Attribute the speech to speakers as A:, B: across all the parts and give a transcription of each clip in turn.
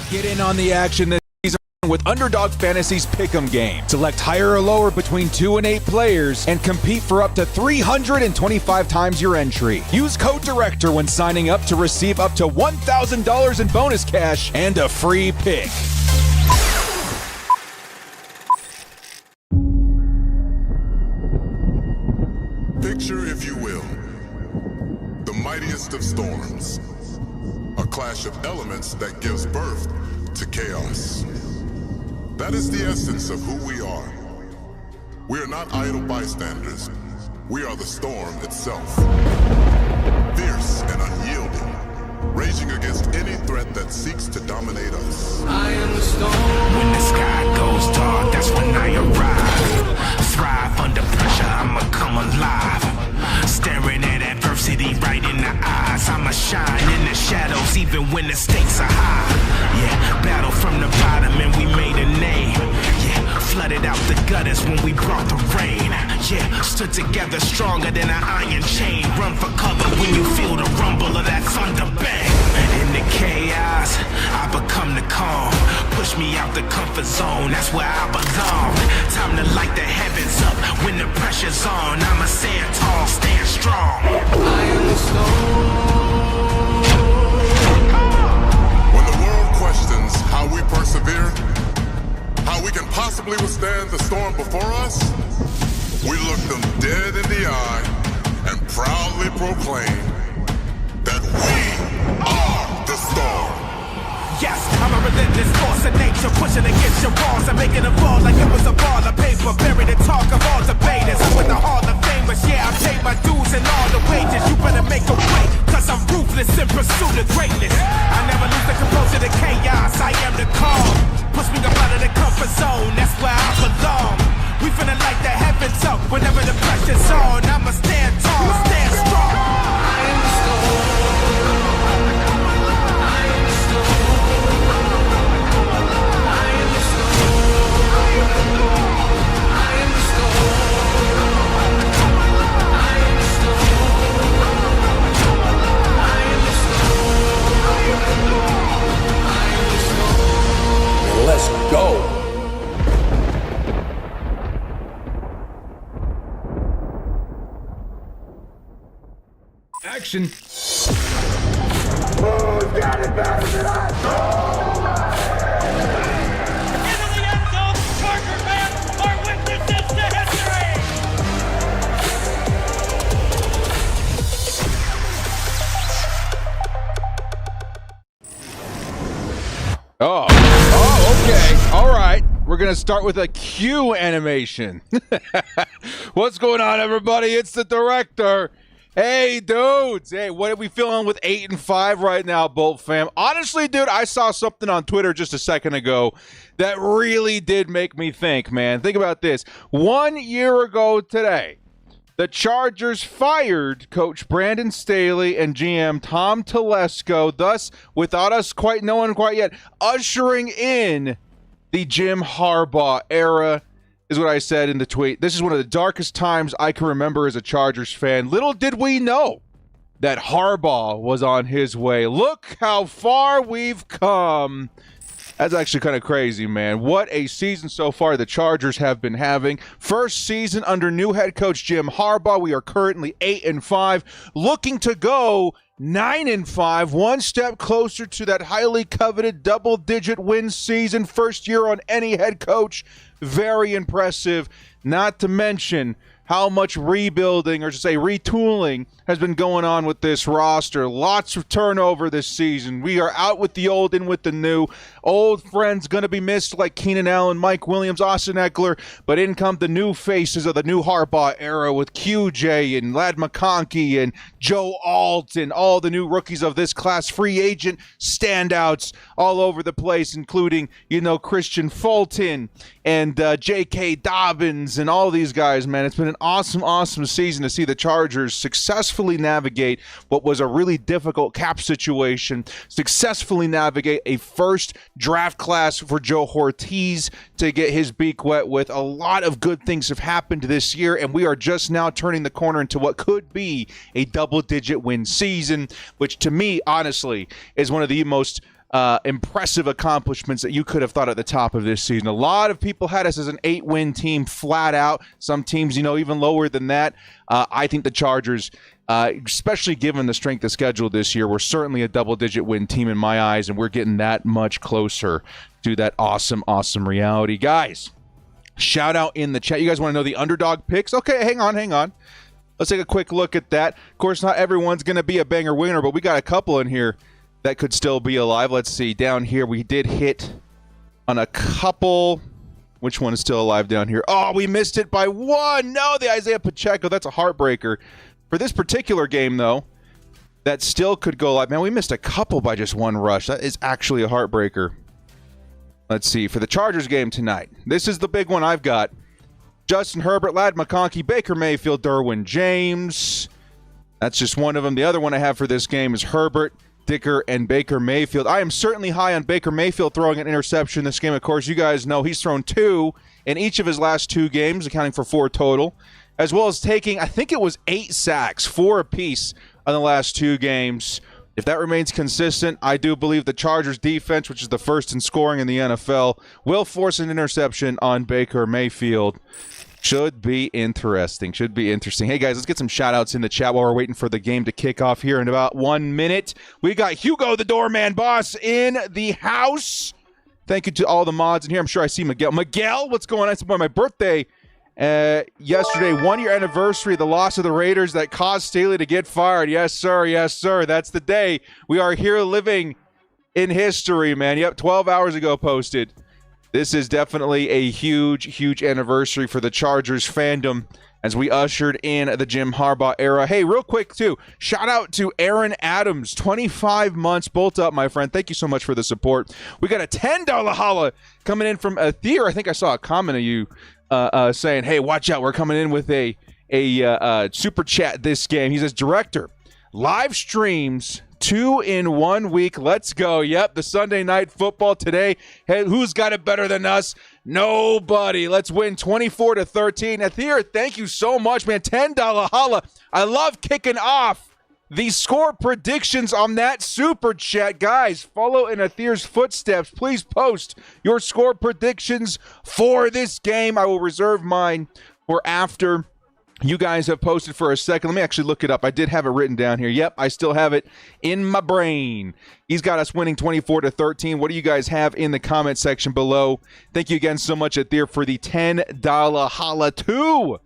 A: Get in on the action this season with Underdog Fantasy's Pick'em game. Select higher or lower between 2 and 8 players and compete for up to 325 times your entry. Use code DIRECTOR when signing up to receive up to $1,000 in bonus cash and a free pick.
B: Picture, if you will, the mightiest of storms. A clash of elements that gives birth to chaos. That is the essence of who we are. We are not idle bystanders. We are the storm itself. Fierce and unyielding, raging against any threat that seeks to dominate us.
C: I am the storm.
D: When the sky goes dark, that's when I arrive. Thrive under pressure, I'ma come alive. Staring at adversity right in the eyes. I'ma shine in the shadows even when the stakes are high. Yeah, battle from the bottom and we made a name. Yeah, flooded out the gutters when we brought the rain. Yeah, stood together stronger than an iron chain. Run for cover when you feel the rumble of that thunder bang. In the chaos, I become the calm. Push me out the comfort zone, that's where I belong. Time to light the heavens up when the pressure's on. I'ma stand tall, stand strong.
C: I am the storm.
B: When the world questions how we persevere, how we can possibly withstand the storm before us, we look them dead in the eye and proudly proclaim that we are the storm.
D: Yes, I'm a relentless force of nature, pushing against your walls and making them fall like it was a ball of paper. Buried in talk of all debaters. I'm with the Hall of Famers, yeah, I paid my dues and all the wages. You better make a way, cause I'm ruthless in pursuit of greatness. I never lose the composure to chaos, I am the calm. Push me up out of the comfort zone, that's where I belong. We finna light the heavens up whenever the pressure's on. I'ma stand tall, stand strong.
C: I am the storm.
E: Let's go.
A: Action.
C: Who's got it better than I?
F: Into the end zone, Charger fans are witnesses to history.
A: Okay. All right. We're going to start with a Q animation. What's going on, everybody? It's the director. Hey, dudes. Hey, what are we feeling with 8-5 right now, Bolt fam? Honestly, dude, I saw something on Twitter just a second ago that really did make me think, man. Think about this. 1 year ago today, the Chargers fired Coach Brandon Staley and GM Tom Telesco, thus, without us quite knowing quite yet, ushering in the Jim Harbaugh era, is what I said in the tweet. This is one of the darkest times I can remember as a Chargers fan. Little did we know that Harbaugh was on his way. Look how far we've come. That's actually kind of crazy, man. What a season so far the Chargers have been having. First season under new head coach Jim Harbaugh. We are currently 8-5, looking to go 9-5, one step closer to that highly coveted double-digit win season. First year on any head coach. Very impressive. Not to mention how much rebuilding, or to say retooling, has been going on with this roster. Lots of turnover this season. We are out with the old, in with the new. Old friends going to be missed like Keenan Allen, Mike Williams, Austin Eckler, but in come the new faces of the new Harbaugh era with QJ and Lad McConkey and Joe Alt and all the new rookies of this class, free agent standouts all over the place, including, Christian Fulton and J.K. Dobbins and all these guys, man. It's been an awesome season to see the Chargers successfully navigate what was a really difficult cap situation, successfully navigate a first draft class for Joe Ortiz to get his beak wet with. A lot of good things have happened this year, and we are just now turning the corner into what could be a double-digit win season, which to me, honestly, is one of the most impressive accomplishments that you could have thought at the top of this season. A lot of people had us as an 8-win team flat out. Some teams, even lower than that. I think the Chargers, especially given the strength of schedule this year, we're certainly a double-digit win team in my eyes, and we're getting that much closer to that awesome, awesome reality. Guys, shout out in the chat. You guys want to know the underdog picks? Okay, hang on. Let's take a quick look at that. Of course, not everyone's going to be a banger winner, but we got a couple in here that could still be alive. Let's see. Down here, we did hit on a couple. Which one is still alive down here? Oh, we missed it by one. No, the Isaiah Pacheco. That's a heartbreaker. For this particular game, though, that still could go live. Man, we missed a couple by just one rush. That is actually a heartbreaker. Let's see. For the Chargers game tonight, this is the big one I've got. Justin Herbert, Lad McConkey, Baker Mayfield, Derwin James. That's just one of them. The other one I have for this game is Herbert, Dicker, and Baker Mayfield. I am certainly high on Baker Mayfield throwing an interception this game. Of course, you guys know he's thrown 2 in each of his last 2 games, accounting for 4 total, as well as taking, I think it was 8 sacks, 4 apiece on the last 2 games. If that remains consistent, I do believe the Chargers defense, which is the first in scoring in the NFL, will force an interception on Baker Mayfield. Should be interesting. Hey, guys, let's get some shout-outs in the chat while we're waiting for the game to kick off here in about 1 minute. We got Hugo, the doorman boss, in the house. Thank you to all the mods in here. I'm sure I see Miguel. Miguel, what's going on? It's my birthday yesterday. 1-year anniversary of the loss of the Raiders that caused Staley to get fired. Yes, sir. Yes, sir. That's the day. We are here living in history, man. Yep, 12 hours ago posted. This is definitely a huge, huge anniversary for the Chargers fandom as we ushered in the Jim Harbaugh era. Hey, real quick, too, shout out to Aaron Adams, 25 months, bolt up, my friend. Thank you so much for the support. We got a $10 holla coming in from Athier. I think I saw a comment of you saying, hey, watch out, we're coming in with a super chat this game. He says, Director, live streams 2 in 1 week. Let's go. Yep, the Sunday night football today. Hey, who's got it better than us? Nobody. Let's win 24-13. Athir, thank you so much, man. $10 holla. I love kicking off the score predictions on that super chat. Guys, follow in Athir's footsteps. Please post your score predictions for this game. I will reserve mine for after you guys have posted for a second. Let me actually look it up. I did have it written down here. Yep, I still have it in my brain. He's got us winning 24-13. What do you guys have in the comment section below? Thank you again so much, Athir, for the $10 holla. 2.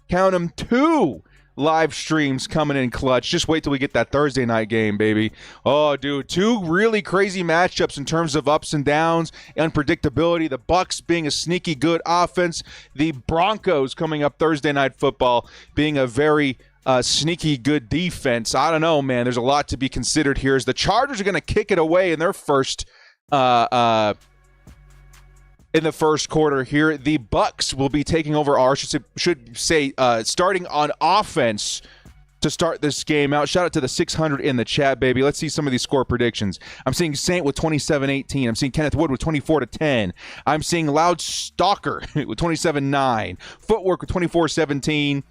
A: Count them, 2 live streams coming in clutch. Just wait till we get that Thursday night game, baby. Oh, dude, 2 really crazy matchups in terms of ups and downs, unpredictability. The Bucs being a sneaky good offense. The Broncos coming up Thursday night football being a very sneaky good defense. I don't know, man. There's a lot to be considered here as the Chargers are going to kick it away in their first in the first quarter here. The Bucs will be taking over, or should say starting on offense to start this game out. Shout out to the 600 in the chat, baby. Let's see some of these score predictions. I'm seeing Saint with 27-18. I'm seeing Kenneth Wood with 24-10. I'm seeing Loud Stalker with 27-9. Footwork with 24-17.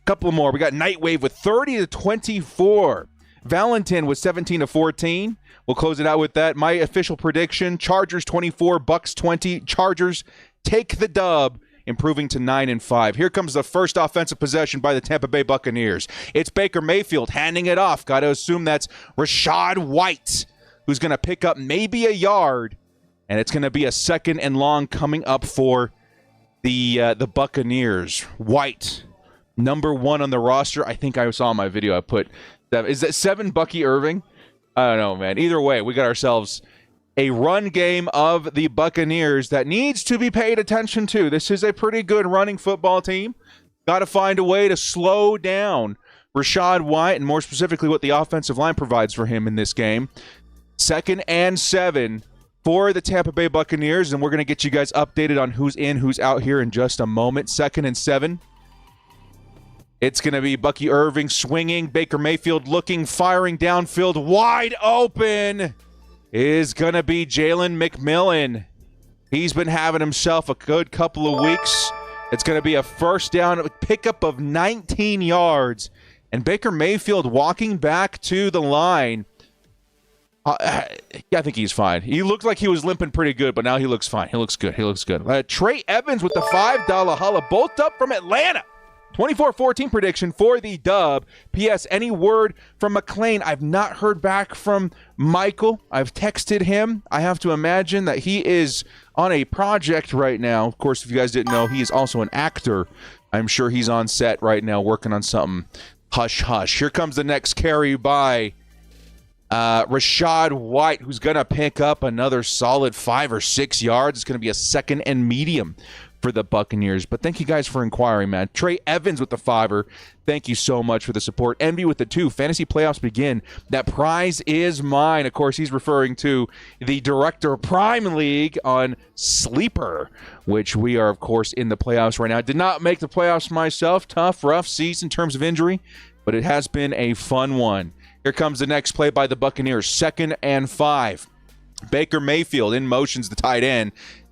A: Couple more. We got Nightwave with 30-24. Valentin with 17-14. We'll close it out with that. My official prediction, Chargers 24, Bucs 20. Chargers take the dub, improving to 9-5. Here comes the first offensive possession by the Tampa Bay Buccaneers. It's Baker Mayfield handing it off. Got to assume that's Rachaad White, who's going to pick up maybe a yard, and it's going to be a 2nd and long coming up for the Buccaneers. White, number 1 on the roster. I think I saw in my video I put, is that 7 Bucky Irving? I don't know, man. Either way, we got ourselves a run game of the Buccaneers that needs to be paid attention to. This is a pretty good running football team. Got to find a way to slow down Rachaad White, and more specifically what the offensive line provides for him in this game. 2nd and 7 for the Tampa Bay Buccaneers, and we're going to get you guys updated on who's in, who's out here in just a moment. 2nd and 7. It's going to be Bucky Irving swinging. Baker Mayfield looking, firing downfield. Wide open is going to be Jalen McMillan. He's been having himself a good couple of weeks. It's going to be a first down pickup of 19 yards. And Baker Mayfield walking back to the line. I think he's fine. He looked like he was limping pretty good, but now he looks fine. He looks good. He looks good. Trey Evans with the $5 holla. Bolt up from Atlanta. 24-14 prediction for the dub. P.S. Any word from McLean? I've not heard back from Michael. I've texted him. I have to imagine that he is on a project right now. Of course, if you guys didn't know, he is also an actor. I'm sure he's on set right now working on something. Hush, hush. Here comes the next carry by Rachaad White, who's going to pick up another solid 5 or 6 yards. It's going to be a 2nd and medium for the Buccaneers. But thank you guys for inquiring, man. Trey Evans with the 5. Thank you so much for the support. Envy with the 2. Fantasy playoffs begin. That prize is mine. Of course, he's referring to the Director Prime League on Sleeper, which we are, of course, in the playoffs right now. Did not make the playoffs myself. Tough, rough season in terms of injury, but it has been a fun one. Here comes the next play by the Buccaneers. 2nd and 5. Baker Mayfield in motions the tight end.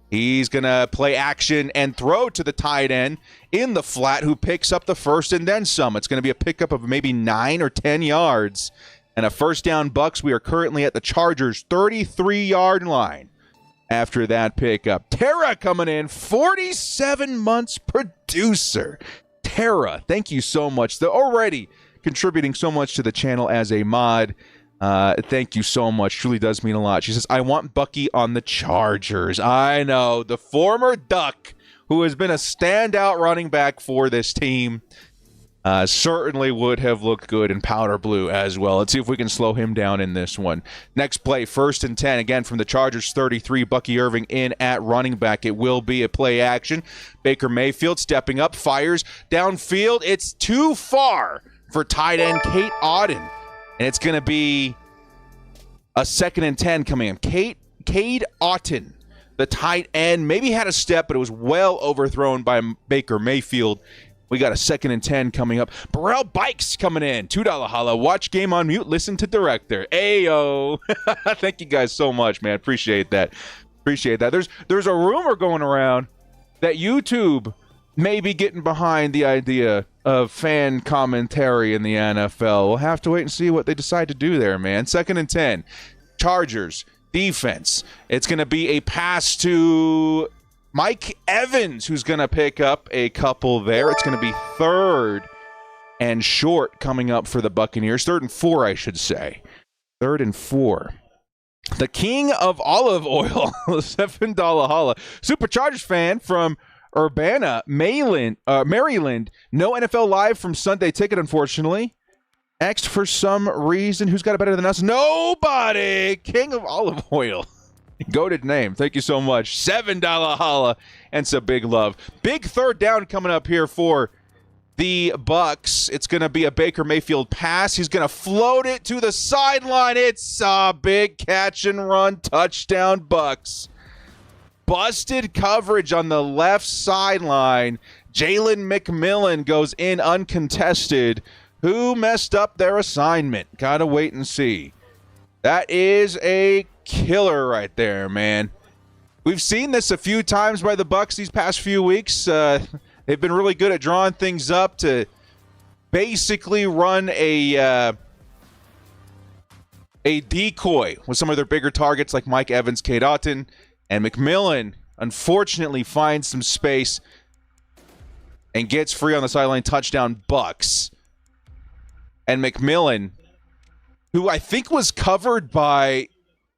A: He's going to play action and throw to the tight end in the flat, who picks up the first and then some. It's going to be a pickup of maybe 9 or 10 yards and a first down Bucs. We are currently at the Chargers' 33-yard line after that pickup. Tara coming in, 47 months producer. Tara, thank you so much. They're already contributing so much to the channel as a mod. Thank you so much. Truly does mean a lot. She says, I want Bucky on the Chargers. I know. The former Duck, who has been a standout running back for this team, certainly would have looked good in powder blue as well. Let's see if we can slow him down in this one. Next play, 1st and 10. Again, from the Chargers 33, Bucky Irving in at running back. It will be a play action. Baker Mayfield stepping up, fires downfield. It's too far for tight end Cade Otton. And it's going to be a 2nd and 10 coming in. Cade Otton, the tight end, maybe had a step, but it was well overthrown by Baker Mayfield. We got a 2nd and 10 coming up. Burrell Bikes coming in. $2 holla. Watch game on mute. Listen to director. Ayo. Thank you guys so much, man. Appreciate that. Appreciate that. There's a rumor going around that YouTube may be getting behind the idea of fan commentary in the NFL. We'll have to wait and see what they decide to do there, man. 2nd and 10. Chargers defense. It's going to be a pass to Mike Evans, who's going to pick up a couple there. It's going to be 3rd and short coming up for the Buccaneers. 3rd and 4, I should say. 3rd and 4. The king of olive oil, $7 holla. Superchargers fan from Urbana, Maryland. No NFL Live from Sunday Ticket, unfortunately. Next, for some reason, who's got it better than us? Nobody! King of olive oil. Goated name. Thank you so much. $7 holla and some big love. Big 3rd down coming up here for the Bucs. It's going to be a Baker Mayfield pass. He's going to float it to the sideline. It's a big catch and run touchdown, Bucs. Busted coverage on the left sideline. Jalen McMillan goes in uncontested. Who messed up their assignment? Gotta wait and see. That is a killer right there, man. We've seen this a few times by the Bucs these past few weeks. They've been really good at drawing things up to basically run a decoy with some of their bigger targets like Mike Evans, Cade Otton. And McMillan, unfortunately, finds some space and gets free on the sideline. Touchdown, Bucs. And McMillan, who I think was covered by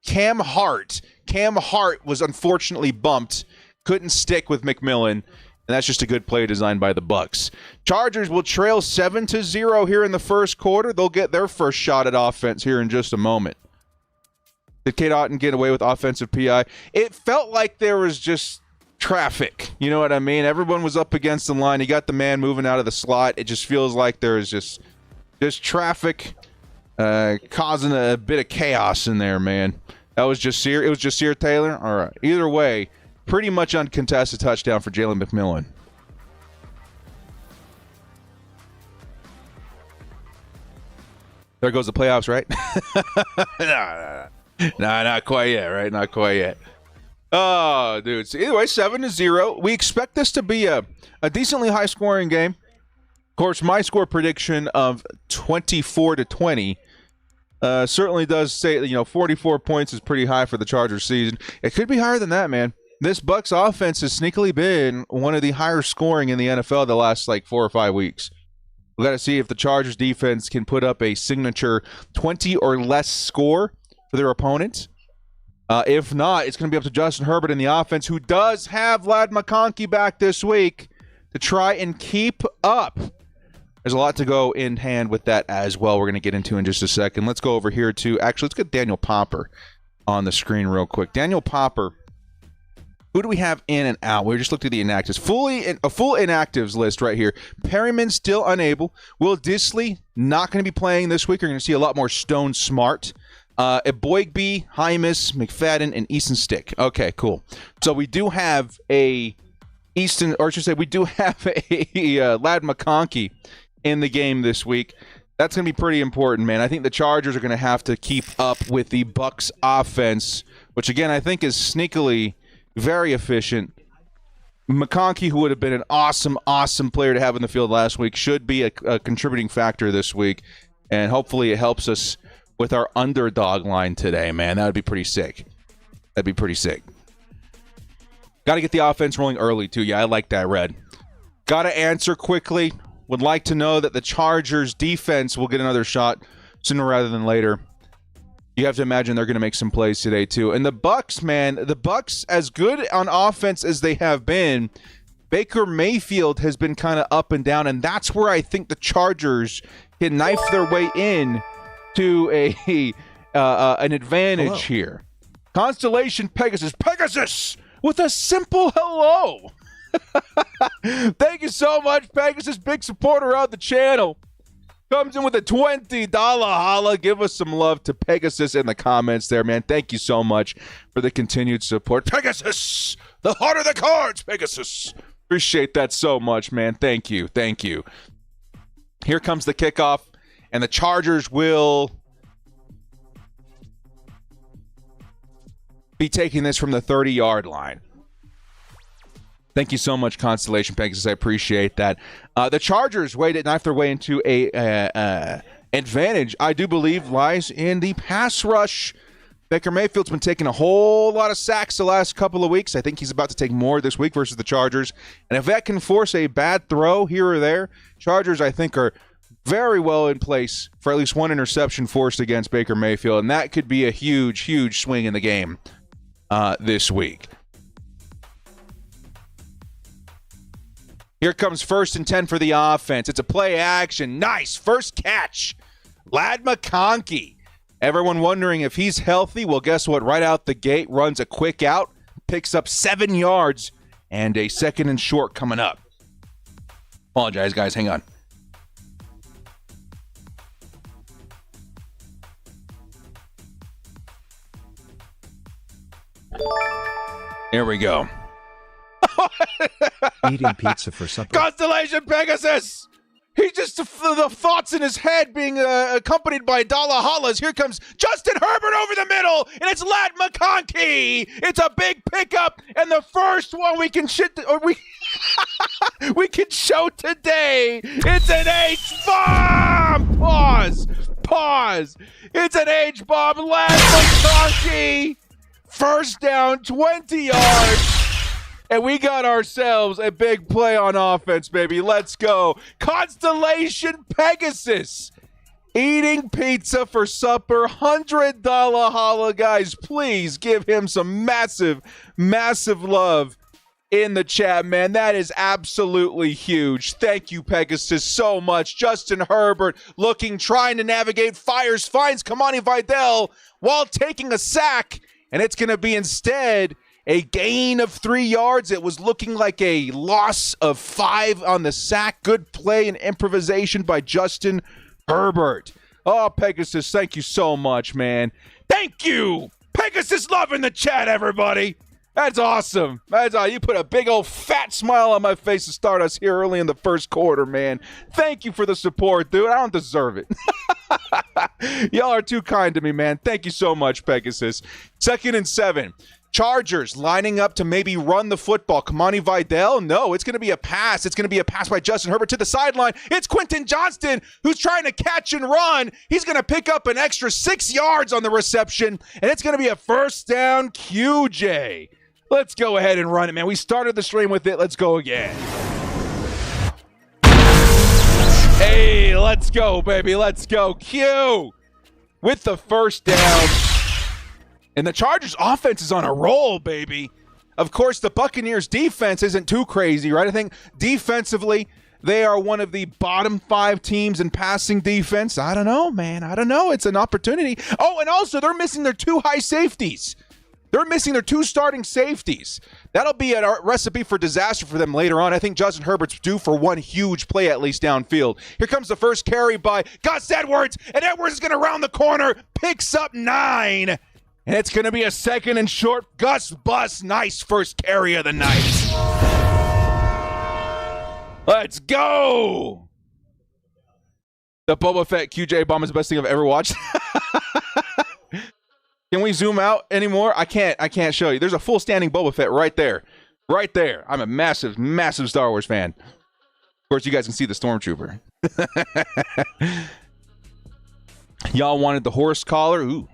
A: Cam Hart. Cam Hart was unfortunately bumped. Couldn't stick with McMillan. And that's just a good play designed by the Bucs. Chargers will trail 7-0 here in the first quarter. They'll get their first shot at offense here in just a moment. Did Cade Otton get away with offensive PI? It felt like there was just traffic. You know what I mean? Everyone was up against the line. He got the man moving out of the slot. It just feels like there is just traffic causing a bit of chaos in there, man. That was just It was just Taylor? All right. Either way, pretty much uncontested touchdown for Jalen McMillan. There goes the playoffs, right? Nah, not quite yet, right? Not quite yet. Oh, dude. So either way, 7-0. We expect this to be a decently high-scoring game. Of course, my score prediction of 24-20 certainly does say that, 44 points is pretty high for the Chargers season. It could be higher than that, man. This Bucs offense has sneakily been one of the higher scoring in the NFL the last 4 or 5 weeks. We got to see if the Chargers defense can put up a signature 20 or less score for their opponents. If not, it's going to be up to Justin Herbert in the offense, who does have McConkey back this week, to try and keep up. There's a lot to go in hand with that as well. We're going to get into in just a second. Let's go over here to, let's get Daniel Popper on the screen real quick. Daniel Popper, who do we have in and out? We just looked at the inactives. A full inactives list right here. Perryman still unable. Will Disley not going to be playing this week. You're going to see a lot more Stone Smart. Boygby, Hymus, McFadden, and Easton Stick. Okay, cool. So we do have we do have a Lad McConkey in the game this week. That's going to be pretty important, man. I think the Chargers are going to have to keep up with the Bucs offense, which, again, I think is sneakily very efficient. McConkey, who would have been an awesome, awesome player to have in the field last week, should be a contributing factor this week, and hopefully it helps us with our underdog line today, man. That would be pretty sick. That'd be pretty sick. Got to get the offense rolling early, too. Yeah, I like that, Red. Got to answer quickly. Would like to know that the Chargers defense will get another shot sooner rather than later. You have to imagine they're going to make some plays today, too. And the Bucs, man, the Bucs, as good on offense as they have been, Baker Mayfield has been kind of up and down, and that's where I think the Chargers can knife their way in to an advantage here. Constellation Pegasus with a simple hello. Thank you so much, Pegasus, big supporter of the channel. Comes in with a $20 holla. Give us some love to Pegasus in the comments there, man. Thank you so much for the continued support. Pegasus, the heart of the cards, Pegasus. Appreciate that so much, man. Thank you. Thank you. Here comes the kickoff, and the Chargers will be taking this from the 30-yard line. Thank you so much, Constellation Pegasus. I appreciate that. The Chargers' way to knife their way into a advantage, I do believe, lies in the pass rush. Baker Mayfield's been taking a whole lot of sacks the last couple of weeks. I think he's about to take more this week versus the Chargers. And if that can force a bad throw here or there, Chargers, I think, are very well in place for at least one interception forced against Baker Mayfield. And that could be a huge, huge swing in the game this week. Here comes 1st and 10 for the offense. It's a play action. Nice. First catch. Lad McConkey. Everyone wondering if he's healthy. Well, guess what? Right out the gate, runs a quick out, picks up 7 yards, and a 2nd and short coming up. Apologize, guys. Hang on. Here we go.
E: Eating pizza for supper.
A: Constellation Pegasus! He just, the thoughts in his head being accompanied by dollar hollers. Here comes Justin Herbert over the middle, and it's Lad McConkey. It's a big pickup, and the first one we can we can show today. It's an H-bomb! Pause. It's an H-bomb. Lad McConkey. First down, 20 yards. And we got ourselves a big play on offense, baby. Let's go. Constellation Pegasus eating pizza for supper. $100 holla, guys. Please give him some massive, massive love in the chat, man. That is absolutely huge. Thank you, Pegasus, so much. Justin Herbert trying to navigate fires, finds Kamani Vidal while taking a sack. And it's going to be instead a gain of 3 yards. It was looking like a loss of 5 on the sack. Good play and improvisation by Justin Herbert. Oh, Pegasus, thank you so much, man. Thank you. Pegasus love in the chat, everybody. That's awesome. You put a big old fat smile on my face to start us here early in the first quarter, man. Thank you for the support, dude. I don't deserve it. Y'all are too kind to me, man. Thank you so much, Pegasus. 2nd and 7. Chargers lining up to maybe run the football. Kamani Vidal? No, it's going to be a pass. It's going to be a pass by Justin Herbert to the sideline. It's Quentin Johnston who's trying to catch and run. He's going to pick up an extra 6 yards on the reception, and it's going to be a first down QJ. Let's go ahead and run it, man. We started the stream with it. Let's go again. Hey, let's go, baby. Let's go. Q with the first down. And the Chargers offense is on a roll, baby. Of course, the Buccaneers defense isn't too crazy, right? I think defensively, they are one of the bottom 5 teams in passing defense. I don't know, man. I don't know. It's an opportunity. Oh, and also they're missing their 2 high safeties. They're missing their 2 starting safeties. That'll be a recipe for disaster for them later on. I think Justin Herbert's due for one huge play at least downfield. Here comes the first carry by Gus Edwards, and Edwards is going to round the corner, picks up 9. And it's going to be a second and short. Gus Bus, nice first carry of the night. Let's go. The Boba Fett QJ bomb is the best thing I've ever watched. Can we zoom out anymore? I can't show you. There's a full standing Boba Fett right there. Right there. I'm a massive, massive Star Wars fan. Of course, you guys can see the Stormtrooper. Y'all wanted the horse collar? Ooh.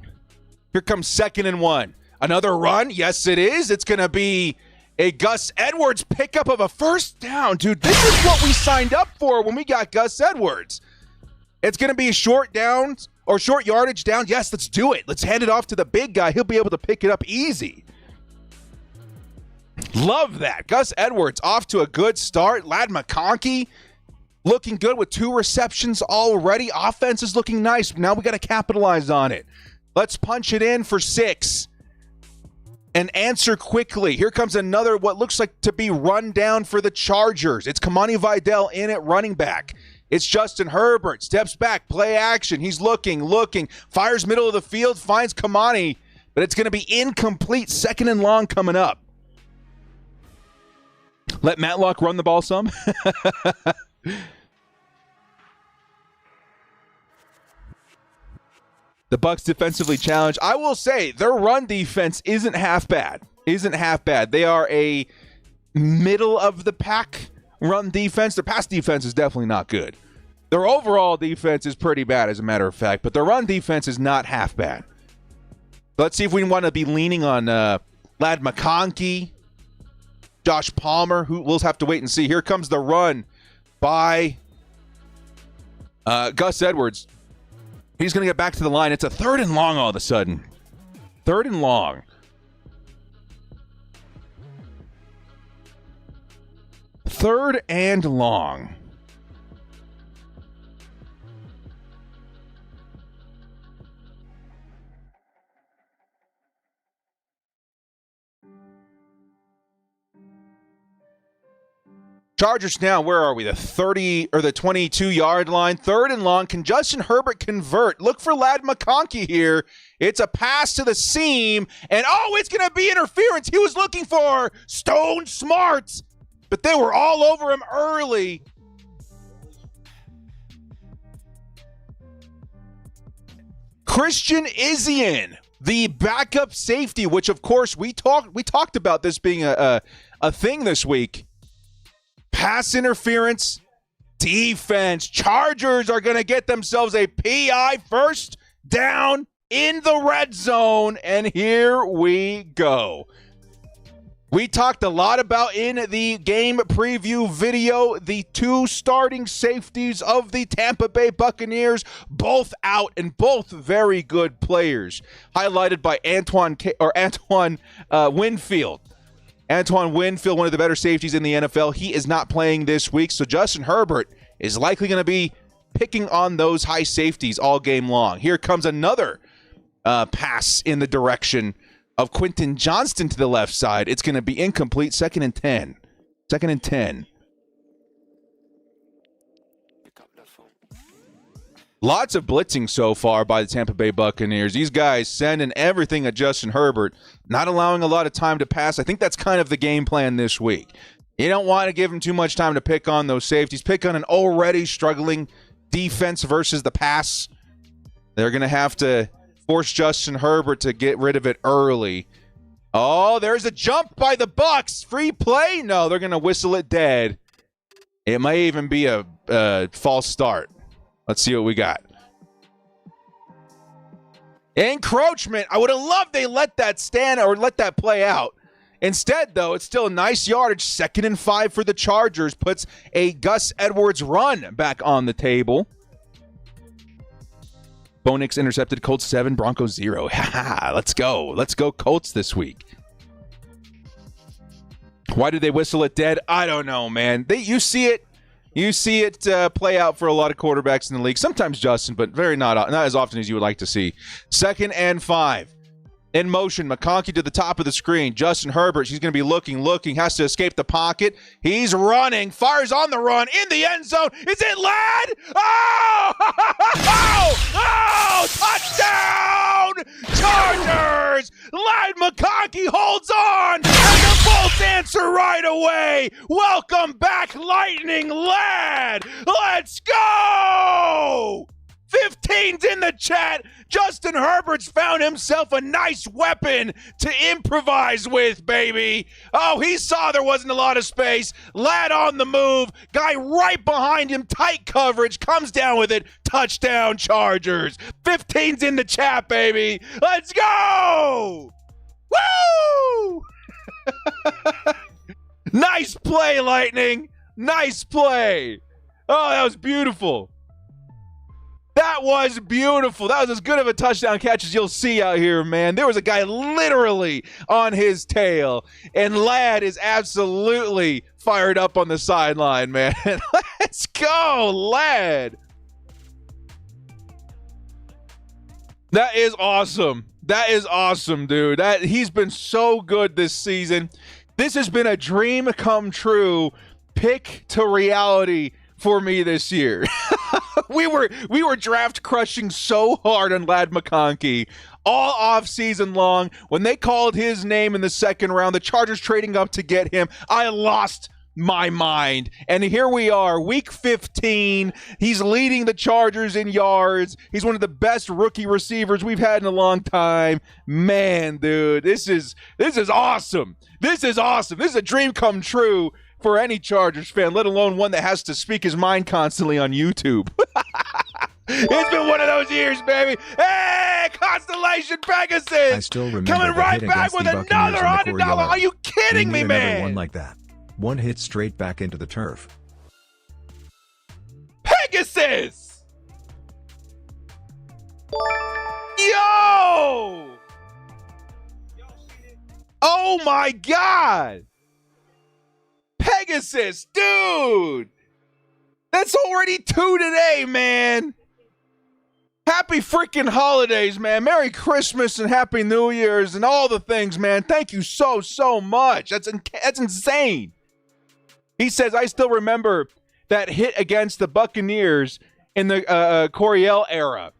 A: Here comes 2nd and 1. Another run? Yes, it is. It's going to be a Gus Edwards pickup of a first down. Dude, this is what we signed up for when we got Gus Edwards. It's going to be a short down or short yardage down. Yes, let's do it. Let's hand it off to the big guy. He'll be able to pick it up easy. Love that. Gus Edwards off to a good start. Lad McConkey looking good with 2 receptions already. Offense is looking nice. Now we got to capitalize on it. Let's punch it in for 6 and answer quickly. Here comes another what looks like to be run down for the Chargers. It's Kamani Vidal in at running back. It's Justin Herbert. Steps back, play action. He's looking, fires middle of the field, finds Kamani, but it's going to be incomplete. 2nd and long coming up. Let Matlock run the ball some. The Bucs defensively challenged. I will say their run defense isn't half bad. They are a middle of the pack run defense. Their pass defense is definitely not good. Their overall defense is pretty bad, as a matter of fact, but their run defense is not half bad. Let's see if we want to be leaning on Lad McConkey, Josh Palmer, who we'll have to wait and see. Here comes the run by Gus Edwards. He's going to get back to the line. It's a 3rd and long all of a sudden. 3rd and long. 3rd and long. Chargers now, where are we? The 30 or the 22-yard line. 3rd and long. Can Justin Herbert convert? Look for Lad McConkey here. It's a pass to the seam. And, it's going to be interference. He was looking for Stone Smart. But they were all over him early. Christian Izien, the backup safety, which, of course, we talked about this being a thing this week. Pass interference, defense. Chargers are going to get themselves a PI, first down in the red zone, and here we go. We talked a lot about in the game preview video the 2 starting safeties of the Tampa Bay Buccaneers, both out and both very good players, highlighted by Antoine Winfield. Antoine Winfield, one of the better safeties in the NFL. He is not playing this week, so Justin Herbert is likely going to be picking on those high safeties all game long. Here comes another pass in the direction of Quentin Johnston to the left side. It's going to be incomplete. 2nd and 10. 2nd and 10. Lots of blitzing so far by the Tampa Bay Buccaneers. These guys sending everything at Justin Herbert, not allowing a lot of time to pass. I think that's kind of the game plan this week. You don't want to give him too much time to pick on those safeties. Pick on an already struggling defense versus the pass. They're going to have to force Justin Herbert to get rid of it early. Oh, there's a jump by the Bucs. Free play? No, they're going to whistle it dead. It may even be a false start. Let's see what we got. Encroachment. I would have loved they let that stand or let that play out. Instead, though, it's still a nice yardage. 2nd and 5 for the Chargers. Puts a Gus Edwards run back on the table. Bo Nix intercepted. Colts 7, Broncos 0. Let's go. Let's go Colts this week. Why did they whistle it dead? I don't know, man. You see it. You see it play out for a lot of quarterbacks in the league. Sometimes Justin, but not as often as you would like to see. 2nd and 5. In motion, McConkey to the top of the screen. Justin Herbert, he's going to be looking, has to escape the pocket. He's running, fires on the run, in the end zone. Is it Ladd? Oh! Oh! Touchdown! Chargers! Ladd McConkey holds on, and the Bolts answer right away. Welcome back, Lightning Ladd. Let's go! 15's in the chat. Justin Herbert's found himself a nice weapon to improvise with, baby. Oh, he saw there wasn't a lot of space. Ladd on the move. Guy right behind him. Tight coverage. Comes down with it. Touchdown, Chargers. 15's in the chat, baby. Let's go! Woo! Nice play, Lightning. Nice play. Oh, that was beautiful. That was beautiful. That was as good of a touchdown catch as you'll see out here, man. There was a guy literally on his tail, and Ladd is absolutely fired up on the sideline, man. Let's go, Ladd. That is awesome. That is awesome, dude. He's been so good this season. This has been a dream come true, pick to reality for me this year. We were draft crushing so hard on Ladd McConkey all off season long. When they called his name in the 2nd round, the Chargers trading up to get him, I lost my mind. And here we are, week 15. He's leading the Chargers in yards. He's one of the best rookie receivers we've had in a long time. Man, dude, this is awesome. This is awesome. This is a dream come true for any Chargers fan, let alone one that has to speak his mind constantly on YouTube. It's been one of those years, baby. Hey, Constellation Pegasus!
E: I still remember
A: coming right
E: hit
A: back with
E: the
A: another $100. Are you kidding me, man?
E: One like that. One hit straight back into the turf.
A: Pegasus! Yo! Oh my God! Pegasus, dude! That's already 2 today, man. Happy freaking holidays, man. Merry Christmas and Happy New Year's and all the things, man. Thank you so much. That's insane. He says, I still remember that hit against the Buccaneers in the Coryell era.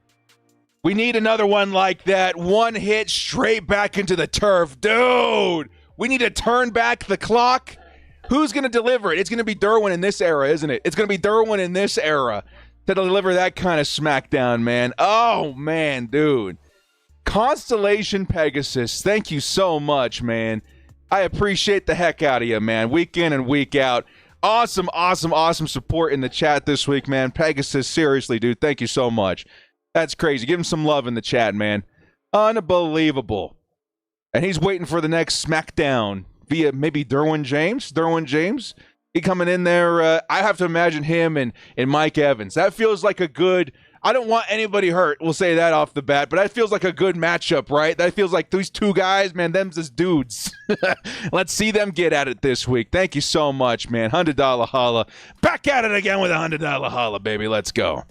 A: We need another one like that. One hit straight back into the turf. Dude, we need to turn back the clock. Who's going to deliver it? It's going to be Derwin in this era, isn't it? It's going to be Derwin in this era to deliver that kind of smackdown, man. Oh, man, dude. Constellation Pegasus, thank you so much, man. I appreciate the heck out of you, man. Week in and week out. Awesome support in the chat this week, man. Pegasus, seriously, dude, thank you so much. That's crazy. Give him some love in the chat, man. Unbelievable. And he's waiting for the next smackdown via maybe Derwin James. He coming in there. I have to imagine him and Mike Evans. That feels like a good, I don't want anybody hurt. We'll say that off the bat, but that feels like a good matchup, right? That feels like these two guys, man, them's as dudes. Let's see them get at it this week. Thank you so much, man. $100 holla. Back at it again with a $100 holla, baby. Let's go.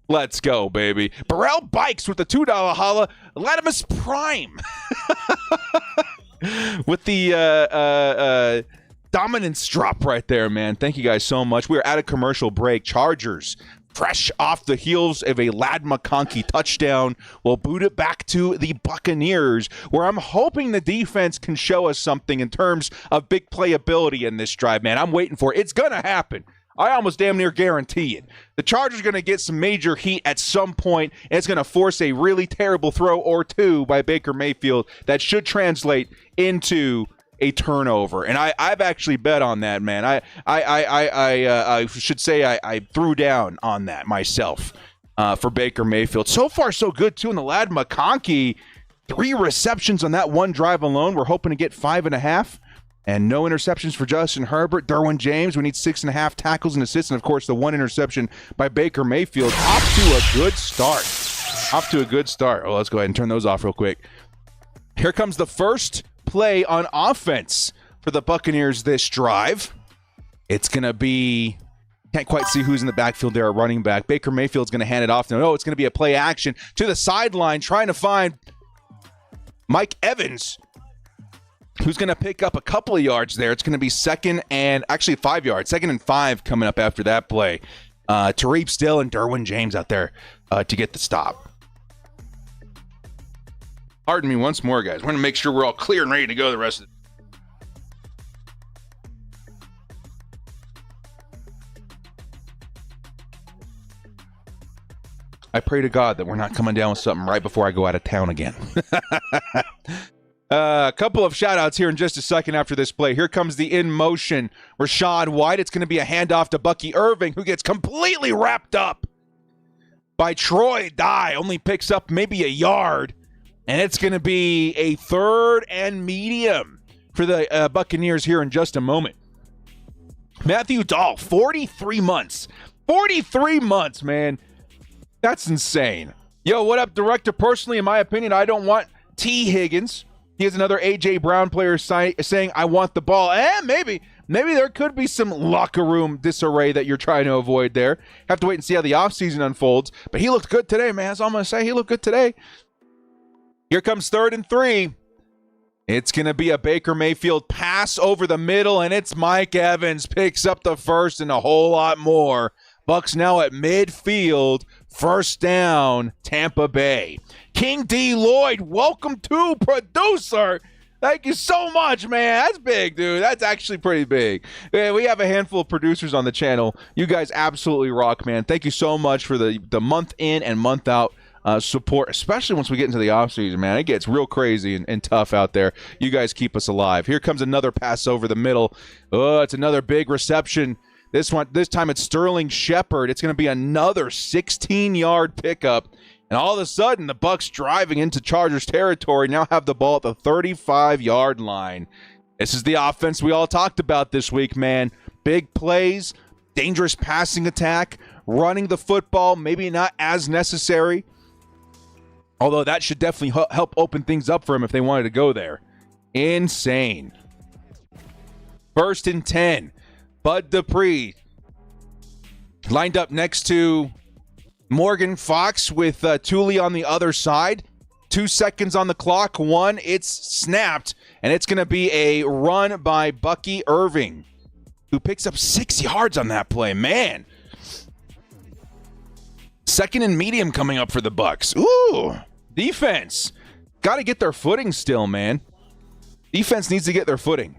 A: Let's go, baby. Burrell Bikes with the $2 holla. Latimus Prime. With the dominance drop right there, man. Thank you guys so much. We are at a commercial break. Chargers, fresh off the heels of a Ladd McConkey touchdown, will boot it back to the Buccaneers, where I'm hoping the defense can show us something in terms of big playability in this drive, man. I'm waiting for it. It's going to happen. I almost damn near guarantee it. The Chargers are going to get some major heat at some point, and it's going to force a really terrible throw or two by Baker Mayfield that should translate into a turnover. And I've actually bet on that, man. I should say I threw down on that myself for Baker Mayfield. So far, so good, too. And the lad McConkey, 3 receptions on that one drive alone. We're hoping to get 5.5. And no interceptions for Justin Herbert. Derwin James, we need 6.5 tackles and assists. And, of course, the 1 interception by Baker Mayfield. Off to a good start. Oh, let's go ahead and turn those off real quick. Here comes the first play on offense for the Buccaneers this drive. It's going to be, can't quite see who's in the backfield there, a running back. Baker Mayfield's going to hand it off. No, it's going to be a play action to the sideline, trying to find Mike Evans, who's going to pick up a couple of yards there. It's going to be 2nd and 5 yards. 2nd and 5 coming up after that play. Tarheeb Still and Derwin James out there to get the stop. Pardon me once more, guys. We're going to make sure we're all clear and ready to go the rest of the I pray to God that we're not coming down with something right before I go out of town again. A couple of shout-outs here in just a second after this play. Here comes the in-motion Rachaad White. It's going to be a handoff to Bucky Irving, who gets completely wrapped up by Troy Dye. Only picks up maybe a yard, and it's going to be a 3rd and medium for the Buccaneers here in just a moment. Matthew Dahl, 43 months. 43 months, man. That's insane. Yo, what up, director? Personally, in my opinion, I don't want T. Higgins. He has another A.J. Brown player saying, I want the ball. Maybe there could be some locker room disarray that you're trying to avoid there. Have to wait and see how the offseason unfolds. But he looked good today, man. That's all I'm going to say. He looked good today. Here comes 3rd and 3. It's going to be a Baker Mayfield pass over the middle, and it's Mike Evans picks up the first and a whole lot more. Bucs now at midfield. 1st down, Tampa Bay. King D. Lloyd, welcome to producer. Thank you so much, man. That's big, dude. That's actually pretty big. Man, we have a handful of producers on the channel. You guys absolutely rock, man. Thank you so much for the month in and month out support, especially once we get into the offseason, man. It gets real crazy and tough out there. You guys keep us alive. Here comes another pass over the middle. Oh, it's another big reception. This time it's Sterling Shepard. It's going to be another 16-yard pickup. And all of a sudden, the Bucs driving into Chargers territory now have the ball at the 35-yard line. This is the offense we all talked about this week, man. Big plays, dangerous passing attack, running the football, maybe not as necessary. Although that should definitely help open things up for him if they wanted to go there. Insane. 1st and 10. Bud Dupree lined up next to Morgan Fox with Thule on the other side. 2 seconds on the clock. 1, it's snapped, and it's going to be a run by Bucky Irving, who picks up 6 yards on that play. Man. 2nd and medium coming up for the Bucs. Ooh, defense. Got to get their footing still, man. Defense needs to get their footing.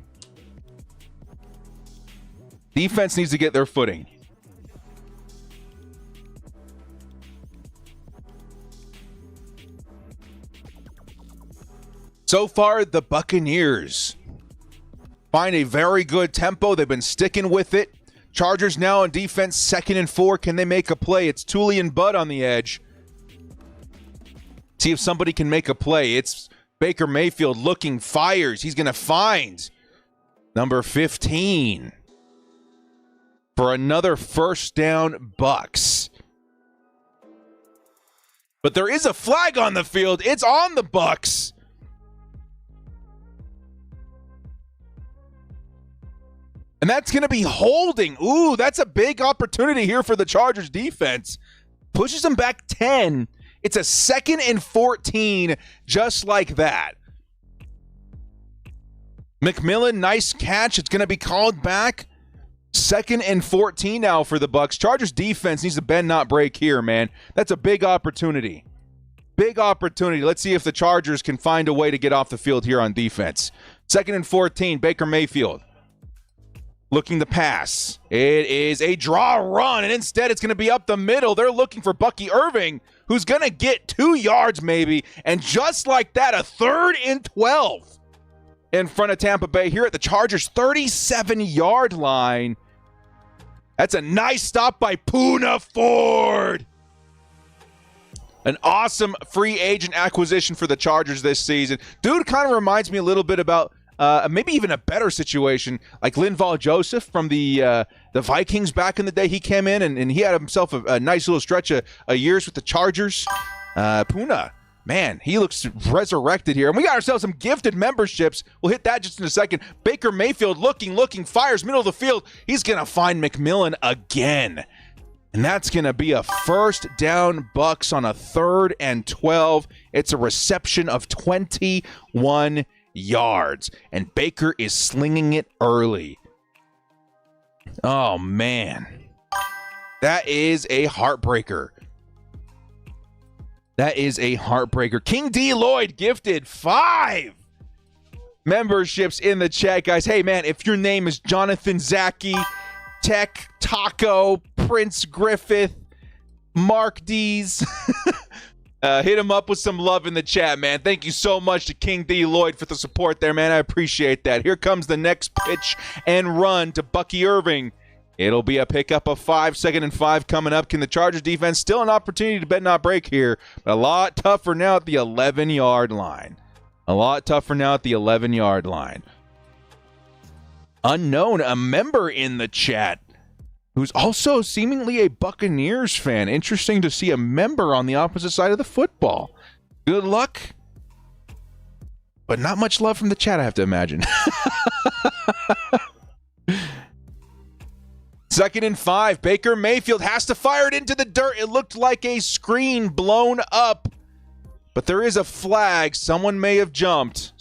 A: Defense needs to get their footing. So far, the Buccaneers find a very good tempo. They've been sticking with it. Chargers now on defense, 2nd and 4. Can they make a play? It's Thule and Bud on the edge. See if somebody can make a play. It's Baker Mayfield looking, fires. He's going to find number 15 for another 1st down, Bucs. But there is a flag on the field. It's on the Bucs. And that's going to be holding. Ooh, that's a big opportunity here for the Chargers defense. Pushes them back 10. It's a 2nd and 14, just like that. McMillan, nice catch. It's going to be called back. 2nd and 14 now for the Bucs. Chargers defense needs to bend, not break here, man. That's a big opportunity. Big opportunity. Let's see if the Chargers can find a way to get off the field here on defense. 2nd and 14, Baker Mayfield. looking to pass. It is a draw run, and instead it's going to be up the middle. They're looking for Bucky Irving, who's going to get 2 yards maybe, and just like that, a 3rd and 12 in front of Tampa Bay here at the Chargers' 37-yard line. That's a nice stop by Poona Ford. An awesome free agent acquisition for the Chargers this season. Dude kind of reminds me a little bit about maybe even a better situation like Linval Joseph from the Vikings back in the day. He came in and he had himself a nice little stretch of years with the Chargers. Poona, man, he looks resurrected here. And we got ourselves some gifted memberships. We'll hit that just in a second. Baker Mayfield looking, fires middle of the field. He's going to find McMillan again. And that's going to be a first down Bucs on a 3rd and 12. It's a reception of 21 yards. And Baker is slinging it early. Oh, man. That is a heartbreaker. That is a heartbreaker. King D. Lloyd gifted 5 memberships in the chat, guys. Hey, man, if your name is Jonathan Zaki, Tech, Taco, Prince Griffith, Mark D's, hit him up with some love in the chat, man. Thank you so much to King D. Lloyd for the support there, man. I appreciate that. Here comes the next pitch and run to Bucky Irving. It'll be a pickup of 5, 2nd and 5 coming up. Can the Chargers defense still an opportunity to bet not break here? But a lot tougher now at the 11-yard line. A lot tougher now at the 11-yard line. Unknown, a member in the chat who's also seemingly a Buccaneers fan. Interesting to see a member on the opposite side of the football. Good luck. But not much love from the chat, I have to imagine. 2nd and 5. Baker Mayfield has to fire it into the dirt. It looked like a screen blown up. But there is a flag. Someone may have jumped.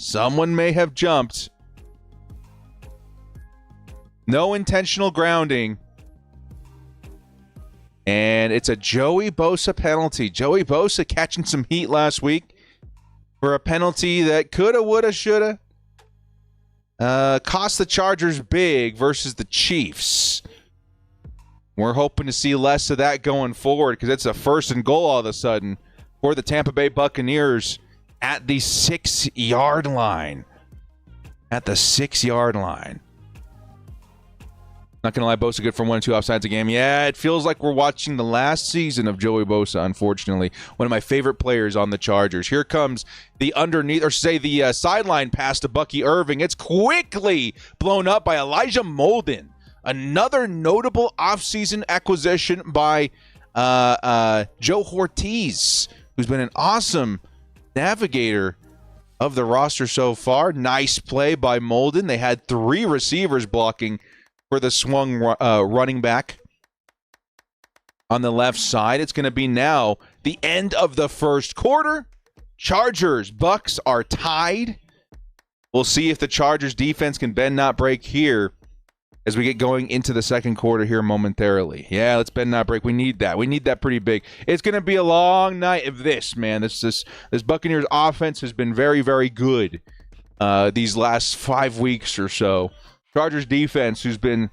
A: No intentional grounding. And it's a Joey Bosa penalty. Joey Bosa catching some heat last week for a penalty that coulda, woulda, shoulda. Cost the Chargers big versus the Chiefs. We're hoping to see less of that going forward because it's a 1st and goal all of a sudden for the Tampa Bay Buccaneers at the 6-yard line. At the 6-yard line. Not going to lie, Bosa good for 1 and 2 offsides a game. Yeah, it feels like we're watching the last season of Joey Bosa, unfortunately. One of my favorite players on the Chargers. Here comes the sideline pass to Bucky Irving. It's quickly blown up by Elijah Molden. Another notable offseason acquisition by Joe Ortiz, who's been an awesome navigator of the roster so far. Nice play by Molden. They had 3 receivers blocking for the swung running back on the left side. It's going to be now the end of the first quarter. Chargers, Bucs are tied. We'll see if the Chargers defense can bend not break here as we get going into the second quarter here momentarily. Yeah, let's bend not break. We need that. We need that pretty big. It's going to be a long night of this, man. This Buccaneers offense has been very, very good these last 5 weeks or so. Chargers defense, who's been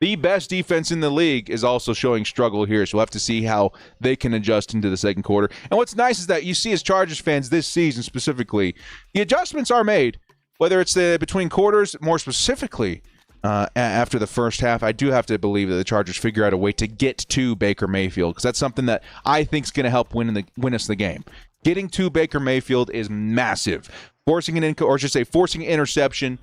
A: the best defense in the league, is also showing struggle here. So we'll have to see how they can adjust into the second quarter. And what's nice is that you see as Chargers fans this season specifically, the adjustments are made, whether it's between quarters, more specifically after the first half. I do have to believe that the Chargers figure out a way to get to Baker Mayfield because that's something that I think is going to help win us the game. Getting to Baker Mayfield is massive. Forcing an interception,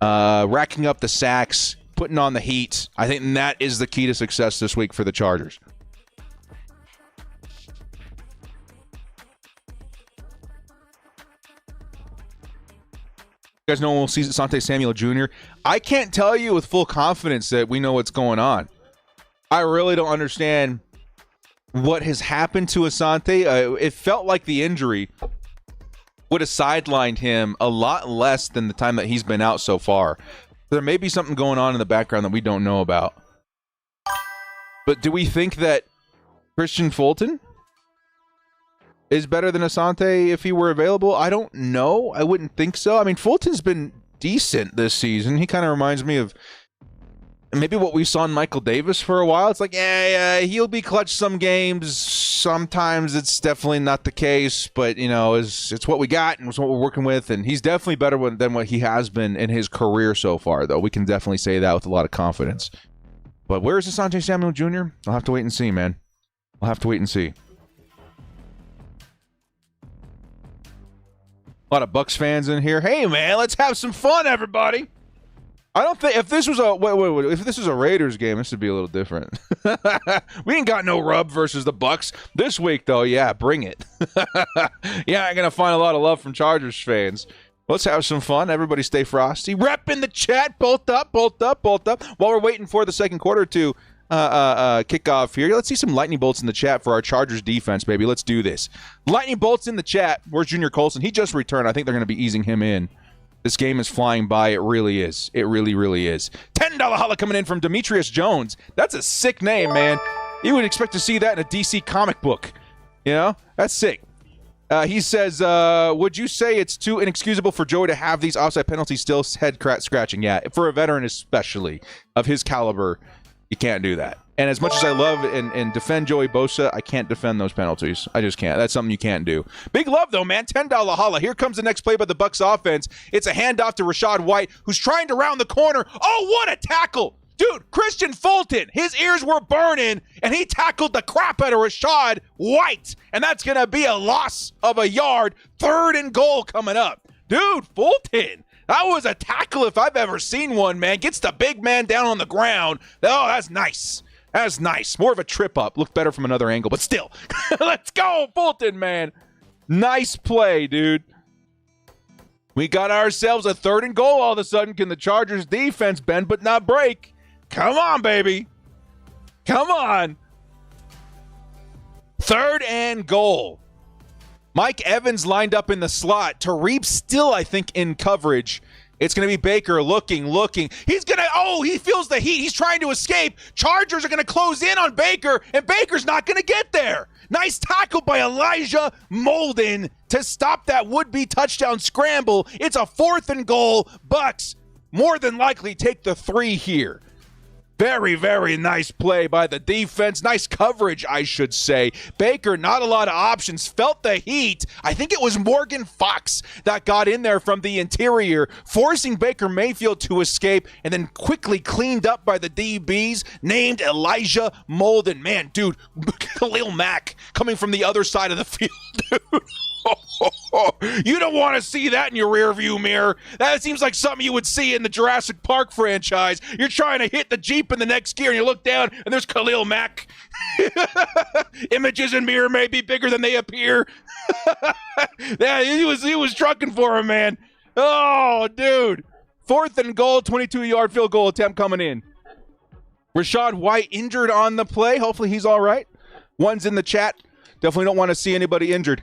A: racking up the sacks, putting on the heat. I think that is the key to success this week for the Chargers. You guys know when we'll see Asante Samuel Jr.? I can't tell you with full confidence that we know what's going on. I really don't understand what has happened to Asante. It felt like the injury would have sidelined him a lot less than the time that he's been out so far. There may be something going on in the background that we don't know about. But do we think that Christian Fulton is better than Asante if he were available? I don't know. I wouldn't think so. I mean, Fulton's been decent this season. He kind of reminds me of maybe what we saw in Michael Davis for a while. It's like, yeah, he'll be clutch some games. Sometimes it's definitely not the case, but, it's what we got and it's what we're working with, and he's definitely better than what he has been in his career so far, though. We can definitely say that with a lot of confidence. But where is Asante Samuel Jr.? I'll have to wait and see, man. I'll have to wait and see. A lot of Bucs fans in here. Hey, man, let's have some fun, everybody. I don't think if this was if this was a Raiders game, this would be a little different. We ain't got no rub versus the Bucs this week, though. Yeah, bring it. Yeah, I'm gonna find a lot of love from Chargers fans. Let's have some fun. Everybody stay frosty. Rep in the chat. Bolt up, bolt up, bolt up. While we're waiting for the second quarter to kick off here, let's see some lightning bolts in the chat for our Chargers defense, baby. Let's do this. Lightning bolts in the chat. Where's Junior Colson? He just returned. I think they're going to be easing him in. This game is flying by. It really is. It really, really is. $10 holla coming in from Demetrius Jones. That's a sick name, man. You would expect to see that in a DC comic book. That's sick. He says, would you say it's too inexcusable for Joey to have these offside penalties still head scratching? Yeah, for a veteran especially of his caliber, you can't do that. And as much as I love and defend Joey Bosa, I can't defend those penalties. I just can't. That's something you can't do. Big love, though, man. $10 holla. Here comes the next play by the Bucs offense. It's a handoff to Rachaad White, who's trying to round the corner. Oh, what a tackle. Dude, Christian Fulton, his ears were burning, and he tackled the crap out of Rachaad White. And that's going to be a loss of a yard. 3rd and goal coming up. Dude, Fulton. That was a tackle if I've ever seen one, man. Gets the big man down on the ground. Oh, that's nice. That's nice. More of a trip up. Looked better from another angle, but still. Let's go, Fulton, man. Nice play, dude. We got ourselves a 3rd and goal all of a sudden. Can the Chargers defense bend but not break? Come on, baby. Come on. 3rd and goal. Mike Evans lined up in the slot. Tarheeb Still, I think, in coverage. It's going to be Baker looking. He's going to, he feels the heat. He's trying to escape. Chargers are going to close in on Baker, and Baker's not going to get there. Nice tackle by Elijah Molden to stop that would-be touchdown scramble. It's a 4th and goal. Bucs more than likely take the 3 here. Very, very nice play by the defense. Nice coverage, I should say. Baker, not a lot of options. Felt the heat. I think it was Morgan Fox that got in there from the interior, forcing Baker Mayfield to escape, and then quickly cleaned up by the DBs, named Elijah Molden. Man, dude, Khalil Mack coming from the other side of the field, dude. You don't want to see that in your rearview mirror. That seems like something you would see in the Jurassic Park franchise. You're trying to hit the Jeep in the next gear, and you look down, and there's Khalil Mack. Images in mirror may be bigger than they appear. Yeah, he was trucking for him, man. Oh, dude. 4th and goal, 22-yard field goal attempt coming in. Rachaad White injured on the play. Hopefully he's all right. One's in the chat. Definitely don't want to see anybody injured.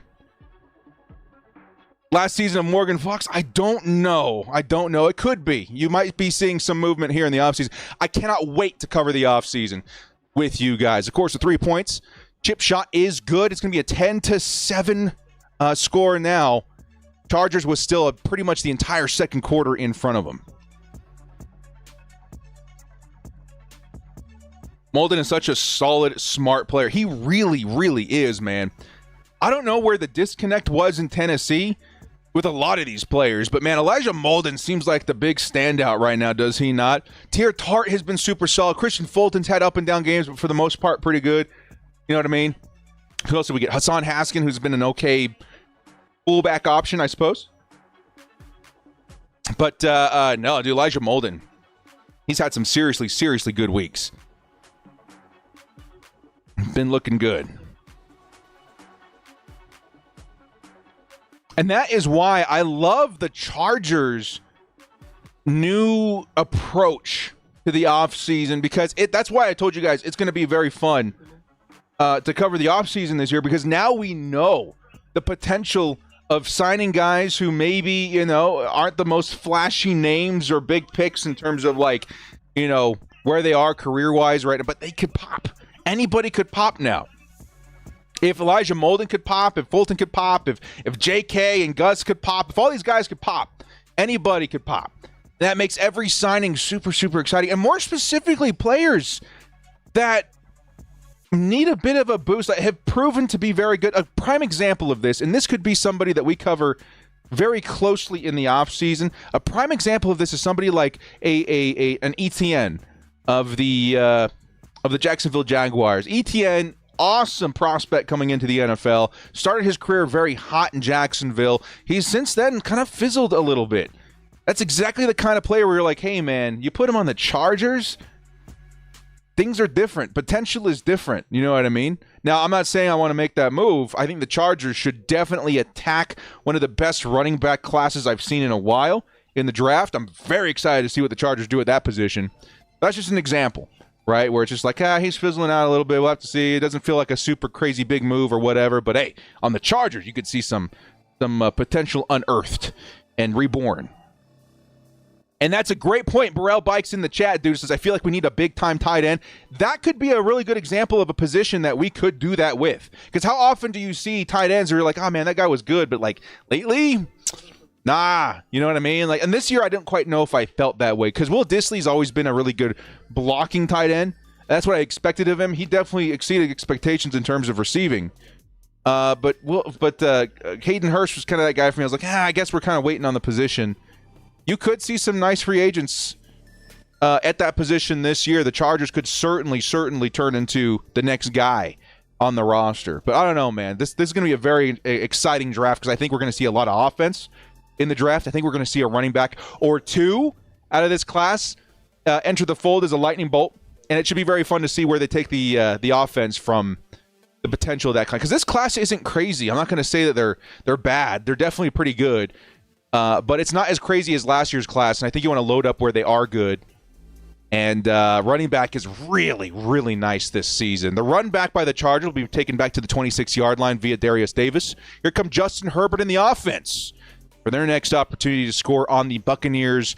A: Last season of Morgan Fox, I don't know. It could be. You might be seeing some movement here in the offseason. I cannot wait to cover the offseason with you guys. Of course, the 3 points. Chip shot is good. It's going to be a 10-7 score now. Chargers was still pretty much the entire second quarter in front of them. Molden is such a solid, smart player. He really, really is, man. I don't know where the disconnect was in Tennessee with a lot of these players, but man, Elijah Molden seems like the big standout right now, does he not? Tier Tart has been super solid. Christian Fulton's had up and down games, but for the most part, pretty good. You know what I mean? Who else did we get? Hassan Haskin, who's been an okay fullback option, I suppose. But no, dude, Elijah Molden, he's had some seriously, seriously good weeks. Been looking good. And that is why I love the Chargers' new approach to the offseason, because that's why I told you guys it's going to be very fun to cover the offseason this year, because now we know the potential of signing guys who maybe, aren't the most flashy names or big picks in terms of where they are career-wise right now, but they could pop. Anybody could pop now. If Elijah Molden could pop, if Fulton could pop, if JK and Gus could pop, if all these guys could pop, anybody could pop. That makes every signing super, super exciting. And more specifically, players that need a bit of a boost, that have proven to be very good. A prime example of this, and this could be somebody that we cover very closely in the offseason. A prime example of this is somebody like an ETN of the Jacksonville Jaguars. ETN, awesome prospect coming into the NFL. Started his career very hot in Jacksonville. He's since then kind of fizzled a little bit. That's exactly the kind of player where you're like, hey, man, you put him on the Chargers, things are different. Potential is different. You know what I mean? Now, I'm not saying I want to make that move. I think the Chargers should definitely attack one of the best running back classes I've seen in a while in the draft. I'm very excited to see what the Chargers do at that position. That's just an example, right? Where it's just like, he's fizzling out a little bit. We'll have to see. It doesn't feel like a super crazy big move or whatever. But, hey, on the Chargers, you could see some potential unearthed and reborn. And that's a great point. Burrell Bikes in the chat, dude, says, I feel like we need a big-time tight end. That could be a really good example of a position that we could do that with. Because how often do you see tight ends where you're like, oh, man, that guy was good, but, like, lately, nah, you know what I mean? Like, and this year I didn't quite know if I felt that way. Because Will Dissly's always been a really good blocking tight end. That's what I expected of him. He definitely exceeded expectations in terms of receiving. But Hayden Hurst was kind of that guy for me. I was like, I guess we're kind of waiting on the position. You could see some nice free agents at that position this year. The Chargers could certainly turn into the next guy on the roster. But I don't know, man. This is going to be a very exciting draft because I think we're going to see a lot of offense in the draft. I think we're going to see a running back or two out of this class enter the fold as a lightning bolt. And it should be very fun to see where they take the offense from the potential of that kind. Because this class isn't crazy. I'm not going to say that they're bad. They're definitely pretty good. But it's not as crazy as last year's class, and I think you want to load up where they are good. And running back is really, really nice this season. The run back by the Chargers will be taken back to the 26-yard line via Darius Davis. Here comes Justin Herbert in the offense for their next opportunity to score on the Buccaneers.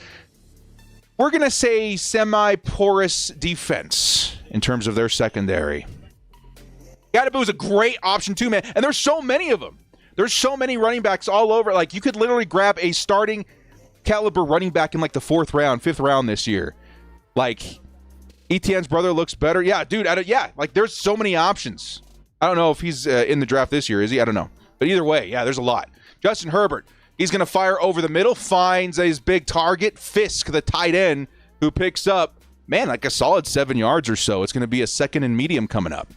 A: We're going to say semi-porous defense in terms of their secondary. Gadabu is a great option too, man. And there's so many of them. There's so many running backs all over. Like, you could literally grab a starting caliber running back in, like, the 4th round, 5th round this year. Like, Etienne's brother looks better. Yeah, dude, like, there's so many options. I don't know if he's in the draft this year, is he? I don't know. But either way, yeah, there's a lot. Justin Herbert, he's going to fire over the middle, finds his big target, Fisk, the tight end, who picks up, man, like a solid 7 yards or so. It's going to be a 2nd and medium coming up.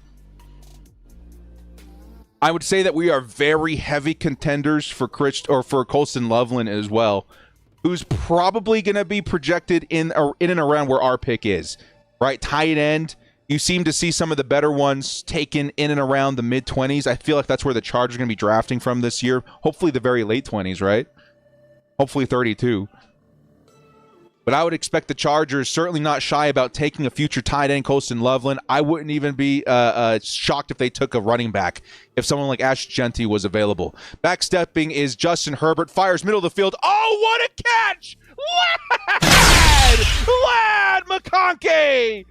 A: I would say that we are very heavy contenders for Colston Loveland as well, who's probably going to be projected in and around where our pick is, right? Tight end. You seem to see some of the better ones taken in and around the mid-20s. I feel like that's where the Chargers are going to be drafting from this year. Hopefully the very late 20s, right? Hopefully 32. But I would expect the Chargers certainly not shy about taking a future tight end, Colston Loveland. I wouldn't even be shocked if they took a running back, if someone like Ash Genty was available. Backstepping is Justin Herbert, fires middle of the field. Oh, what a catch! Lad McConkey!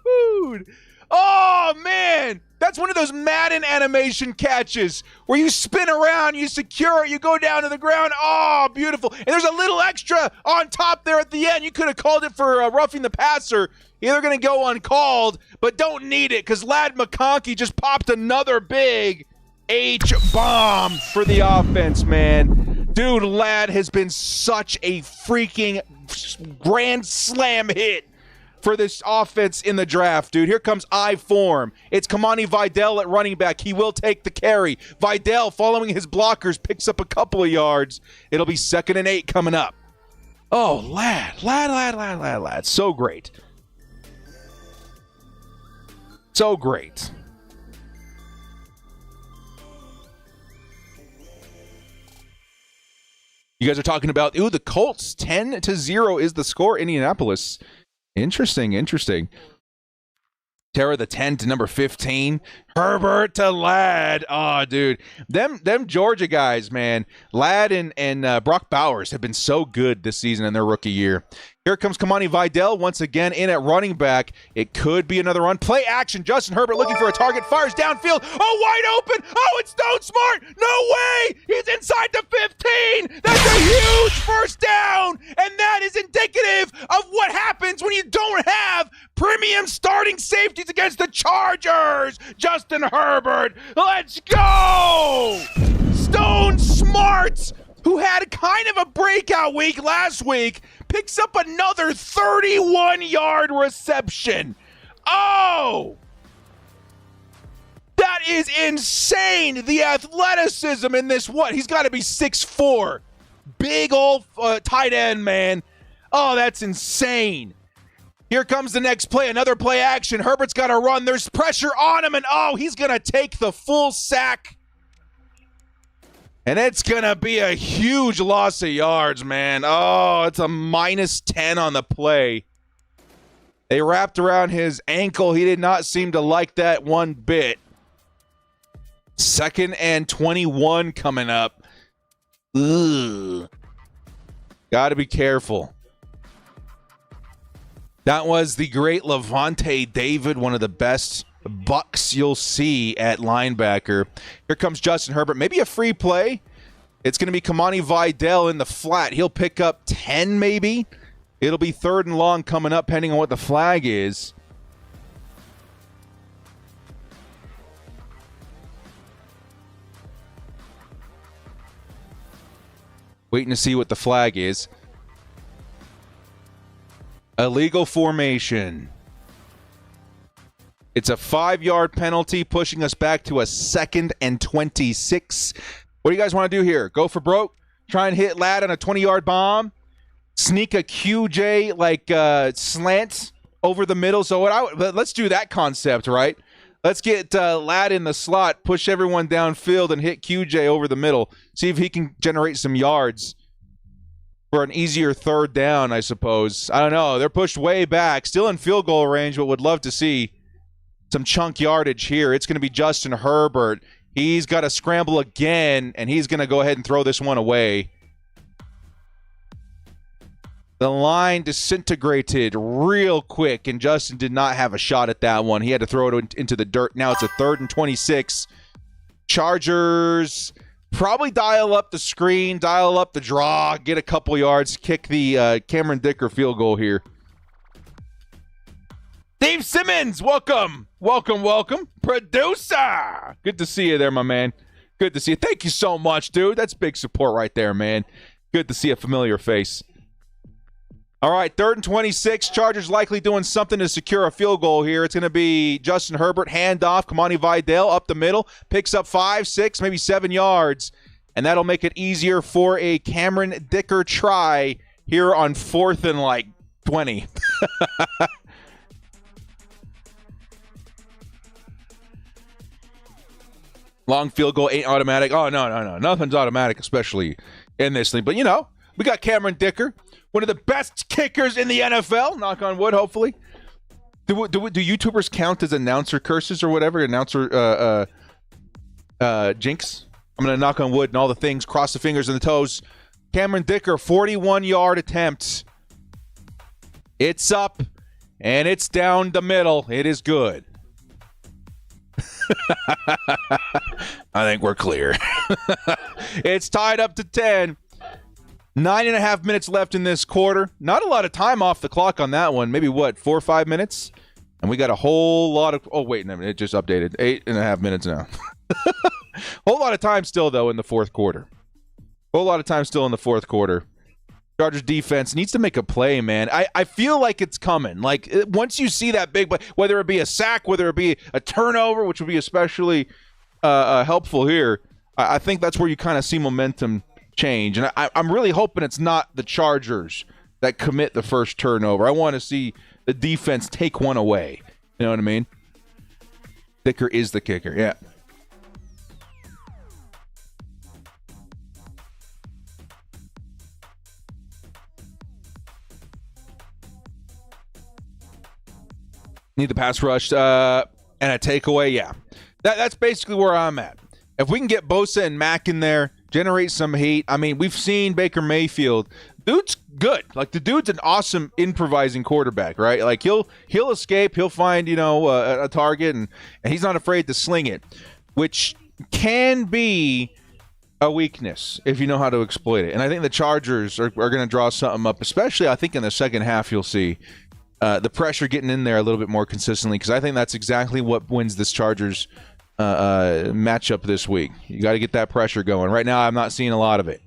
A: Dude! Oh, man! That's one of those Madden animation catches where you spin around, you secure it, you go down to the ground. Oh, beautiful. And there's a little extra on top there at the end. You could have called it for roughing the passer. They're going to go uncalled, but don't need it because Lad McConkey just popped another big H-bomb for the offense, man. Dude, Lad has been such a freaking grand slam hit for this offense in the draft, dude. Here comes I-form. It's Kamani Vidal at running back. He will take the carry. Vidal, following his blockers, picks up a couple of yards. It'll be 2nd and 8 coming up. Oh, Lad. So great. So great. You guys are talking about, the Colts, 10-0 is the score, Indianapolis. Interesting. Tara the 10 to number 15. Herbert to Lad. Oh, dude. Them Georgia guys, man. Lad and Brock Bowers have been so good this season in their rookie year. Here comes Kamani Vidal once again in at running back. It could be another run. Play action. Justin Herbert looking for a target. Fires downfield. Oh, wide open. Oh, it's Stone Smart. No way. He's inside the 15. That's a huge first down. And that is indicative of what happens when you don't have premium starting safeties against the Chargers. Justin Herbert. Let's go. Stone Smart, who had kind of a breakout week last week, picks up another 31-yard reception. Oh! That is insane. The athleticism in this, what? He's got to be 6'4". Big old tight end, man. Oh, that's insane. Here comes the next play, another play action. Herbert's got to run. There's pressure on him, and oh, he's going to take the full sack. And it's going to be a huge loss of yards, man. Oh, it's a -10 on the play. They wrapped around his ankle. He did not seem to like that one bit. 2nd and 21 coming up. Ugh. Got to be careful. That was the great Levante David, one of the best Bucs you'll see at linebacker. Here comes Justin Herbert. Maybe a free play. It's going to be Kamani Vidal in the flat. He'll pick up 10 maybe. It'll be 3rd and long coming up, depending on what the flag is. Waiting to see what the flag is. Illegal formation. It's a 5-yard penalty, pushing us back to a 2nd and 26. What do you guys want to do here? Go for broke? Try and hit Ladd on a 20-yard bomb? Sneak a QJ slant over the middle? So let's do that concept, right? Let's get Ladd in the slot, push everyone downfield, and hit QJ over the middle. See if he can generate some yards for an easier 3rd down, I suppose. I don't know. They're pushed way back. Still in field goal range, but would love to see some chunk yardage here. It's going to be Justin Herbert. He's got to scramble again, and he's going to go ahead and throw this one away. The line disintegrated real quick, and Justin did not have a shot at that one. He had to throw it into the dirt. Now it's a 3rd and 26. Chargers probably dial up the screen, dial up the draw, get a couple yards, kick the Cameron Dicker field goal here. Dave Simmons, welcome. Producer. Good to see you there, my man. Good to see you. Thank you so much, dude. That's big support right there, man. Good to see a familiar face. All right, 3rd and 26. Chargers likely doing something to secure a field goal here. It's going to be Justin Herbert, handoff. Kamani Vidal up the middle. Picks up 5, 6, maybe 7 yards. And that'll make it easier for a Cameron Dicker try here on 4th and 20. Long field goal ain't automatic. Oh, no. Nothing's automatic, especially in this thing. But, we got Cameron Dicker, one of the best kickers in the NFL. Knock on wood, hopefully. Do YouTubers count as announcer curses or whatever? Announcer jinx? I'm going to knock on wood and all the things, cross the fingers and the toes. Cameron Dicker, 41-yard attempt. It's up, and it's down the middle. It is good. I think we're clear. It's tied up to 10. 9.5 minutes left in this quarter. Not a lot of time off the clock on that one. Maybe 4 or 5 minutes? And we got a whole lot of... Oh, wait a minute. It just updated. 8.5 minutes now. Whole lot of time still, though, in the 4th quarter. Chargers defense needs to make a play, man. I feel like it's coming. Once you see that big play, whether it be a sack, whether it be a turnover, which would be especially helpful here, I think that's where you kind of see momentum change. And I'm really hoping it's not the Chargers that commit the first turnover. I want to see the defense take one away. You know what I mean? Dicker is the kicker, yeah. Need the pass rush and a takeaway, yeah. That's basically where I'm at. If we can get Bosa and Mack in there, generate some heat. I mean, we've seen Baker Mayfield. Dude's good. Like, the dude's an awesome improvising quarterback, right? Like, he'll escape. He'll find, a target, and he's not afraid to sling it, which can be a weakness if you know how to exploit it. And I think the Chargers are going to draw something up, especially I think in the second half you'll see the pressure getting in there a little bit more consistently, because I think that's exactly what wins this Chargers matchup this week. You got to get that pressure going. Right now I'm not seeing a lot of it.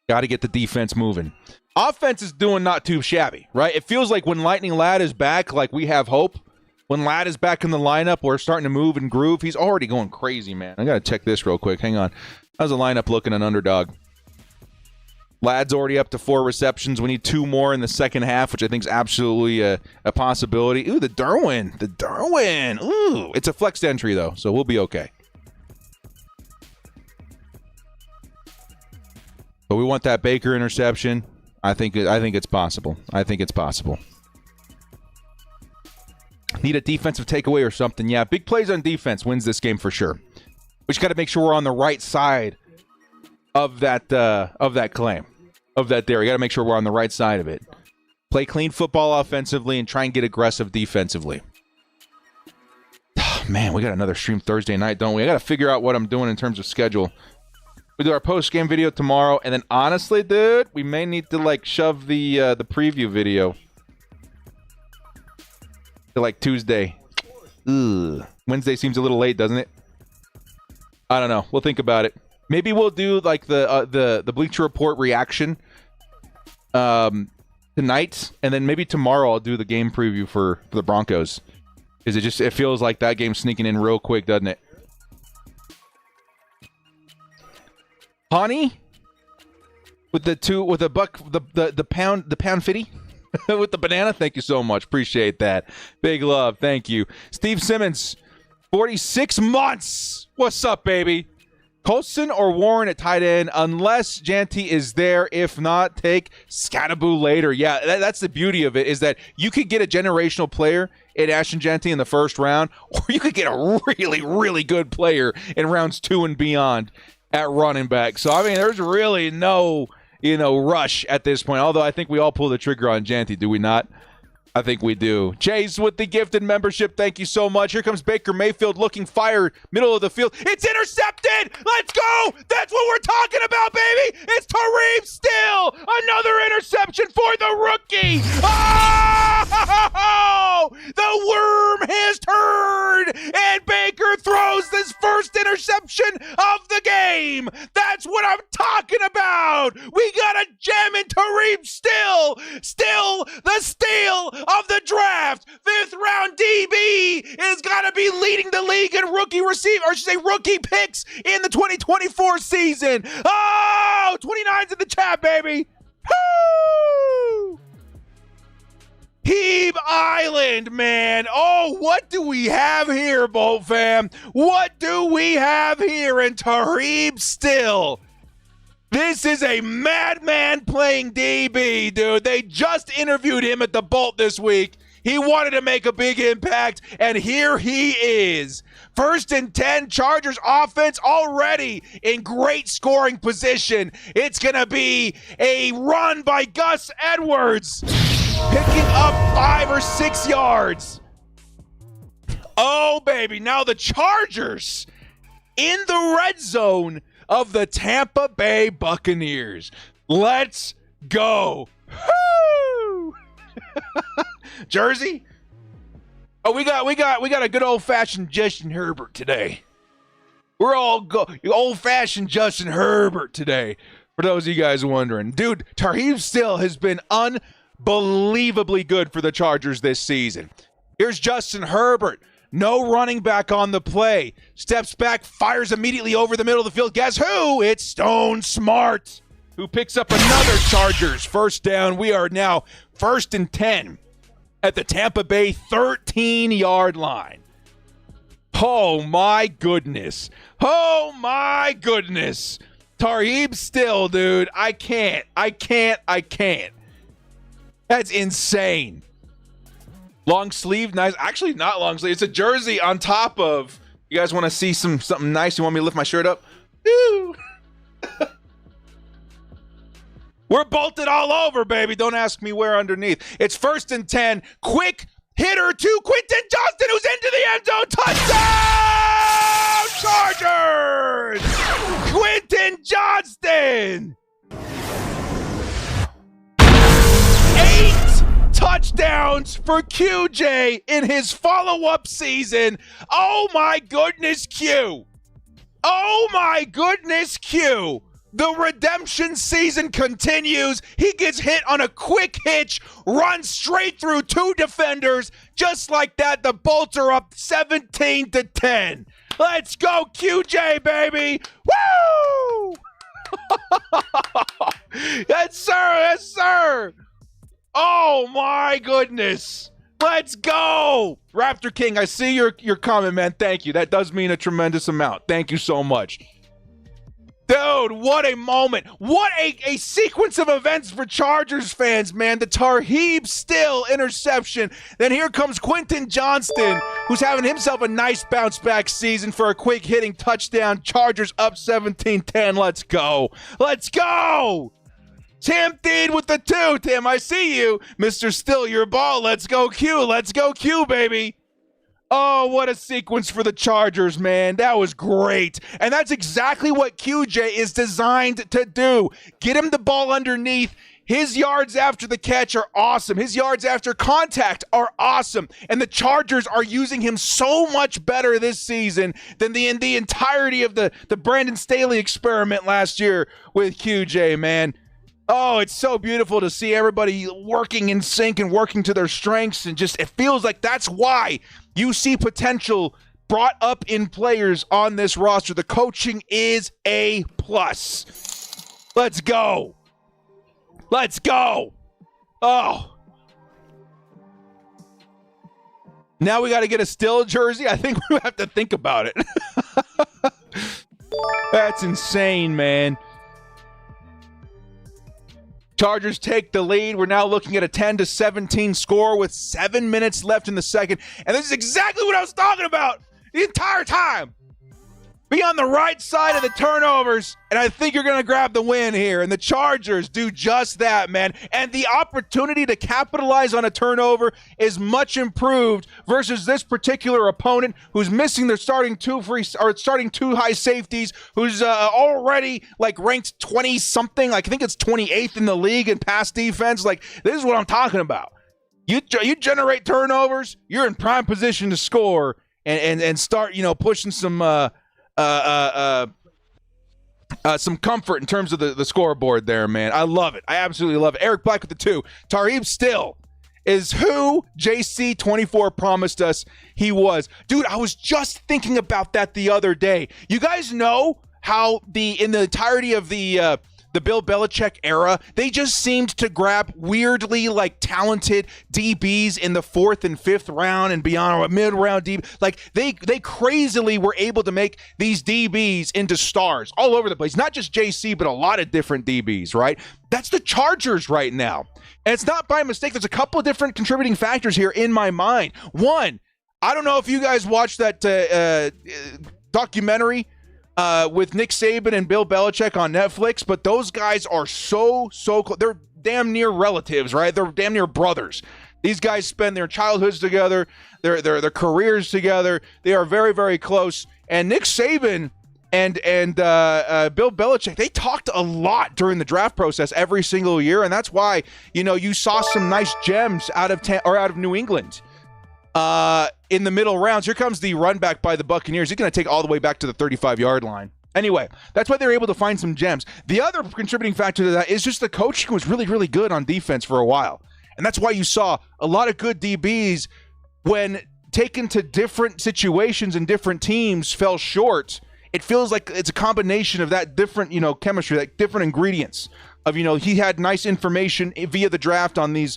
A: Got to get the defense moving. Offense is doing not too shabby, right? It feels like when Lightning Lad is back, like we have hope. When Ladd is back in the lineup, we're starting to move and groove. He's already going crazy, man. I got to check this real quick. Hang on. How's the lineup looking on Underdog? Ladd's already up to 4 receptions. We need 2 more in the second half, which I think is absolutely a possibility. Ooh, the Derwin. The Derwin. Ooh, it's a flexed entry, though, so we'll be okay. But we want that Baker interception. I think it's possible. I think it's possible. Need a defensive takeaway or something. Yeah, big plays on defense wins this game for sure. We just got to make sure we're on the right side of that claim, of that theory. Got to make sure we're on the right side of it. Play clean football offensively and try and get aggressive defensively. Oh, man, we got another stream Thursday night, don't we? I got to figure out what I'm doing in terms of schedule. We do our post-game video tomorrow, and then honestly, dude, we may need to shove the preview video to Tuesday. Ugh. Wednesday seems a little late, doesn't it? I don't know. We'll think about it. Maybe we'll do the Bleacher Report reaction tonight, and then maybe tomorrow I'll do the game preview for the Broncos. Because it feels like that game's sneaking in real quick, doesn't it? Honey, with the pound 50 with the banana. Thank you so much. Appreciate that. Big love. Thank you. Steve Simmons, 46 months. What's up, baby? Colson or Warren at tight end, unless Janty is there. If not, take Scattaboo later. Yeah, that's the beauty of it, is that you could get a generational player in Ashton Janty in the first round, or you could get a really, really good player in rounds 2 and beyond at running back. So, I mean, there's really no, rush at this point. Although I think we all pull the trigger on Janty, do we not? I think we do. Chase with the gifted membership. Thank you so much. Here comes Baker Mayfield looking fire, middle of the field. It's intercepted. Let's go. That's what we're talking about, baby. It's Tarheeb Still. Another interception for the rookie. Oh, the worm has turned, and Baker throws this first interception of the game. That's what I'm talking about. We got a gem in Tarheeb Still. Still the steal of the draft. 5th round DB is going to be leading the league in rookie picks in the 2024 season. Oh, 29's in the chat, baby. Woo! Heeb Island, man. Oh, what do we have here, Bolt fam? What do we have here in Tarheeb Still? This is a madman playing DB, dude. They just interviewed him at the Bolt this week. He wanted to make a big impact, and here he is. 1st and 10, Chargers offense already in great scoring position. It's going to be a run by Gus Edwards, picking up 5 or 6 yards. Oh, baby. Now the Chargers in the red zone of the Tampa Bay Buccaneers. Let's go. Woo! Jersey? Oh, we got a good old-fashioned Justin Herbert today. We're all old-fashioned Justin Herbert today, for those of you guys wondering. Dude, Tarheeb Still has been unbelievably good for the Chargers this season. Here's Justin Herbert. No running back on the play. Steps back, fires immediately over the middle of the field. Guess who? It's Stone Smart, who picks up another Chargers first down. We are now 1st and 10 at the Tampa Bay 13-yard line. Oh, my goodness. Oh, my goodness. Tarheeb Still, dude. I can't. That's insane. Long sleeve, nice. Actually, not long sleeve. It's a jersey on top of. You guys want to see something nice? You want me to lift my shirt up? Woo! We're bolted all over, baby. Don't ask me where underneath. It's 1st and 10. Quick hitter to Quentin Johnston, who's into the end zone. Touchdown, Chargers! Quentin Johnston! 8 touchdowns for QJ in his follow-up season. Oh, my goodness, Q. Oh, my goodness, Q. The redemption season continues. He gets hit on a quick hitch, runs straight through 2 defenders. Just like that, the Bolts are up 17-10. Let's go, QJ, baby. Woo! Yes, sir. Yes, sir. Oh, my goodness. Let's go. Raptor King, I see your comment, man. Thank you. That does mean a tremendous amount. Thank you so much. Dude, what a moment. What a sequence of events for Chargers fans, man. The Tarheeb Still interception. Then here comes Quentin Johnston, who's having himself a nice bounce-back season for a quick hitting touchdown. Chargers up 17-10. Let's go. Let's go. Tim Deed with the 2. Tim, I see you. Mr. Still, your ball. Let's go, Q. Let's go, Q, baby. Oh, what a sequence for the Chargers, man. That was great. And that's exactly what QJ is designed to do. Get him the ball underneath. His yards after the catch are awesome. His yards after contact are awesome. And the Chargers are using him so much better this season than the entirety of the Brandon Staley experiment last year with QJ, man. Oh, it's so beautiful to see everybody working in sync and working to their strengths, and just it feels like that's why you see potential brought up in players on this roster. The coaching is A+. Let's go. Let's go. Oh. Now we got to get a Still jersey. I think we have to think about it. That's insane, man. Chargers take the lead. We're now looking at a 10-17 score with 7 minutes left in the second. And this is exactly what I was talking about the entire time. Be on the right side of the turnovers, and I think you're going to grab the win here. And the Chargers do just that, man. And the opportunity to capitalize on a turnover is much improved versus this particular opponent who's missing their starting 2 high safeties, who's already like ranked 20-something. Like I think it's 28th in the league in pass defense. Like this is what I'm talking about. You generate turnovers, you're in prime position to score and start pushing some comfort in terms of the scoreboard there, man. I love it. I absolutely love it. Eric Black with the 2. Tarheeb Still is who JC24 promised us he was. Dude, I was just thinking about that the other day. You guys know how in the entirety of the Bill Belichick era, they just seemed to grab weirdly like talented DBs in the 4th and 5th round and beyond, or mid-round DB. Like they crazily were able to make these DBs into stars all over the place. Not just JC, but a lot of different DBs, right? That's the Chargers right now. And it's not by mistake. There's a couple of different contributing factors here in my mind. One, I don't know if you guys watched that documentary with Nick Saban and Bill Belichick on Netflix, but those guys are so close. They're damn near relatives, right? They're damn near brothers. These guys spend their childhoods together, their careers together. They are very, very close. And Nick Saban and Bill Belichick, they talked a lot during the draft process every single year, and that's why you saw some nice gems out of New England. In the middle rounds. Here comes the run back by the Buccaneers. He's going to take all the way back to the 35-yard line. Anyway, that's why they were able to find some gems. The other contributing factor to that is just the coaching was really, really good on defense for a while. And that's why you saw a lot of good DBs when taken to different situations and different teams fell short. It feels like it's a combination of that different, chemistry, like different ingredients. Of he had nice information via the draft on these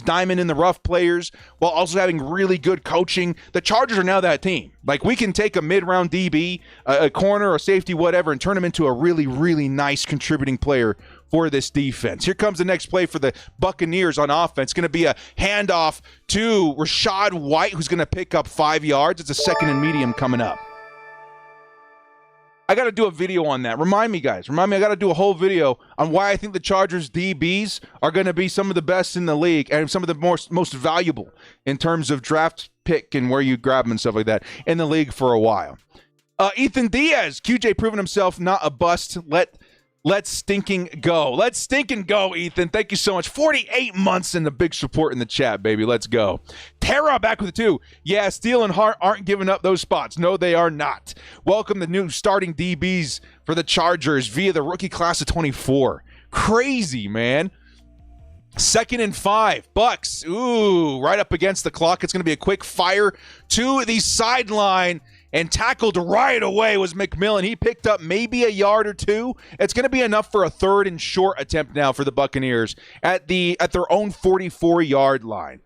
A: diamond in the rough players, while also having really good coaching. The Chargers are now that team. Like we can take a mid-round DB, a corner, or safety, whatever, and turn him into a really, really nice contributing player for this defense. Here comes the next play for the Buccaneers on offense. It's going to be a handoff to Rachaad White, who's going to pick up 5 yards. It's a 2nd and medium coming up. I got to do a video on that. Remind me, guys. I got to do a whole video on why I think the Chargers DBs are going to be some of the best in the league and some of the most valuable in terms of draft pick and where you grab them and stuff like that in the league for a while. Ethan Diaz, QJ proven himself not a bust. Let's stinking go. Let's stinking go, Ethan. Thank you so much. 48 months and the big support in the chat, baby. Let's go. Tara back with the 2. Yeah, Steele and Hart aren't giving up those spots. No, they are not. Welcome the new starting DBs for the Chargers via the rookie class of 24. Crazy, man. 2nd and 5. Bucs. Ooh, right up against the clock. It's going to be a quick fire to the sideline. And tackled right away was McMillan. He picked up maybe a yard or 2. It's going to be enough for a 3rd and short attempt now for the Buccaneers at their own 44-yard line.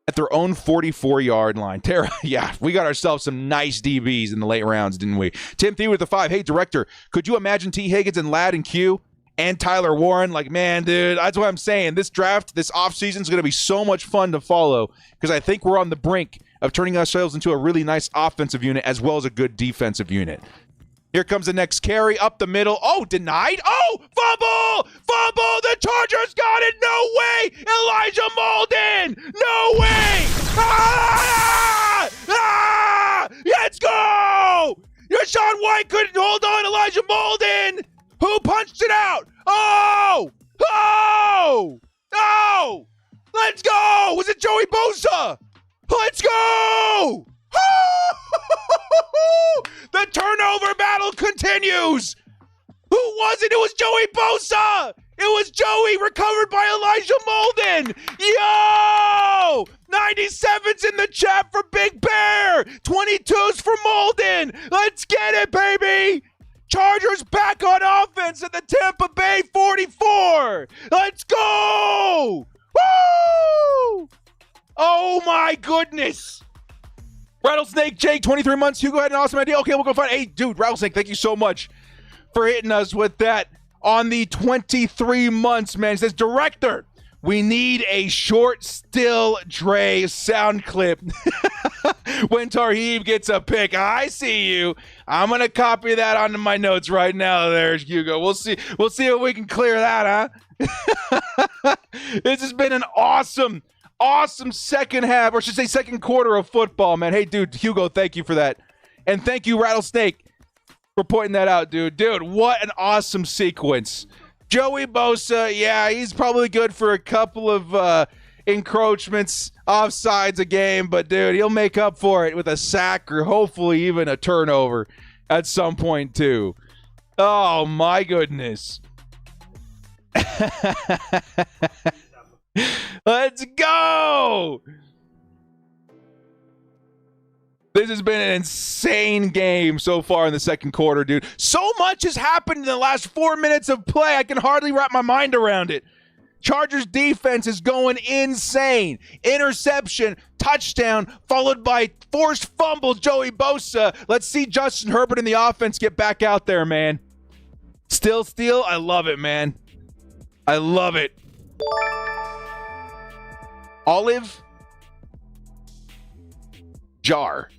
A: At their own 44-yard line. Tara, yeah, we got ourselves some nice DBs in the late rounds, didn't we? Tim Thie with the 5. Hey, director, could you imagine T. Higgins and Ladd and Q and Tyler Warren? Like, man, dude, that's what I'm saying. This draft, this offseason is going to be so much fun to follow because I think we're on the brink of turning ourselves into a really nice offensive unit as well as a good defensive unit. Here comes the next carry up the middle. Oh, denied. Oh, fumble! Fumble! The Chargers got it! No way! Elijah Molden! No way! Ah! Ah! Let's go! Rashawn White couldn't hold on. Elijah Molden! Who punched it out? Oh! Oh! Oh! Let's go! Was it Joey Bosa? Let's go! The turnover battle continues. Who was it? It was Joey Bosa. It was Joey, recovered by Elijah Molden. Yo! 97's in the chat for Big Bear. 22's for Molden. Let's get it, baby. Chargers back on offense at the Tampa Bay 44. Let's go! Woo! Oh, my goodness. Rattlesnake Jake, 23 months. Hugo had an awesome idea. Okay, we'll go find. Hey, dude, Rattlesnake, thank you so much for hitting us with that on the 23 months, man. It says, director, we need a short, still Dre sound clip when Tarheeb gets a pick. I see you. I'm going to copy that onto my notes right now. There's Hugo. We'll see if we can clear that, huh? This has been an awesome second half, or I should say second quarter of football, man. Hey, dude, Hugo, thank you for that. And thank you, Rattlesnake, for pointing that out, dude. Dude, what an awesome sequence. Joey Bosa, yeah, he's probably good for a couple of encroachments, offsides a game, but, dude, he'll make up for it with a sack or hopefully even a turnover at some point, too. Oh, my goodness. Let's go! This has been an insane game so far in the second quarter, dude. So much has happened in the last 4 minutes of play, I can hardly wrap my mind around it. Chargers defense is going insane. Interception, touchdown, followed by forced fumble, Joey Bosa. Let's see Justin Herbert and the offense get back out there, man. Still, I love it, man. I love it. Olive jar.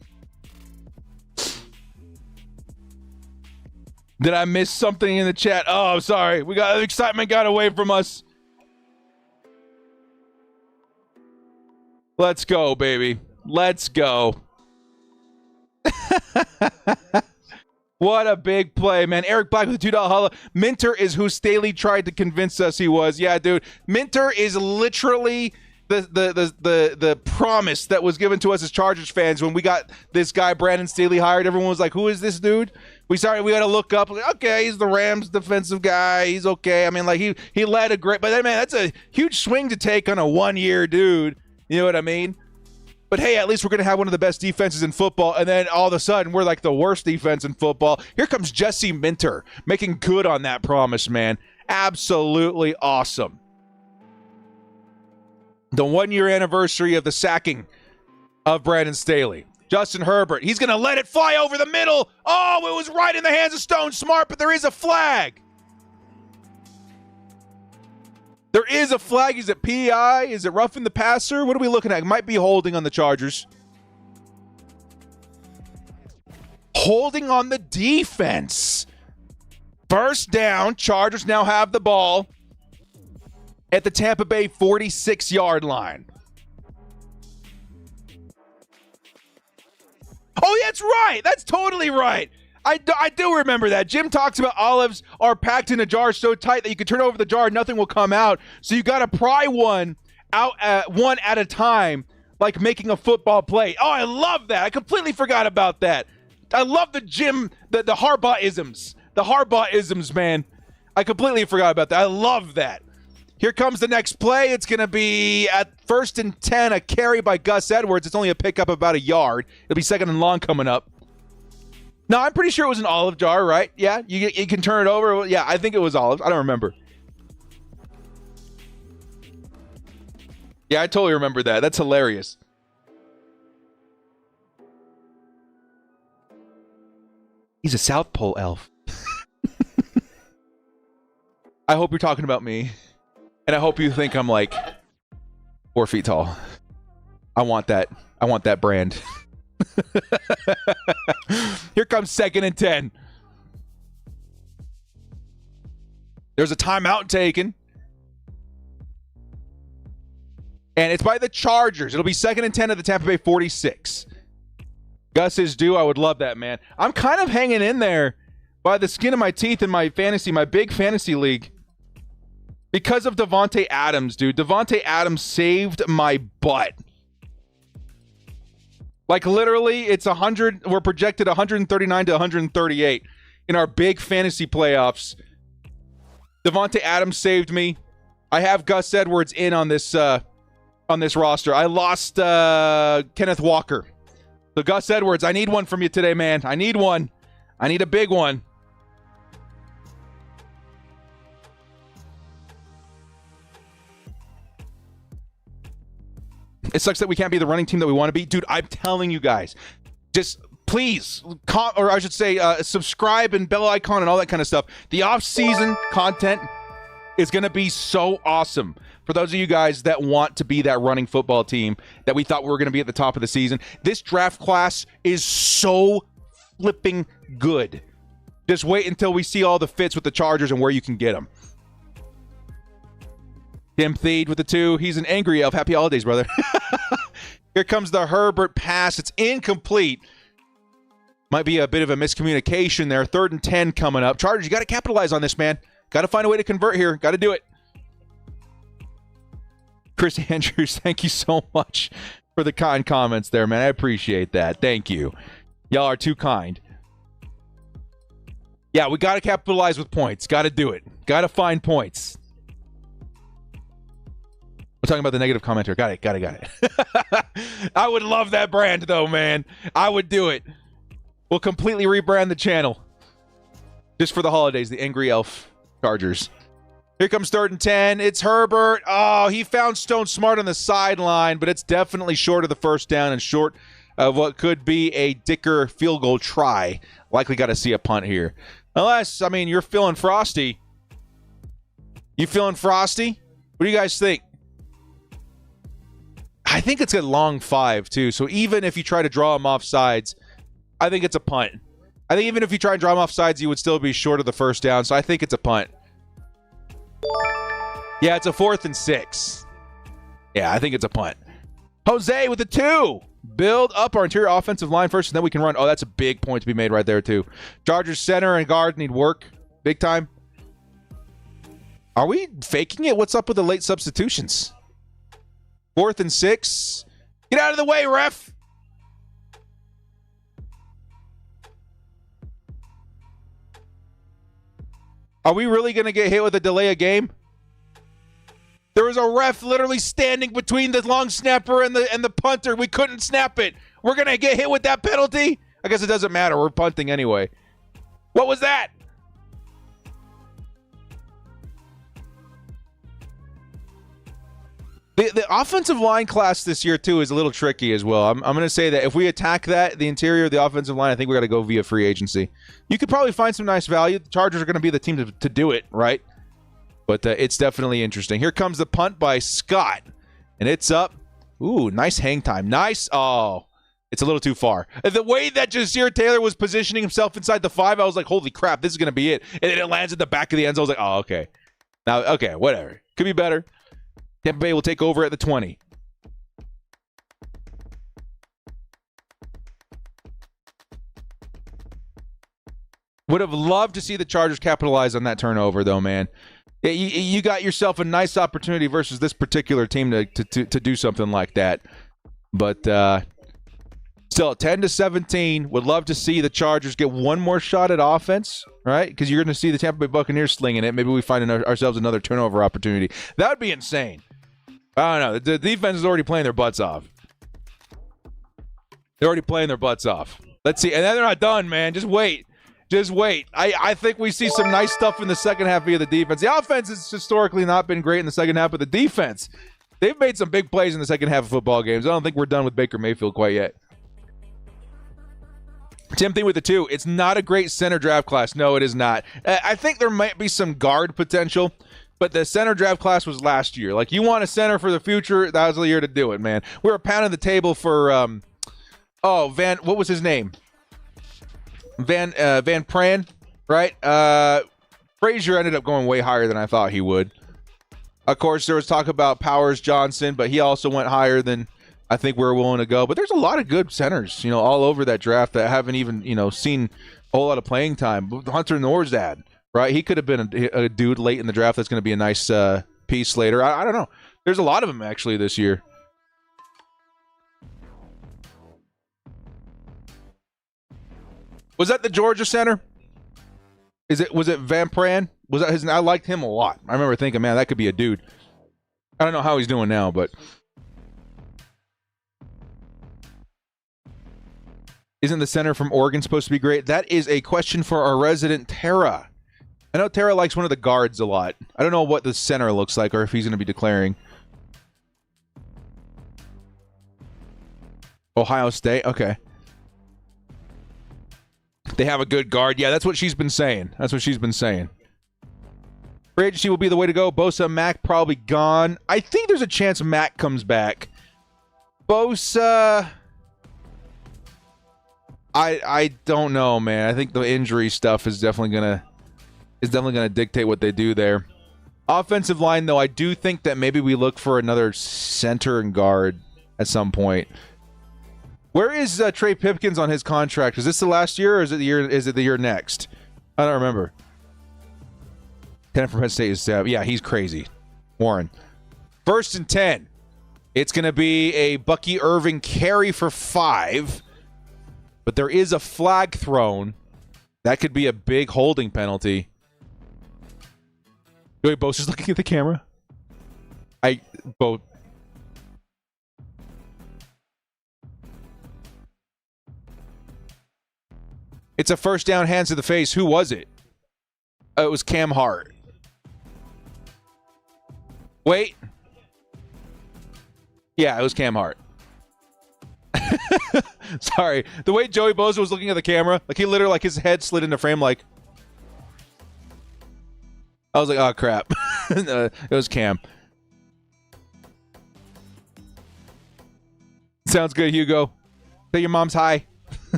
A: Did I miss something in the chat? Oh, sorry. Excitement got away from us. Let's go, baby. Let's go. What a big play, man. Eric Black with the $2 holla. Minter is who Staley tried to convince us he was. Yeah, dude. Minter is literally the promise that was given to us as Chargers fans when we got this guy Brandon Staley hired. Everyone was like, who is this dude? We got to look up. Like, okay, he's the Rams defensive guy. He's okay. I mean, like he led a great, but then, man, that's a huge swing to take on a 1 year dude. You know what I mean? But hey, at least we're going to have one of the best defenses in football, and then all of a sudden we're like the worst defense in football. Here comes Jesse Minter making good on that promise, man. Absolutely awesome. The 1 year anniversary of the sacking of Brandon Staley. Justin Herbert, he's going to let it fly over the middle. Oh, it was right in the hands of Stone Smart, but there is a flag. There is a flag. Is it PI? Is it roughing the passer? What are we looking at? It might be holding on the Chargers. holding on the defense. First down. Chargers now have the ball at the Tampa Bay 46-yard line. Oh, that's right. That's totally right. I do remember that. Jim talks about olives are packed in a jar so tight that you can turn over the jar and nothing will come out. So you got to pry one out one at a time, like making a football play. Oh, I love that. I completely forgot about that. I love the Jim, the Harbaugh-isms. The Harbaugh-isms, man. I completely forgot about that. I love that. Here comes the next play. It's going to be at 1st and 10, a carry by Gus Edwards. It's only a pickup about a yard. It'll be 2nd and long coming up. No, I'm pretty sure it was an olive jar, right? Yeah, you can turn it over. Yeah, I think it was olives. I don't remember. Yeah, I totally remember that. That's hilarious. He's a South Pole elf. I hope you're talking about me. And I hope you think I'm like 4 feet tall. I want that. I want that brand. Here comes 2nd and 10. There's a timeout taken. And it's by the Chargers. It'll be 2nd and 10 at the Tampa Bay 46. Gus is due. I would love that, man. I'm kind of hanging in there by the skin of my teeth in my big fantasy league. Because of Davante Adams, dude. Davante Adams saved my butt. Like, literally, it's 100. We're projected 139 to 138 in our big fantasy playoffs. Davante Adams saved me. I have Gus Edwards in on this roster. I lost Kenneth Walker. So, Gus Edwards, I need one from you today, man. I need one. I need a big one. It sucks that we can't be the running team that we want to be. Dude, I'm telling you guys, just please, subscribe and bell icon and all that kind of stuff. The off-season content is going to be so awesome for those of you guys that want to be that running football team that we thought we were going to be at the top of the season. This draft class is so flipping good. Just wait until we see all the fits with the Chargers and where you can get them. Tim Theed with the 2. He's an angry elf. Happy holidays, brother. Here comes the Herbert pass. It's incomplete. Might be a bit of a miscommunication there. 3rd and 10 coming up. Chargers, you got to capitalize on this, man. Got to find a way to convert here. Got to do it. Chris Andrews, thank you so much for the kind comments there, man. I appreciate that. Thank you. Y'all are too kind. Yeah, we got to capitalize with points. Got to do it. Got to find points. We're talking about the negative commenter. Got it. I would love that brand, though, man. I would do it. We'll completely rebrand the channel. Just for the holidays, the Angry Elf Chargers. Here comes 3rd and 10. It's Herbert. Oh, he found Stone Smart on the sideline, but it's definitely short of the first down and short of what could be a Dicker field goal try. Likely got to see a punt here. Unless, I mean, you're feeling frosty. You feeling frosty? What do you guys think? I think it's a long 5, too. So even if you try to draw him off sides, I think it's a punt. I think even if you try and draw him off sides, you would still be short of the first down. So I think it's a punt. Yeah, it's a 4th and 6. Yeah, I think it's a punt. Jose with the 2. Build up our interior offensive line first, and then we can run. Oh, that's a big point to be made right there, too. Chargers center and guard need work. Big time. Are we faking it? What's up with the late substitutions? 4th and 6. Get out of the way, ref. Are we really going to get hit with a delay of game? There was a ref literally standing between the long snapper and the punter. We couldn't snap it. We're going to get hit with that penalty? I guess it doesn't matter. We're punting anyway. What was that? The offensive line class this year, too, is a little tricky as well. I'm going to say that if we attack the interior of the offensive line, I think we got to go via free agency. You could probably find some nice value. The Chargers are going to be the team to do it, right? But it's definitely interesting. Here comes the punt by Scott. And it's up. Ooh, nice hang time. Nice. Oh, It's a little too far. And the way that Jasir Taylor was positioning himself inside the 5, I was like, holy crap, this is going to be it. And then it lands at the back of the end zone. I was like, oh, okay. Now, okay, whatever. Could be better. Tampa Bay will take over at the 20. Would have loved to see the Chargers capitalize on that turnover, though, man. You got yourself a nice opportunity versus this particular team to do something like that. But still, 10-17. Would love to see the Chargers get one more shot at offense, right? Because you're going to see the Tampa Bay Buccaneers slinging it. Maybe we find ourselves another turnover opportunity. That would be insane. I don't know. The defense is already playing their butts off. They're already playing their butts off. Let's see. And then they're not done, man. Just wait. Just wait. I think we see some nice stuff in the second half via the defense. The offense has historically not been great in the second half, but the defense, they've made some big plays in the second half of football games. I don't think we're done with Baker Mayfield quite yet. Same thing with the 2. It's not a great center draft class. No, it is not. I think there might be some guard potential, but the center draft class was last year. Like, you want a center for the future, that was the year to do it, man. We were pounding the table for, what was his name? Van Pran, right? Frazier ended up going way higher than I thought he would. Of course, there was talk about Powers Johnston, but he also went higher than I think we were willing to go. But there's a lot of good centers, all over that draft that haven't even, seen a whole lot of playing time. Hunter Norzad, right? He could have been a dude late in the draft that's going to be a nice piece later. I don't know. There's a lot of them, actually, this year. Was that the Georgia center? Was it Van Pran? Was that his? I liked him a lot. I remember thinking, man, that could be a dude. I don't know how he's doing now, but isn't the center from Oregon supposed to be great? That is a question for our resident Tara. I know Tara likes one of the guards a lot. I don't know what the center looks like or if he's going to be declaring. Ohio State? Okay. They have a good guard. Yeah, that's what she's been saying. Free agency will be the way to go. Bosa, Mac probably gone. I think there's a chance Mac comes back. Bosa, I don't know, man. I think the injury stuff is definitely gonna dictate what they do there. Offensive line, though, I do think that maybe we look for another center and guard at some point. Where is Trey Pipkins on his contract? Is this the last year, or is it the year next? I don't remember. 10 from Penn State is yeah, he's crazy. Warren. 1st and 10. It's going to be a Bucky Irving carry for 5, but there is a flag thrown. That could be a big holding penalty. Joey Bosa's looking at the camera. It's a first down, hands to the face. Who was it? It was Cam Hart. Wait. Yeah, it was Cam Hart. Sorry. The way Joey Bosa was looking at the camera, like he literally, like his head slid into frame, like. I was like, oh, crap. It was Cam. Sounds good, Hugo. Say your mom's hi.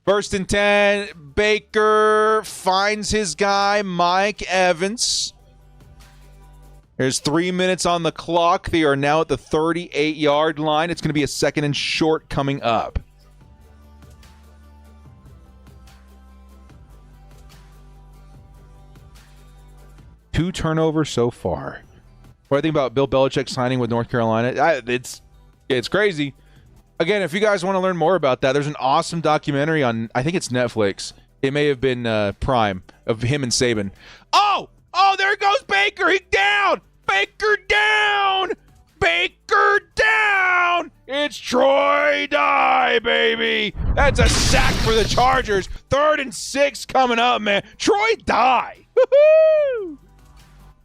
A: 1st and 10. Baker finds his guy, Mike Evans. There's 3 minutes on the clock. They are now at the 38-yard line. It's going to be a 2nd and short coming up. Two turnovers so far. What do I think about Bill Belichick signing with North Carolina? It's crazy. Again, if you guys want to learn more about that, there's an awesome documentary on, I think it's Netflix. It may have been Prime, of him and Saban. Oh, there goes Baker. He's down. Baker down. Baker down. It's Troy Dye, baby. That's a sack for the Chargers. 3rd and 6 coming up, man. Troy Dye. Woo-hoo.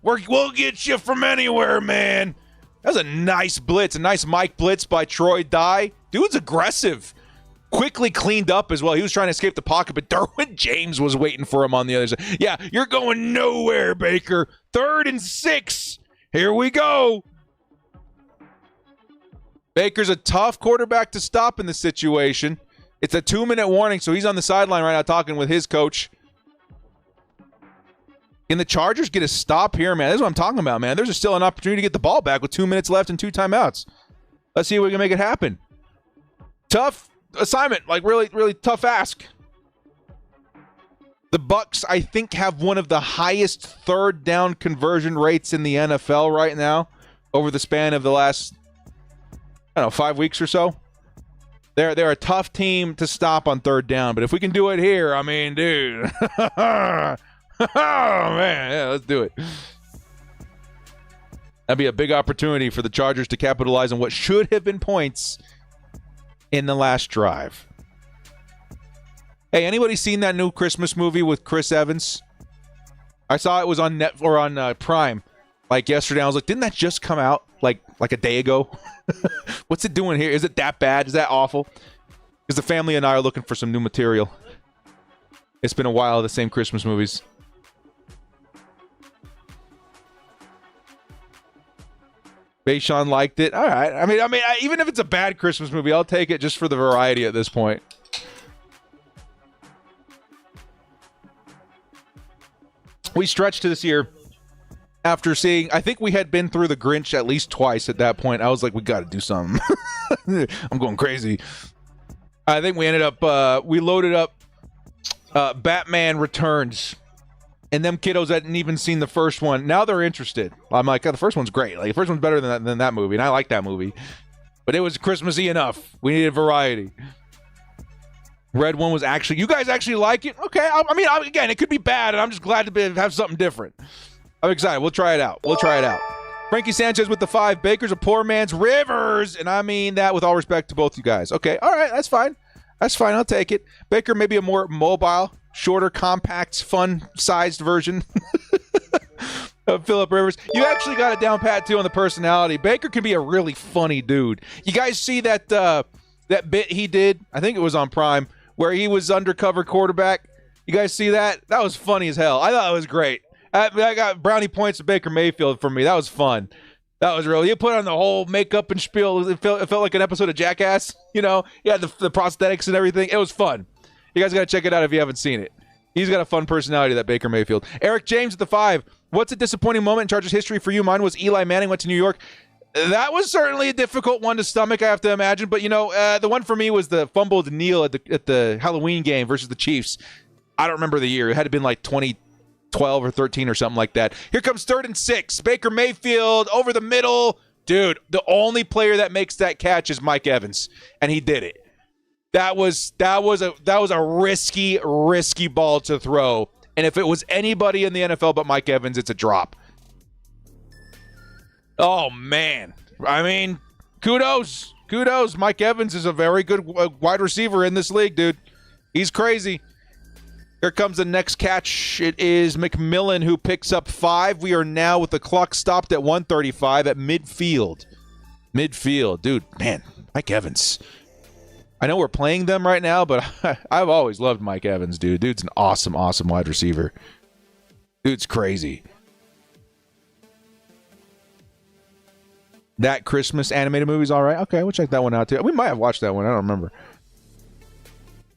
A: We'll get you from anywhere, man. That was a nice blitz, a nice Mike blitz by Troy Dye. Dude's aggressive. Quickly cleaned up as well. He was trying to escape the pocket, but Derwin James was waiting for him on the other side. Yeah, you're going nowhere, Baker. 3rd and 6. Here we go. Baker's a tough quarterback to stop in this situation. It's a 2-minute warning, so he's on the sideline right now talking with his coach. Can the Chargers get a stop here, man? This is what I'm talking about, man. There's still an opportunity to get the ball back with 2 minutes left and 2 timeouts. Let's see if we can make it happen. Tough assignment, like really, really tough ask. The Bucs, I think, have one of the highest third down conversion rates in the NFL right now over the span of the last, 5 weeks or so. They're a tough team to stop on third down, but if we can do it here, I mean, dude. Oh, man. Yeah, let's do it. That'd be a big opportunity for the Chargers to capitalize on what should have been points in the last drive. Hey, anybody seen that new Christmas movie with Chris Evans? I saw it was on on Prime like yesterday. I was like, didn't that just come out like a day ago? What's it doing here? Is it that bad? Is that awful? Because the family and I are looking for some new material. It's been a while of the same Christmas movies. Bayshawn liked it. All right. I mean, even if it's a bad Christmas movie, I'll take it just for the variety at this point. We stretched to this year after seeing, I think we had been through The Grinch at least twice at that point. I was like, we got to do something. I'm going crazy. I think we ended up, we loaded up Batman Returns. And them kiddos hadn't even seen the first one. Now they're interested. I'm like, oh, the first one's great. Like, the first one's better than that movie, and I like that movie. But it was Christmassy enough. We needed variety. Red one was actually... You guys actually like it? Okay. Again, it could be bad, and I'm just glad to have something different. I'm excited. We'll try it out. Frankie Sanchez with the 5. Baker's a poor man's Rivers. And I mean that with all respect to both you guys. Okay. All right. That's fine. I'll take it. Baker may be a more mobile, shorter, compact, fun-sized version of Phillip Rivers. You actually got it down pat, too, on the personality. Baker can be a really funny dude. You guys see that that bit he did? I think it was on Prime, where he was undercover quarterback. You guys see that? That was funny as hell. I thought it was great. I got brownie points to Baker Mayfield for me. That was fun. That was real. You put on the whole makeup and spiel. It felt like an episode of Jackass. You know, he had the prosthetics and everything. It was fun. You guys got to check it out if you haven't seen it. He's got a fun personality, that Baker Mayfield. Eric James at the 5. What's a disappointing moment in Chargers history for you? Mine was Eli Manning went to New York. That was certainly a difficult one to stomach, I have to imagine. But, the one for me was the fumble to Neal at the Halloween game versus the Chiefs. I don't remember the year. It had to have been like 2012 or 13 or something like that. Here comes 3rd and 6. Baker Mayfield over the middle. Dude, the only player that makes that catch is Mike Evans, and he did it. That was a risky ball to throw. And if it was anybody in the NFL but Mike Evans, it's a drop. Oh, man. I mean, kudos. Mike Evans is a very good wide receiver in this league, dude. He's crazy. Here comes the next catch. It is McMillan who picks up 5. We are now with the clock stopped at 1:35 at midfield. Dude, man, Mike Evans. I know we're playing them right now, but I've always loved Mike Evans, dude. Dude's an awesome wide receiver. Dude's crazy. That Christmas animated movie's all right. Okay, we'll check that one out, too. We might have watched that one. I don't remember.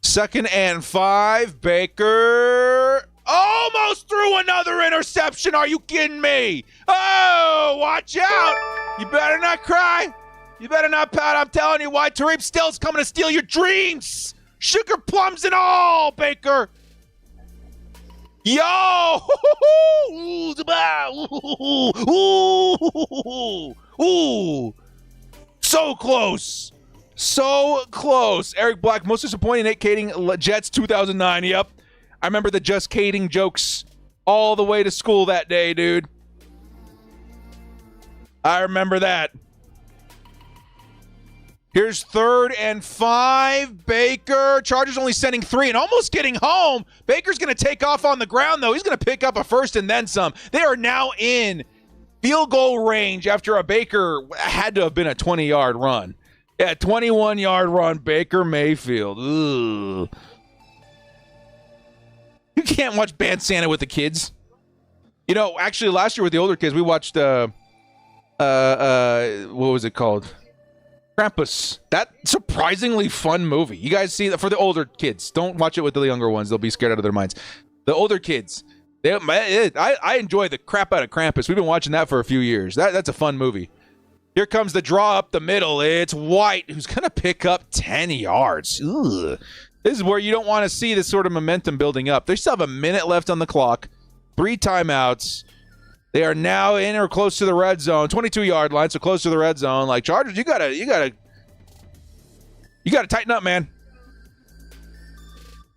A: 2nd and 5. Baker almost threw another interception. Are you kidding me? Oh, watch out. You better not cry. You better not pout. I'm telling you why. Tarheeb Still's coming to steal your dreams. Sugar plums and all, Baker. Yo! Ooh. So close. Eric Black, most disappointing Nate Kading, Jets 2009. Yep. I remember the Just Kading jokes all the way to school that day, dude. I remember that. Here's 3rd and 5. Baker. Chargers only sending 3 and almost getting home. Baker's going to take off on the ground, though. He's going to pick up a first and then some. They are now in field goal range after a Baker had to have been a 20-yard run. Yeah, 21-yard run, Baker Mayfield. Ugh. You can't watch Bad Santa with the kids. Actually, last year with the older kids, we watched, what was it called? Krampus. That surprisingly fun movie. You guys see that for the older kids. Don't watch it with the younger ones. They'll be scared out of their minds. The older kids. I enjoy the crap out of Krampus. We've been watching that for a few years. That's a fun movie. Here comes the draw up the middle. It's White, who's going to pick up 10 yards. Ugh. This is where you don't want to see this sort of momentum building up. They still have a minute left on the clock. 3 timeouts. They are now in or close to the red zone, 22-yard line, so close to the red zone. Like, Chargers, you gotta tighten up, man.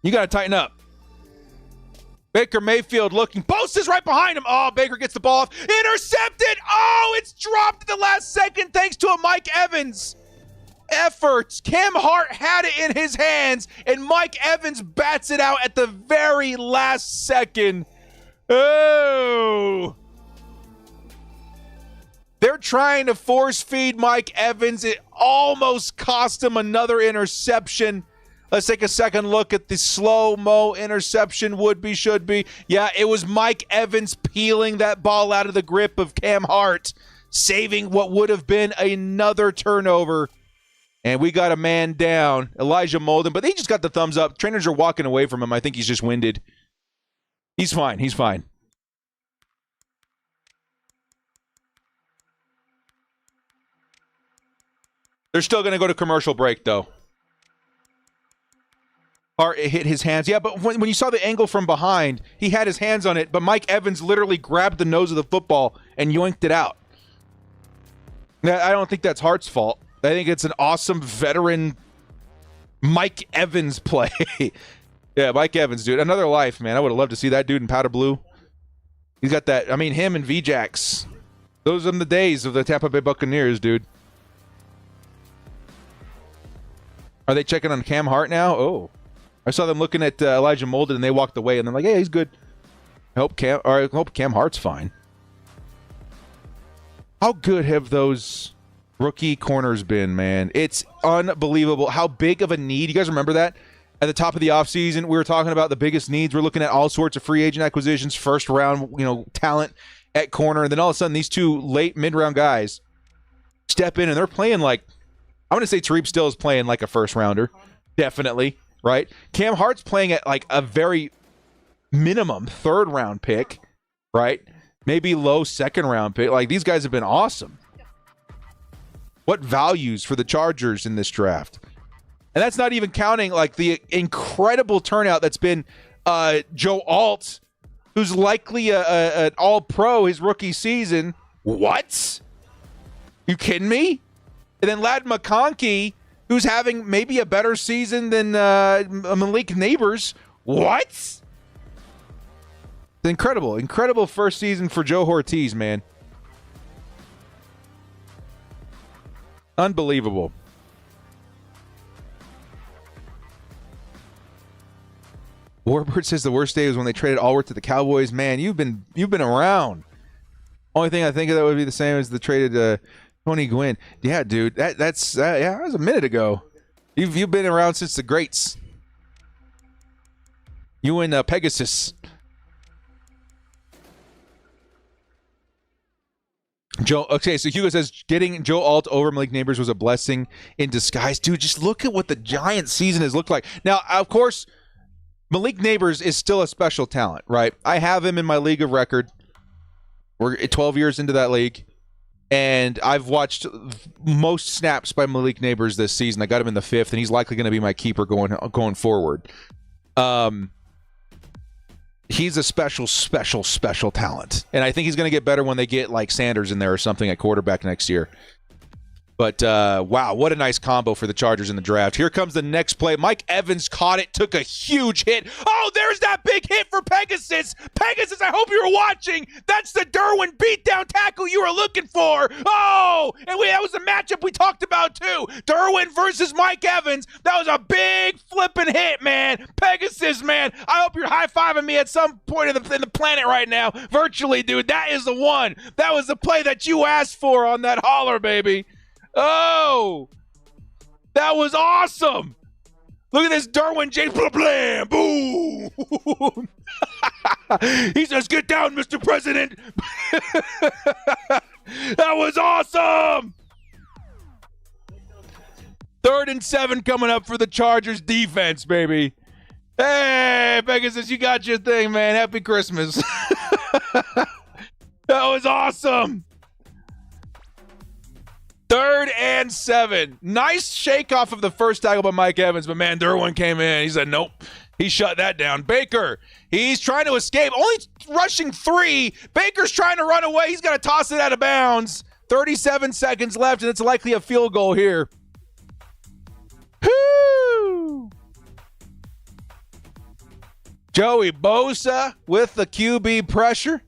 A: You gotta tighten up. Baker Mayfield looking. Bosa's right behind him. Oh, Baker gets the ball off. Intercepted. Oh, it's dropped at the last second thanks to a Mike Evans effort. Cam Hart had it in his hands, and Mike Evans bats it out at the very last second. Oh. They're trying to force feed Mike Evans. It almost cost him another interception. Let's take a second look at the slow-mo interception, would be, should be. Yeah, it was Mike Evans peeling that ball out of the grip of Cam Hart, saving what would have been another turnover. And we got a man down, Elijah Molden, but he just got the thumbs up. Trainers are walking away from him. I think he's just winded. He's fine. He's fine. They're still going to go to commercial break, though. Hart hit his hands. Yeah, but when you saw the angle from behind, he had his hands on it, but Mike Evans literally grabbed the nose of the football and yoinked it out. Now, I don't think that's Hart's fault. I think it's an awesome veteran Mike Evans play. Yeah, Mike Evans, dude. Another life, man. I would have loved to see that dude in powder blue. He's got that. I mean, him and VJax. Those are the days of the Tampa Bay Buccaneers, dude. Are they checking on Cam Hart now? Oh. I saw them looking at Elijah Molden, and they walked away, and they're like, "Yeah, he's good." I hope Cam Hart's fine. How good have those rookie corners been, man? It's unbelievable how big of a need. You guys remember that? At the top of the offseason, we were talking about the biggest needs. We're looking at all sorts of free agent acquisitions, first round, talent at corner, and then all of a sudden these 2 late mid-round guys step in, and they're playing like, I'm going to say Tarheeb Still is playing like a first rounder. Definitely, right? Cam Hart's playing at like a very minimum 3rd round pick, right? Maybe low 2nd round pick. Like, these guys have been awesome. What values for the Chargers in this draft? And that's not even counting like the incredible turnout that's been Joe Alt, who's likely an all-pro his rookie season. What? You kidding me? And then Lad McConkey, who's having maybe a better season than Malik Neighbors. What? Incredible first season for Joe Ortiz, man. Unbelievable. Warbird says the worst day was when they traded Allworth to the Cowboys. Man, you've been around. Only thing I think of that would be the same as the traded Tony Gwynn. Yeah, dude, that was a minute ago. You've been around since the greats. You and Pegasus. Okay, so Hugo says getting Joe Alt over Malik Neighbors was a blessing in disguise. Dude, just look at what the Giants season has looked like. Now, of course, Malik Neighbors is still a special talent, right? I have him in my league of record. We're 12 years into that league, and I've watched most snaps by Malik Neighbors this season. I got him in the 5th, and he's likely going to be my keeper going forward. He's a special talent. And I think he's going to get better when they get like Sanders in there or something at quarterback next year. But, wow, what a nice combo for the Chargers in the draft. Here comes the next play. Mike Evans caught it, took a huge hit. Oh, there's that big hit for Pegasus. Pegasus, I hope you were watching. That's the Derwin beatdown tackle you were looking for. Oh, and that was the matchup we talked about, too. Derwin versus Mike Evans. That was a big flipping hit, man. Pegasus, man. I hope you're high-fiving me at some point in the planet right now. Virtually, dude. That is the one. That was the play that you asked for on that holler, baby. Oh, that was awesome. Look at this Derwin James. Blah, blah, boom. He says, get down, Mr. President. That was awesome. 3rd and 7 coming up for the Chargers defense, baby. Hey, Pegasus, you got your thing, man. Happy Christmas. That was awesome. 3rd and 7. Nice shake off of the first tackle by Mike Evans, but man, Derwin came in. He said, nope. He shut that down. Baker, he's trying to escape. Only rushing 3. Baker's trying to run away. He's got to toss it out of bounds. 37 seconds left, and it's likely a field goal here. Whoo! Joey Bosa with the QB pressure.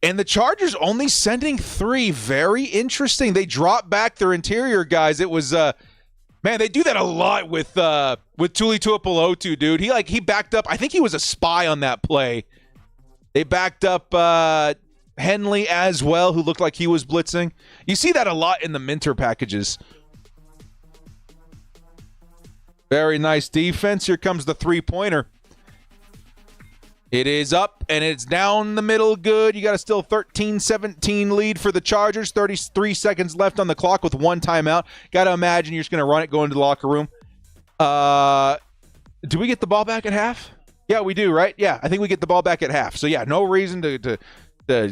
A: And the Chargers only sending 3. Very interesting. They dropped back their interior guys. It was, man, they do that a lot with Tuli Tuipulotu, dude. He backed up. I think he was a spy on that play. They backed up Henley as well, who looked like he was blitzing. You see that a lot in the Minter packages. Very nice defense. Here comes the 3-pointer. It is up, and it's down the middle good. You got a still 13-17 lead for the Chargers. 33 seconds left on the clock with 1 timeout. Got to imagine you're just going to run it, go into the locker room. Do we get the ball back at half? Yeah, we do, right? Yeah, I think we get the ball back at half. So, yeah, no reason to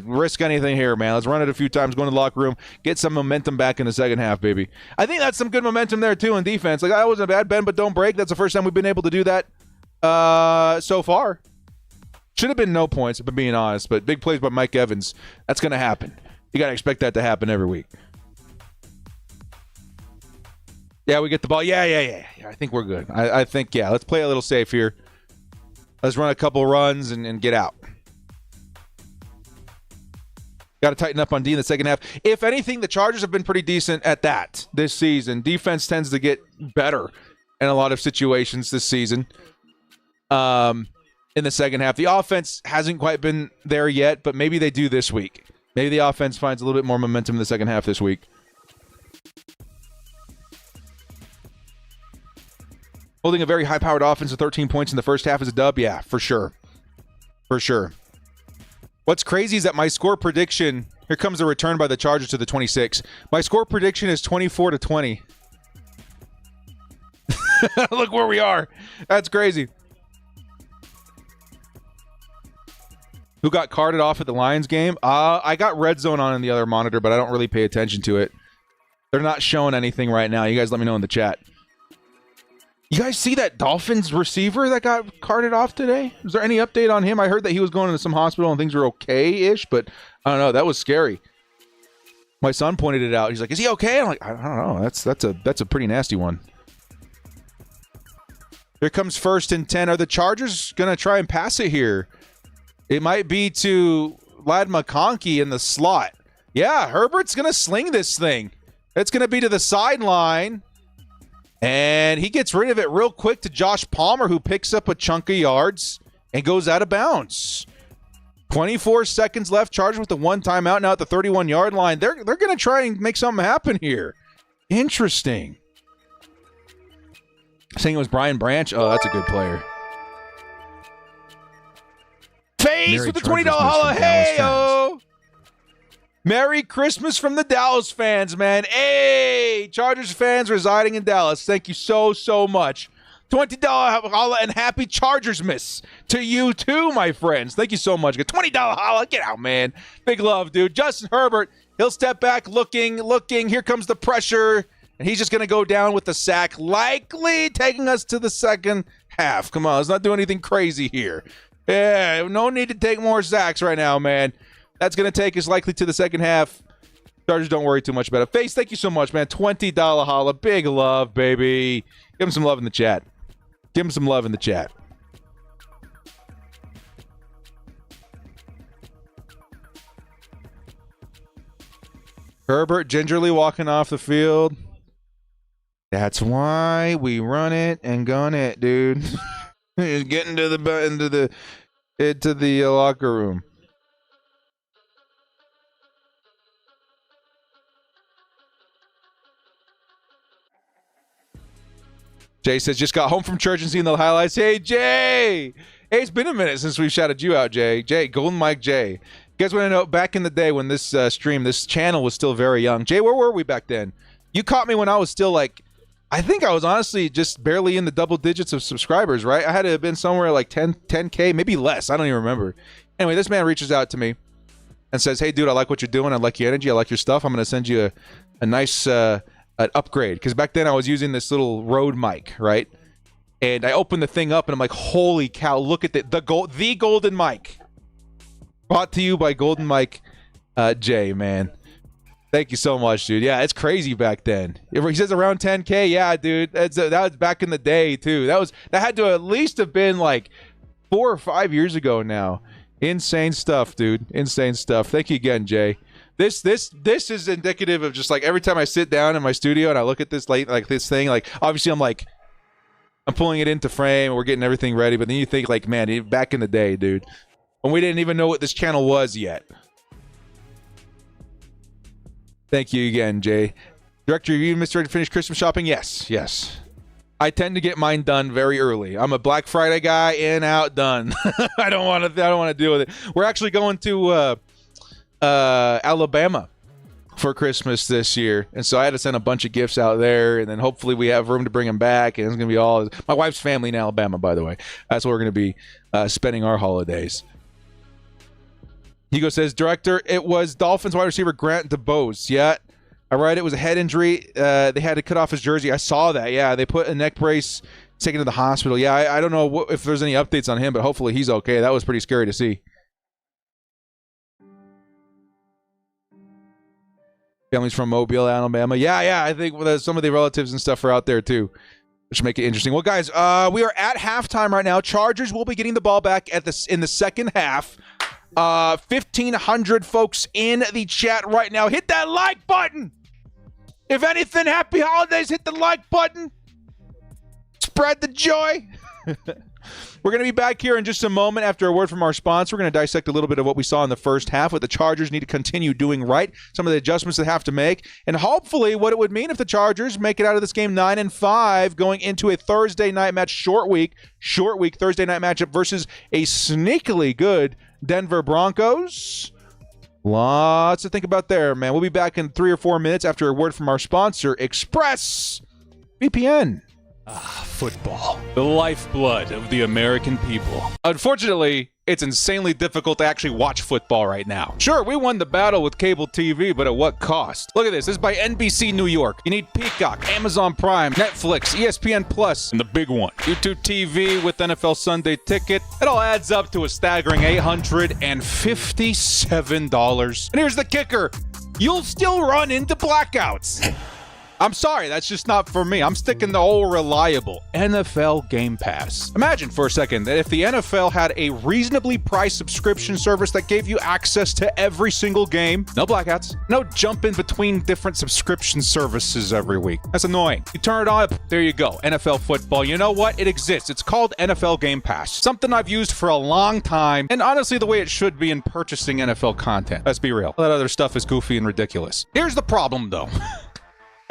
A: risk anything here, man. Let's run it a few times, go into the locker room, get some momentum back in the second half, baby. I think that's some good momentum there, too, in defense. Like, that wasn't bad. Bend but don't break. That's the first time we've been able to do that so far. Should have been no points, if I'm being honest, but big plays by Mike Evans. That's going to happen. You got to expect that to happen every week. Yeah, we get the ball. Yeah. I think we're good. I think, yeah, let's play a little safe here. Let's run a couple runs and get out. Got to tighten up on D in the second half. If anything, the Chargers have been pretty decent at that this season. Defense tends to get better in a lot of situations this season. In the second half. The offense hasn't quite been there yet, but maybe they do this week. Maybe the offense finds a little bit more momentum in the second half this week. Holding a very high-powered offense of 13 points in the first half is a dub? Yeah, for sure. For sure. What's crazy is that my score prediction, here comes the return by the Chargers to the 26. My score prediction is 24-20. Look where we are. That's crazy. Who got carted off at the Lions game? I got Red Zone on in the other monitor, but I don't really pay attention to it. They're not showing anything right now. You guys let me know in the chat. You guys see that Dolphins receiver that got carted off today? Is there any update on him? I heard that he was going into some hospital and things were okay-ish, but I don't know. That was scary. My son pointed it out. He's like, is he okay? I'm like, I don't know. That's a pretty nasty one. Here comes 1st and 10. Are the Chargers going to try and pass it here? It might be to Lad McConkey in the slot. Yeah, Herbert's going to sling this thing. It's going to be to the sideline. And he gets rid of it real quick to Josh Palmer, who picks up a chunk of yards and goes out of bounds. 24 seconds left. Chargers with the 1 timeout now at the 31-yard line. They're going to try and make something happen here. Interesting. Saying it was Brian Branch. Oh, that's a good player. Face with the $20 holla. Hey-o! Merry Christmas from the Dallas fans, man. Hey, Chargers fans residing in Dallas. Thank you so much. $20 holla and happy Chargers miss to you too, my friends. Thank you so much. $20 holla. Get out, man. Big love, dude. Justin Herbert, he'll step back looking. Here comes the pressure. And he's just going to go down with the sack, likely taking us to the second half. Come on, let's not do anything crazy here. Yeah, no need to take more sacks right now, man. That's going to take us likely to the second half. Chargers, don't worry too much about it. Face, thank you so much, man. $20 holla. Big love, baby. Give him some love in the chat. Give him some love in the chat. Herbert gingerly walking off the field. That's why we run it and gun it, dude. Just get into the locker room. Jay says, just got home from church and seen the highlights. Hey, Jay! Hey, it's been a minute since we shouted you out, Jay. Jay, Golden Mike Jay. You guys want to know, back in the day when this channel was still very young. Jay, where were we back then? You caught me when I was still like I think I was honestly just barely in the double digits of subscribers, right? I had to have been somewhere like 10K, maybe less. I don't even remember. Anyway, this man reaches out to me and says, hey, dude, I like what you're doing. I like your energy. I like your stuff. I'm going to send you a nice an upgrade. Because back then I was using this little Rode mic, right? And I opened the thing up and I'm like, holy cow, look at the golden mic. Brought to you by Golden Mike J, man. Thank you so much, dude. Yeah, it's crazy back then. He says around 10K. Yeah, dude. That was back in the day, too. That had to at least have been like 4 or 5 years ago now. Insane stuff, dude. Insane stuff. Thank you again, Jay. This is indicative of just like every time I sit down in my studio and I look at this this thing, like obviously I'm pulling it into frame and we're getting everything ready, but then you think like, man, back in the day, dude, when we didn't even know what this channel was yet. Thank you again, Jay. Director, are you Mr. Ready to finish Christmas shopping? Yes. I tend to get mine done very early. I'm a Black Friday guy, in, out, done. I don't want to deal with it. We're actually going to Alabama for Christmas this year, and so I had to send a bunch of gifts out there, and then hopefully we have room to bring them back, and it's going to be all my wife's family in Alabama, by the way. That's where we're going to be spending our holidays. Hugo says, Director, it was Dolphins wide receiver Grant DeBose. Yeah, all right, it was a head injury. They had to cut off his jersey. I saw that. Yeah, they put a neck brace, taken to the hospital. Yeah, I don't know if there's any updates on him, but hopefully he's okay. That was pretty scary to see. Families from Mobile, Alabama. Yeah, I think some of the relatives and stuff are out there too, which make it interesting. Well, guys, we are at halftime right now. Chargers will be getting the ball back in the second half. 1,500 folks in the chat right now. Hit that like button. If anything, happy holidays. Hit the like button. Spread the joy. We're going to be back here in just a moment after a word from our sponsor. We're going to dissect a little bit of what we saw in the first half, what the Chargers need to continue doing right, some of the adjustments they have to make, and hopefully what it would mean if the Chargers make it out of this game 9-5 going into a Thursday night match, short week Thursday night matchup versus a sneakily good Denver Broncos. Lots to think about there, man. We'll be back in 3 or 4 minutes after a word from our sponsor, ExpressVPN.
G: Football, the lifeblood of the American people.
A: Unfortunately, it's insanely difficult to actually watch football right now. Sure, we won the battle with cable TV, but at what cost? Look at this. This is by NBC New York. You need Peacock, Amazon Prime, Netflix, ESPN Plus, and the big one, YouTube TV with NFL Sunday Ticket. It all adds up to a staggering $857. And here's the kicker. You'll still run into blackouts. I'm sorry, that's just not for me. I'm sticking to old reliable NFL Game Pass. Imagine for a second that if the NFL had a reasonably priced subscription service that gave you access to every single game, no blackouts, no jumping between different subscription services every week. That's annoying. You turn it on, there you go. NFL football. You know what? It exists. It's called NFL Game Pass. Something I've used for a long time, and honestly the way it should be in purchasing NFL content. Let's be real. All that other stuff is goofy and ridiculous. Here's the problem, though.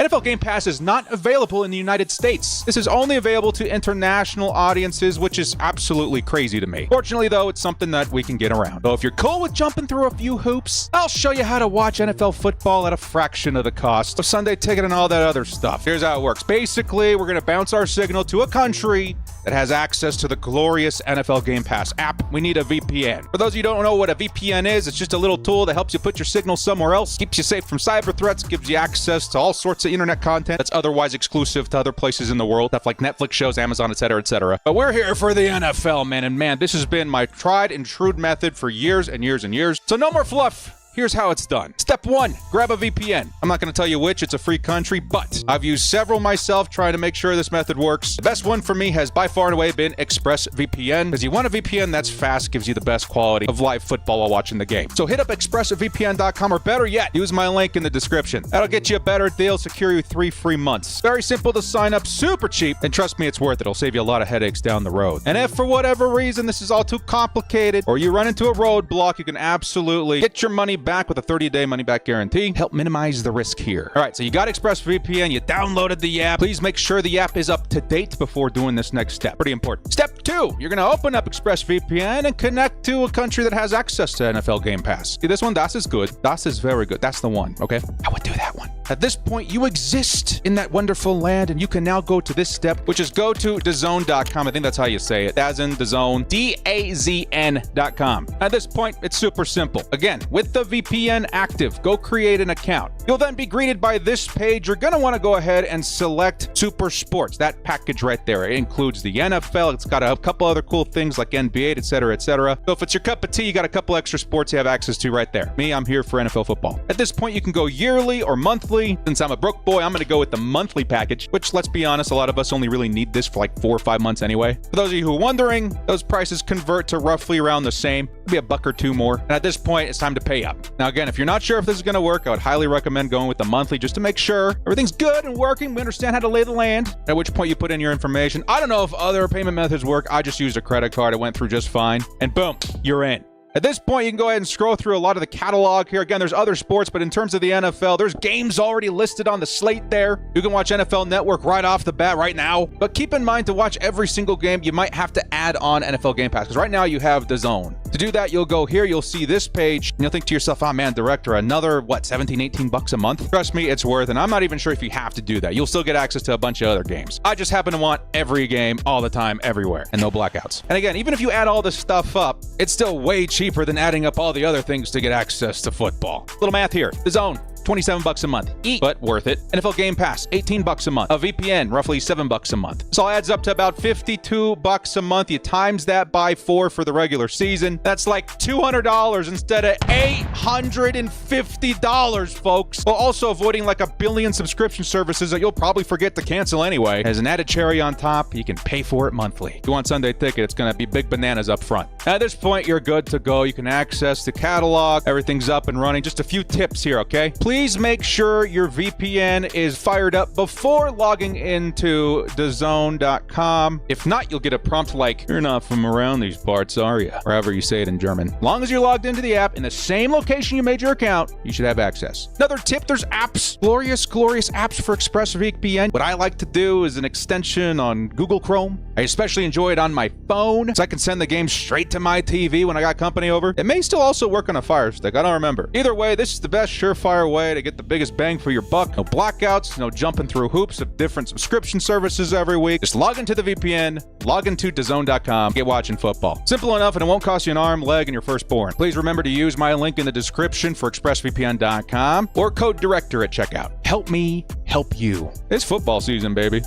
A: NFL Game Pass is not available in the United States. This is only available to international audiences, which is absolutely crazy to me. Fortunately, though, it's something that we can get around. So if you're cool with jumping through a few hoops, I'll show you how to watch NFL football at a fraction of the cost of Sunday Ticket and all that other stuff. Here's how it works. Basically, we're going to bounce our signal to a country that has access to the glorious NFL Game Pass app. We need a VPN. For those of you who don't know what a VPN is, it's just a little tool that helps you put your signal somewhere else, keeps you safe from cyber threats, gives you access to all sorts of internet content that's otherwise exclusive to other places in the world, stuff like Netflix shows, Amazon, etc., etc. But we're here for the NFL, man, and man, this has been my tried and true method for years and years and years. So no more fluff. Here's how it's done. Step 1, grab a VPN. I'm not going to tell you which, it's a free country, but I've used several myself trying to make sure this method works. The best one for me has by far and away been ExpressVPN, because you want a VPN that's fast, gives you the best quality of live football while watching the game. So hit up expressvpn.com, or better yet, use my link in the description. That'll get you a better deal, secure you 3 free months. Very simple to sign up, super cheap, and trust me, it's worth it. It'll save you a lot of headaches down the road. And if for whatever reason this is all too complicated, or you run into a roadblock, you can absolutely get your money back with a 30-day money-back guarantee. Help minimize the risk here. All right, so you got ExpressVPN, you downloaded the app. Please make sure the app is up to date before doing this next step. Pretty important. Step 2, you're going to open up ExpressVPN and connect to a country that has access to NFL Game Pass. See this one? Das is good. Das is very good. That's the one, okay? I would do that one. At this point, you exist in that wonderful land, and you can now go to this step, which is go to DAZN.com. I think that's how you say it. DAZN, DAZN, DAZN.com. At this point, it's super simple. Again, with the VPN active, go create an account. You'll then be greeted by this page. You're going to want to go ahead and select Super Sports, that package right there. It includes the NFL. It's got a couple other cool things like NBA, etc., etc. So if it's your cup of tea, you got a couple extra sports you have access to right there. Me, I'm here for NFL football. At this point, you can go yearly or monthly. Since I'm a broke boy, I'm going to go with the monthly package, which, let's be honest, a lot of us only really need this for like 4 or 5 months anyway. For those of you who are wondering, those prices convert to roughly around the same. Maybe $1 or $2 more. And at this point, it's time to pay up. Now, again, if you're not sure if this is going to work, I would highly recommend going with the monthly just to make sure everything's good and working. We understand how to lay the land, at which point you put in your information. I don't know if other payment methods work. I just used a credit card. It went through just fine. And boom, you're in. At this point, you can go ahead and scroll through a lot of the catalog here. Again, there's other sports, but in terms of the NFL, there's games already listed on the slate there. You can watch NFL Network right off the bat right now. But keep in mind, to watch every single game, you might have to add on NFL Game Pass, because right now you have DAZN. To do that, you'll go here, you'll see this page, and you'll think to yourself, oh man, Director, another, what, $17, $18 a month? Trust me, it's worth it. And I'm not even sure if you have to do that. You'll still get access to a bunch of other games. I just happen to want every game all the time, everywhere, and no blackouts. And again, even if you add all this stuff up, it's still way cheaper than adding up all the other things to get access to football. Little math here. DAZN, $27 a month. But worth it. NFL Game Pass, $18 a month. A VPN, roughly $7 a month. This all adds up to about $52 a month. You times that by 4 for the regular season. That's like $200 instead of $850, folks. While also avoiding like 1 billion subscription services that you'll probably forget to cancel anyway. As an added cherry on top, you can pay for it monthly. If you want Sunday ticket, it's going to be big bananas up front. At this point, you're good to go. You can access the catalog. Everything's up and running. Just a few tips here, okay? Please make sure your VPN is fired up before logging into DAZN.com. If not, you'll get a prompt like, "You're not from around these parts, are you?" Or however you say it in German. As long as you're logged into the app in the same location you made your account, you should have access. Another tip, there's apps. Glorious apps for ExpressVPN. What I like to do is an extension on Google Chrome. I especially enjoy it on my phone, so I can send the game straight to my TV when I got company over. It may still also work on a Fire Stick. I don't remember. Either way, this is the best surefire way to get the biggest bang for your buck. No blackouts, no jumping through hoops of different subscription services every week. Just log into the VPN, log into DAZN.com, get watching football. Simple enough, and it won't cost you an arm, leg, and your firstborn. Please remember to use my link in the description for ExpressVPN.com or code DIRECTOR at checkout. Help me help you. It's football season, baby.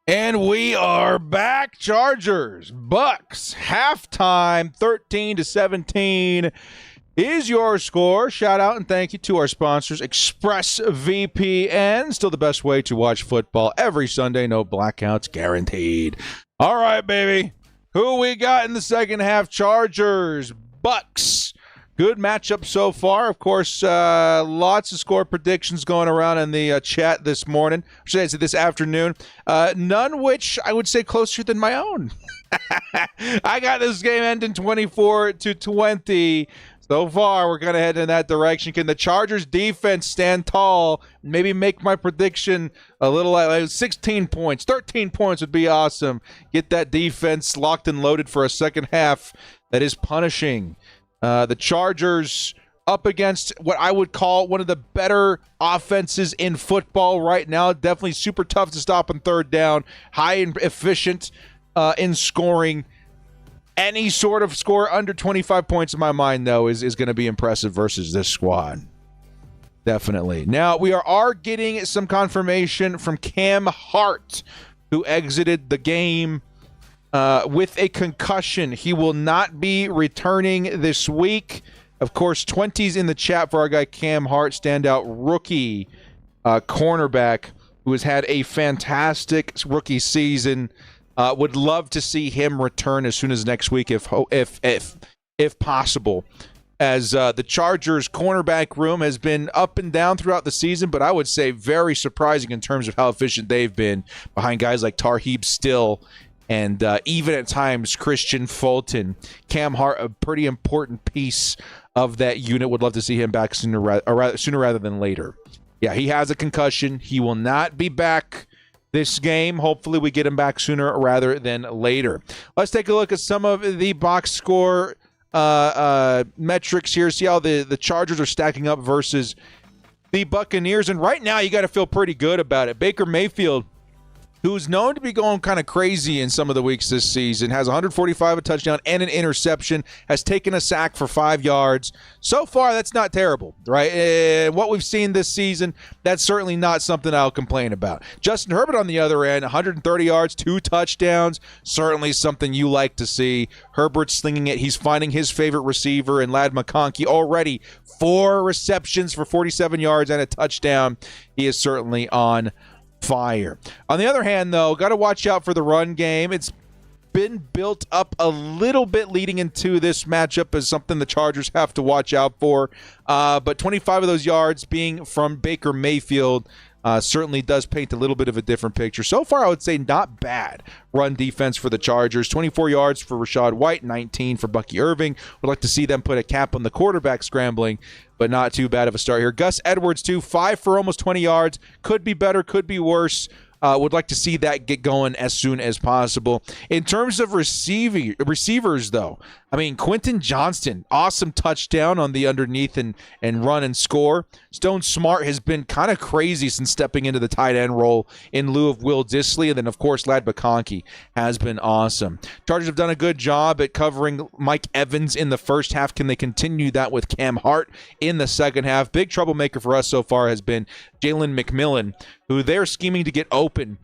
A: And we are back. Chargers, Bucs, halftime, 13-17 is your score. Shout out and thank you to our sponsors, ExpressVPN. Still the best way to watch football every Sunday. No blackouts guaranteed. All right, baby. Who we got in the second half? Chargers, Bucs. Good matchup so far. Of course, lots of score predictions going around in the chat this morning. Should I say this afternoon? None which I would say closer than my own. I got this game ending 24-20. So far, we're going to head in that direction. Can the Chargers defense stand tall? Maybe make my prediction a little like 16 points. 13 points would be awesome. Get that defense locked and loaded for a second half that is punishing. The Chargers up against what I would call one of the better offenses in football right now. Definitely super tough to stop on third down. High and efficient in scoring. Any sort of score under 25 points in my mind, though, is going to be impressive versus this squad. Definitely. Now, we are getting some confirmation from Cam Hart, who exited the game with a concussion. He will not be returning this week. Of course, 20s in the chat for our guy Cam Hart, standout rookie cornerback who has had a fantastic rookie season. Would love to see him return as soon as next week if possible. As the Chargers cornerback room has been up and down throughout the season, but I would say very surprising in terms of how efficient they've been behind guys like Tarheeb Still and even at times Christian Fulton. Cam Hart, a pretty important piece of that unit. Would love to see him back sooner rather than later. Yeah, he has a concussion. He will not be back this game. Hopefully we get him back sooner rather than later. Let's take a look at some of the box score metrics here. See how the Chargers are stacking up versus the Buccaneers. And right now, you got to feel pretty good about it. Baker Mayfield, who's known to be going kind of crazy in some of the weeks this season, has 145, a touchdown, and an interception, has taken a sack for 5 yards. So far, that's not terrible, right? And what we've seen this season, that's certainly not something I'll complain about. Justin Herbert, on the other end, 130 yards, 2 touchdowns, certainly something you like to see. Herbert's slinging it. He's finding his favorite receiver in Lad McConkey, already 4 receptions for 47 yards and a touchdown. He is certainly on fire. On the other hand, though, got to watch out for the run game. It's been built up a little bit leading into this matchup as something the Chargers have to watch out for. But 25 of those yards being from Baker Mayfield certainly does paint a little bit of a different picture. So far, I would say not bad run defense for the Chargers. 24 yards for Rachaad White, 19 for Bucky Irving. Would like to see them put a cap on the quarterback scrambling, but not too bad of a start here. Gus Edwards, too, 5 for almost 20 yards. Could be better, could be worse. Would like to see that get going as soon as possible. In terms of receivers, though, I mean, Quentin Johnston, awesome touchdown on the underneath and run and score. Stone Smart has been kind of crazy since stepping into the tight end role in lieu of Will Dissly. And then, of course, Lad McConkey has been awesome. Chargers have done a good job at covering Mike Evans in the first half. Can they continue that with Cam Hart in the second half? Big troublemaker for us so far has been Jalen McMillan, who they're scheming to get open.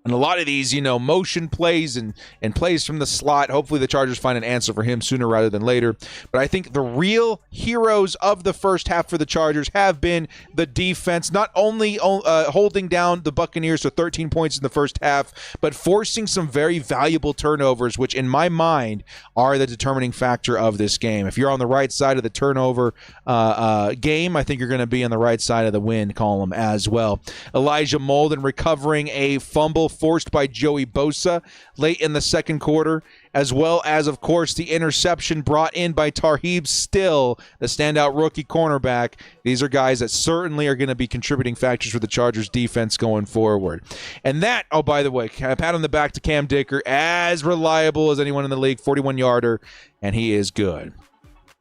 A: And a lot of these, motion plays and plays from the slot. Hopefully the Chargers find an answer for him sooner rather than later. But I think the real heroes of the first half for the Chargers have been the defense, not only holding down the Buccaneers to 13 points in the first half, but forcing some very valuable turnovers, which in my mind are the determining factor of this game. If you're on the right side of the turnover game, I think you're going to be on the right side of the win column as well. Elijah Molden recovering a fumble forced by Joey Bosa late in the second quarter, as well as, of course, the interception brought in by Tarheeb Still, the standout rookie cornerback. These are guys that certainly are going to be contributing factors for the Chargers defense going forward. And that, oh, by the way, a pat on the back to Cam Dicker, as reliable as anyone in the league, 41-yarder, and he is good.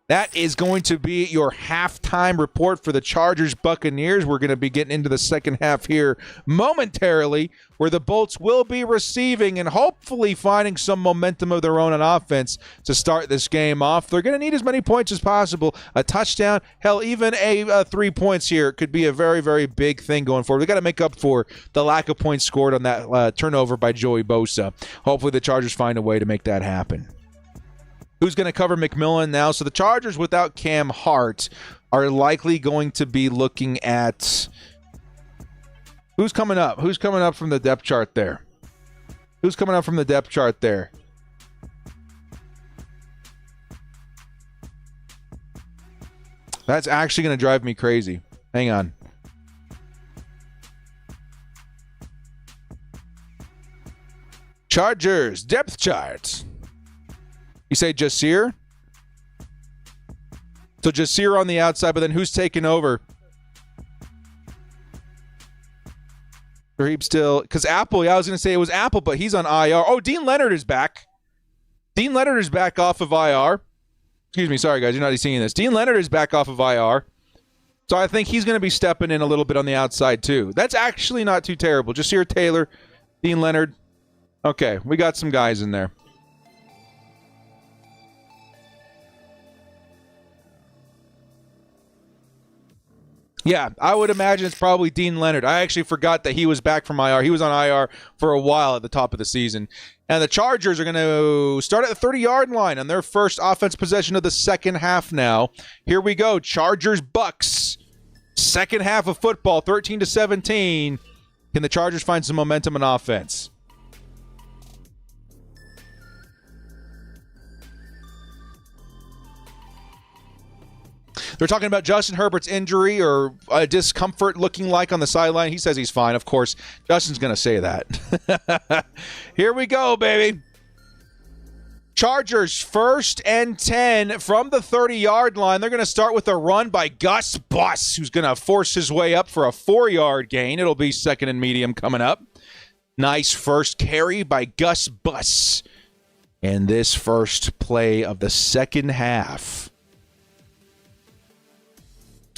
A: That is going to be your halftime report for the Chargers Buccaneers. We're going to be getting into the second half here momentarily, where the Bolts will be receiving and hopefully finding some momentum of their own on offense to start this game off. They're going to need as many points as possible. A touchdown, hell, even a 3 points here could be a very, very big thing going forward. We've got to make up for the lack of points scored on that turnover by Joey Bosa. Hopefully the Chargers find a way to make that happen. Who's going to cover McMillan now? So the Chargers without Cam Hart are likely going to be looking at who's coming up. Who's coming up from the depth chart there? Who's coming up from the depth chart there? That's actually going to drive me crazy. Hang on. Chargers depth chart. You say Jasir? So Jasir on the outside, but then who's taking over? Tarheeb Still. Because Apple, I was going to say it was Apple, but he's on IR. Oh, Dean Leonard is back. Dean Leonard is back off of IR. Excuse me, sorry guys, you're not seeing this. Dean Leonard is back off of IR. So I think he's going to be stepping in a little bit on the outside too. That's actually not too terrible. Jasir Taylor, Dean Leonard. Okay, we got some guys in there. Yeah, I would imagine it's probably Dean Leonard. I actually forgot that he was back from IR. He was on IR for a while at the top of the season. And the Chargers are going to start at the 30-yard line on their first offense possession of the second half now. Here we go. Chargers Bucs. Second half of football, 13-17. Can the Chargers find some momentum in offense? They're talking about Justin Herbert's injury or discomfort looking like on the sideline. He says he's fine. Of course, Justin's going to say that. Here we go, baby. Chargers 1st and 10 from the 30-yard line. They're going to start with a run by Gus Bus, who's going to force his way up for a 4-yard gain. It'll be second and medium coming up. Nice first carry by Gus Bus. in this first play of the second half.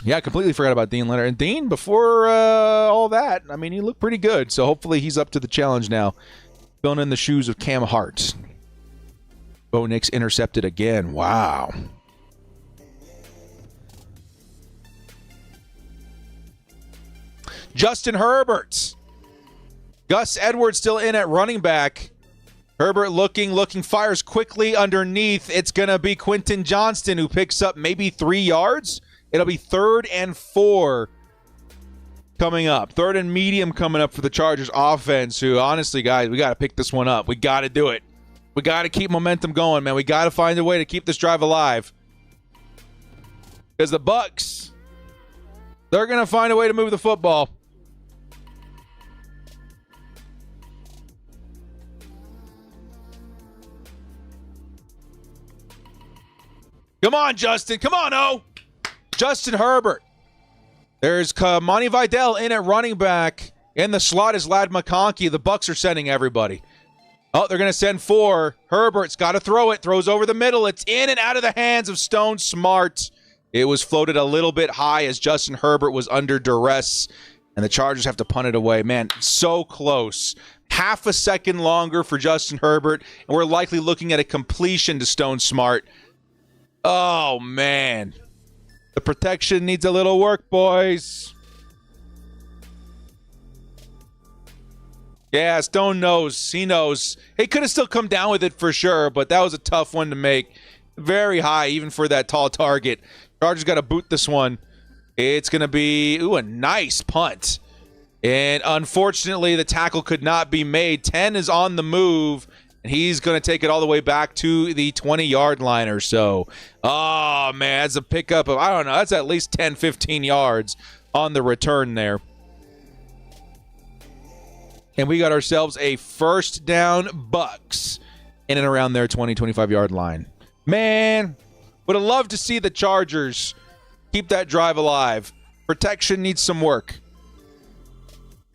A: Yeah, I completely forgot about Dean Leonard. And Dean, before all that, I mean, he looked pretty good. So hopefully he's up to the challenge now. Filling in the shoes of Cam Hart. Bo Nix intercepted again. Wow. Justin Herbert. Gus Edwards still in at running back. Herbert looking, fires quickly underneath. It's going to be Quentin Johnston who picks up maybe 3 yards. It'll be 3rd and 4 coming up. 3rd and medium coming up for the Chargers offense, who, honestly, guys, we got to pick this one up. We got to do it. We got to keep momentum going, man. We got to find a way to keep this drive alive. Because the Bucs, they're going to find a way to move the football. Come on, Justin. Come on, O. Justin Herbert. There's Monty Vidal in at running back. In the slot is Lad McConkey. The Bucs are sending everybody. Oh, they're going to send 4. Herbert's got to throw it. Throws over the middle. It's in and out of the hands of Stone Smart. It was floated a little bit high as Justin Herbert was under duress. And the Chargers have to punt it away. Man, so close. Half a second longer for Justin Herbert. And we're likely looking at a completion to Stone Smart. Oh, man. The protection needs a little work, boys. Yeah, Stone knows. He knows. He could have still come down with it for sure, but that was a tough one to make. Very high, even for that tall target. Chargers got to boot this one. It's going to be, a nice punt. And unfortunately, the tackle could not be made. 10 is on the move. And he's going to take it all the way back to the 20-yard line or so. Oh, man, that's a pickup of, I don't know, that's at least 10, 15 yards on the return there. And we got ourselves a first down Bucs in and around their 20, 25-yard line. Man, would have loved to see the Chargers keep that drive alive. Protection needs some work.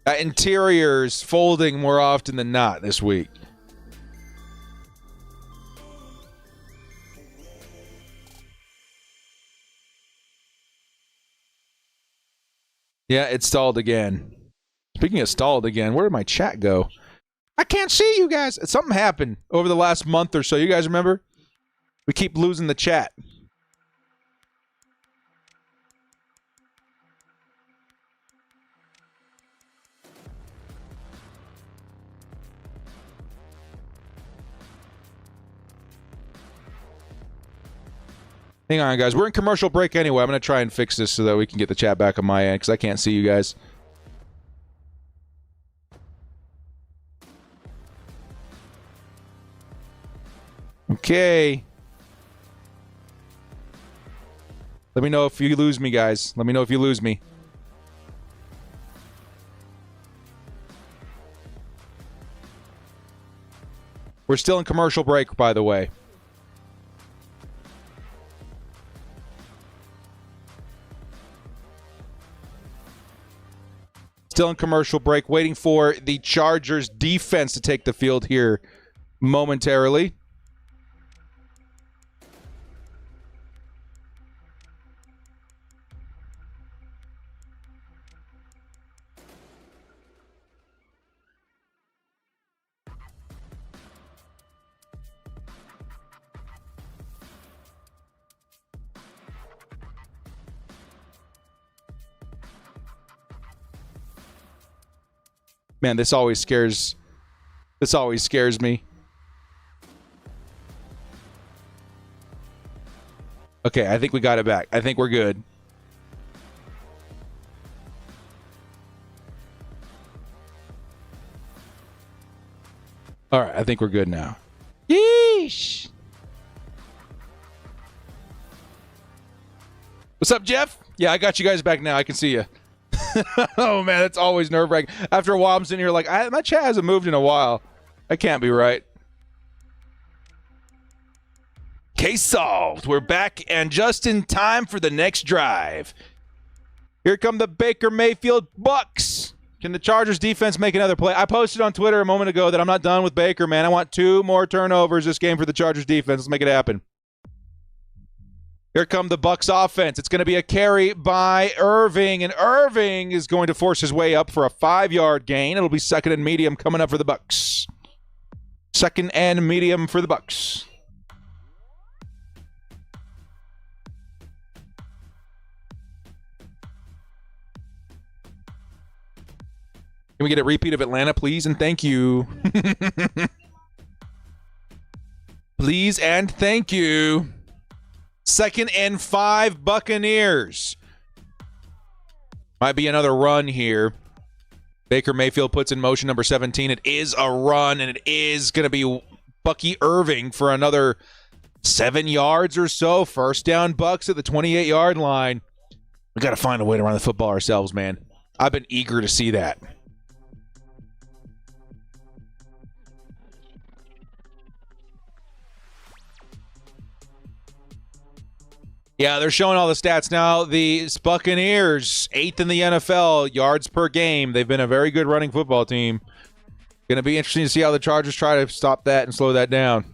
A: That interior's folding more often than not this week. Yeah, it stalled again. Speaking of stalled again, where did my chat go? I can't see you guys. Something happened over the last month or so. You guys remember? We keep losing the chat. Hang on, guys. We're in commercial break anyway. I'm going to try and fix this so that we can get the chat back on my end because I can't see you guys. Okay. Let me know if you lose me, guys. Let me know if you lose me. We're still in commercial break, by the way. Still in commercial break, waiting for the Chargers defense to take the field here momentarily. Man, this always scares me. Okay, I think we got it back. I think we're good. All right, I think we're good now. Yeesh. What's up, Jeff? Yeah, I got you guys back now. I can see you. Oh, man, that's always nerve-wracking. After a while, I'm sitting here like, my chat hasn't moved in a while. That can't be right. Case solved. We're back and just in time for the next drive. Here come the Baker Mayfield Bucs. Can the Chargers defense make another play? I posted on Twitter a moment ago that I'm not done with Baker, man. I want 2 more turnovers this game for the Chargers defense. Let's make it happen. Here come the Bucs offense. It's going to be a carry by Irving, and Irving is going to force his way up for a 5-yard gain. It'll be 2nd and medium coming up for the Bucs. 2nd and medium for the Bucs. Can we get a repeat of Atlanta, please? And thank you. Please and thank you. 2nd and 5, Buccaneers. Might be another run here. Baker Mayfield puts in motion number 17. It is a run, and it is going to be Bucky Irving for another 7 yards or so. First down, Bucs at the 28-yard line. We got to find a way to run the football ourselves, man. I've been eager to see that. Yeah, they're showing all the stats now. The Buccaneers, 8th in the NFL, yards per game. They've been a very good running football team. Going to be interesting to see how the Chargers try to stop that and slow that down.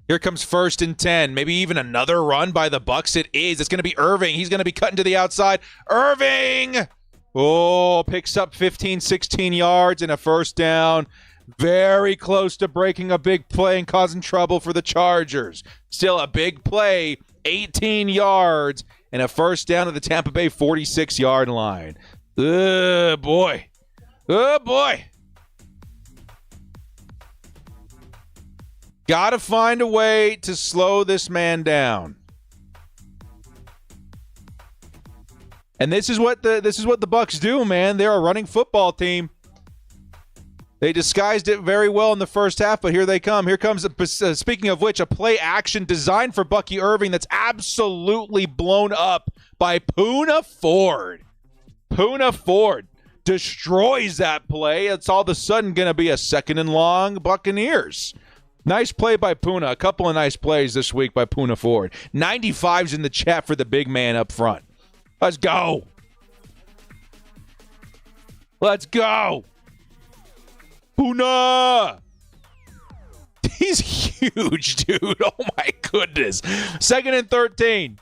A: Here comes 1st and 10. Maybe even another run by the Bucs. It is. It's going to be Irving. He's going to be cutting to the outside. Irving! Oh, picks up 15, 16 yards and a first down. Very close to breaking a big play and causing trouble for the Chargers. Still a big play, 18 yards, and a first down to the Tampa Bay 46-yard line. Oh, boy. Oh, boy. Got to find a way to slow this man down. And this is what the Bucs do, man. They're a running football team. They disguised it very well in the first half, but here they come. Here comes, speaking of which, a play action designed for Bucky Irving that's absolutely blown up by Poona Ford. Poona Ford destroys that play. It's all of a sudden going to be a 2nd and long Buccaneers. Nice play by Poona. A couple of nice plays this week by Poona Ford. 95's in the chat for the big man up front. Let's go. Let's go. Poona! He's huge, dude. Oh, my goodness. 2nd and 13.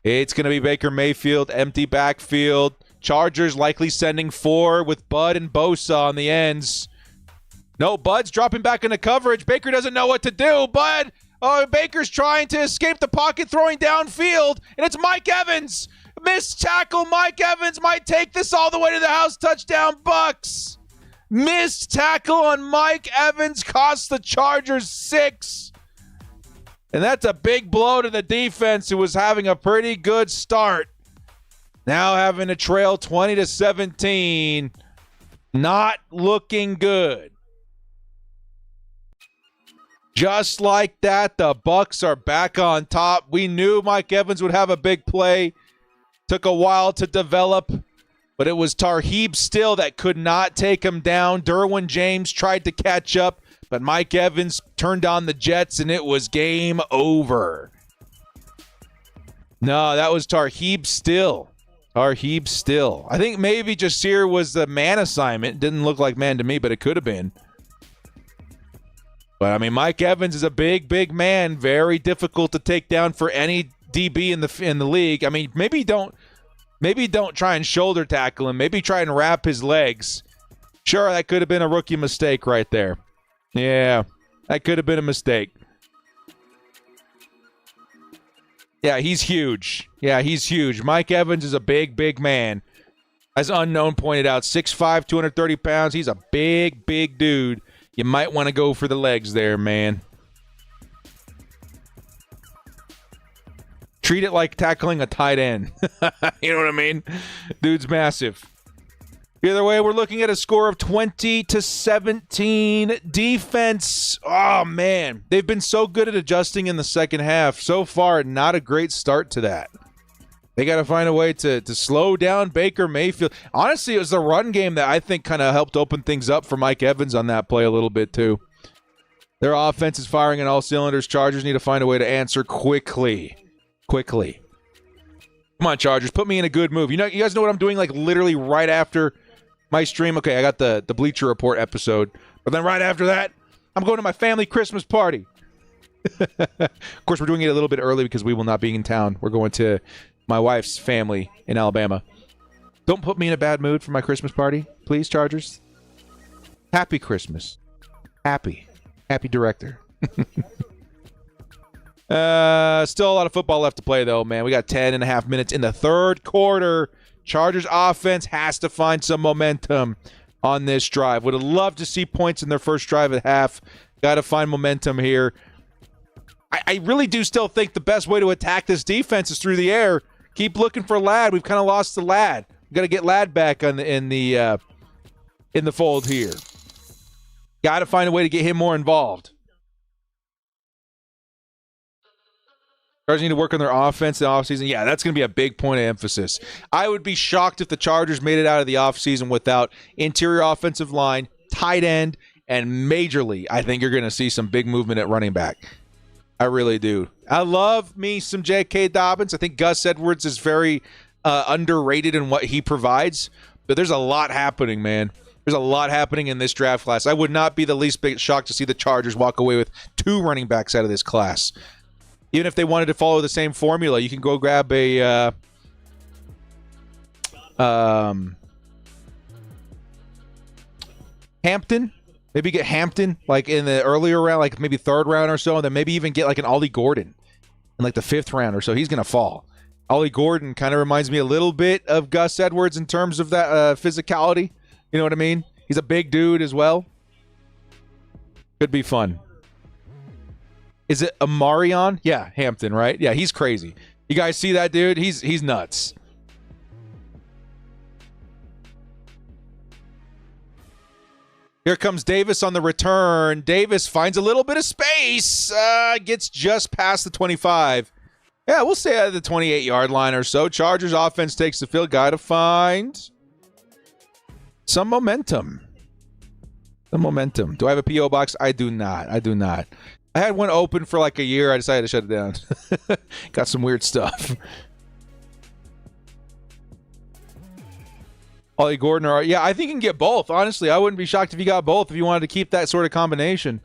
A: It's going to be Baker Mayfield, empty backfield. Chargers likely sending 4 with Bud and Bosa on the ends. No, Bud's dropping back into coverage. Baker doesn't know what to do. Bud, Baker's trying to escape the pocket, throwing downfield, and it's Mike Evans. Missed tackle. Mike Evans might take this all the way to the house. Touchdown, Bucs. Missed tackle on Mike Evans cost the Chargers 6. And that's a big blow to the defense, who was having a pretty good start. Now having to trail 20-17. Not looking good. Just like that, the Bucs are back on top. We knew Mike Evans would have a big play. Took a while to develop, but it was Tarheeb Still that could not take him down. Derwin James tried to catch up, but Mike Evans turned on the Jets, and it was game over. No, that was Tarheeb Still. Tarheeb Still. I think maybe Jasir was the man assignment. Didn't look like man to me, but it could have been. But, I mean, Mike Evans is a big, big man. Very difficult to take down for any DB in the league. I mean, maybe don't try and shoulder tackle him. Maybe try and wrap his legs. Sure, that could have been a rookie mistake right there. Yeah, that could have been a mistake. Yeah, he's huge. Mike Evans is a big, big man. As Unknown pointed out, 6'5", 230 pounds. He's a big, big dude. You might want to go for the legs there, man. Treat it like tackling a tight end. You know what I mean? Dude's massive. Either way, we're looking at a score of 20-17. Defense, oh, man. They've been so good at adjusting in the second half. So far, not a great start to that. They got to find a way to slow down Baker Mayfield. Honestly, it was the run game that I think kind of helped open things up for Mike Evans on that play a little bit, too. Their offense is firing on all cylinders. Chargers need to find a way to answer quickly. Come on, Chargers. Put me in a good move. You guys know what I'm doing, like, literally right after my stream? Okay, I got the Bleacher Report episode. But then right after that, I'm going to my family Christmas party. Of course, we're doing it a little bit early because we will not be in town. We're going to my wife's family in Alabama. Don't put me in a bad mood for my Christmas party, please, Chargers. Happy Christmas. Happy director. Still a lot of football left to play, though, man. We got 10.5 minutes in the third quarter. Chargers offense has to find some momentum on this drive. Would have loved to see points in their first drive at half. Got to find momentum here. I really do still think the best way to attack this defense is through the air. Keep looking for Ladd. We've kind of lost the Ladd. We've got to get Ladd back in the fold here. Got to find a way to get him more involved. Chargers need to work on their offense in the offseason. Yeah, that's going to be a big point of emphasis. I would be shocked if the Chargers made it out of the offseason without interior offensive line, tight end, and majorly, I think you're going to see some big movement at running back. I really do. I love me some J.K. Dobbins. I think Gus Edwards is very underrated in what he provides. But there's a lot happening, man. There's a lot happening in this draft class. I would not be the least bit shocked to see the Chargers walk away with 2 running backs out of this class. Even if they wanted to follow the same formula, you can go grab a Hampton. Maybe get Hampton like in the earlier round, like maybe 3rd round or so, and then maybe even get like an Ollie Gordon in like the 5th round or so. He's going to fall. Ollie Gordon kind of reminds me a little bit of Gus Edwards in terms of that physicality. You know what I mean? He's a big dude as well. Could be fun. Is it Amarion? Yeah, Hampton, right? Yeah, he's crazy. You guys see that dude? He's nuts. Here comes Davis on the return. Davis finds a little bit of space. Gets just past the 25. Yeah, we'll say at the 28-yard line or so. Chargers offense takes the field. Got to find some momentum. Some momentum. Do I have a P.O. box? I do not. I had one open for like a year. I decided to shut it down. Got some weird stuff. Ollie Gordon, I think you can get both. Honestly, I wouldn't be shocked if you got both. If you wanted to keep that sort of combination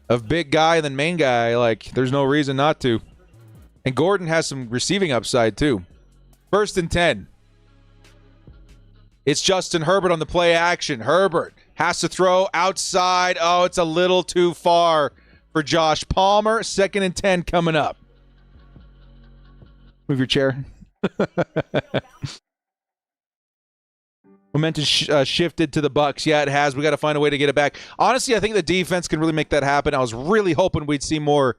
A: of big guy and then main guy, like there's no reason not to. And Gordon has some receiving upside too. 1st and 10. It's Justin Herbert on the play action. Herbert has to throw outside. Oh, it's a little too far for Josh Palmer. 2nd and 10 coming up. Move your chair. Momentum shifted to the Bucs. Yeah, it has. We got to find a way to get it back. Honestly, I think the defense can really make that happen. I was really hoping we'd see more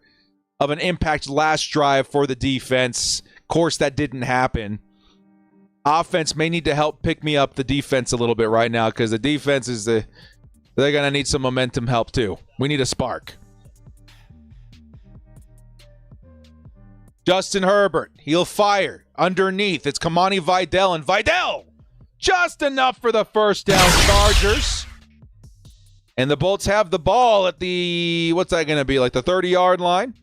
A: of an impact last drive for the defense. Of course, that didn't happen. Offense may need to help pick me up the defense a little bit right now because the defense is they're going to need some momentum help too. We need a spark. Justin Herbert, he'll fire. Underneath, it's Kamani Vidal, and Vidal just enough for the first down, Chargers. And the Bolts have the ball at the, what's that going to be, like the 30-yard line?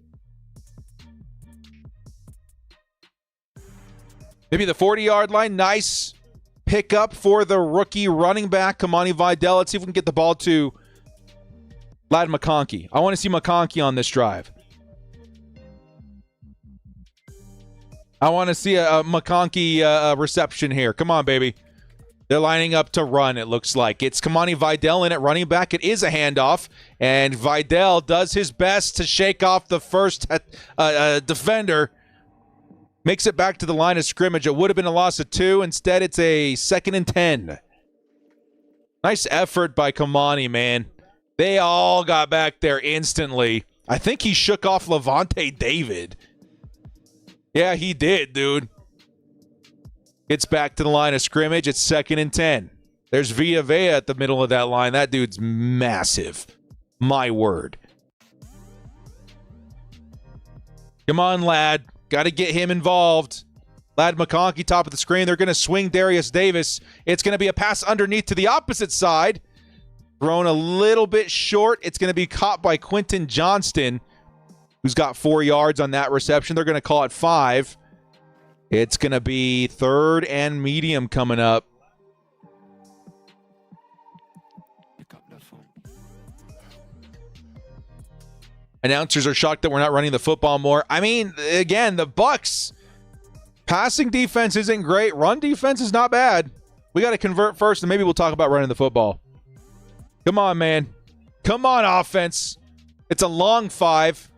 A: Maybe the 40-yard line. Nice pickup for the rookie running back, Kamani Vidal. Let's see if we can get the ball to Ladd McConkey. I want to see McConkey on this drive. I want to see a McConkey reception here. Come on, baby. They're lining up to run, it looks like. It's Kamani Vidal in at running back. It is a handoff, and Vidal does his best to shake off the first defender. Makes it back to the line of scrimmage. It would have been a loss of 2. Instead, it's a 2nd and 10. Nice effort by Kamani, man. They all got back there instantly. I think he shook off Levante David. Yeah, he did, dude. Gets back to the line of scrimmage. It's 2nd and 10. There's Vita Vea at the middle of that line. That dude's massive. My word. Come on, Ladd. Got to get him involved. Ladd McConkey, top of the screen. They're going to swing Darius Davis. It's going to be a pass underneath to the opposite side. Thrown a little bit short. It's going to be caught by Quentin Johnston, who's got 4 yards on that reception. They're going to call it 5. It's going to be 3rd and medium coming up. Announcers are shocked that we're not running the football more. I mean, again, the Bucs passing defense isn't great. Run defense is not bad. We got to convert first, and maybe we'll talk about running the football. Come on, man. Come on, offense. It's a long 5.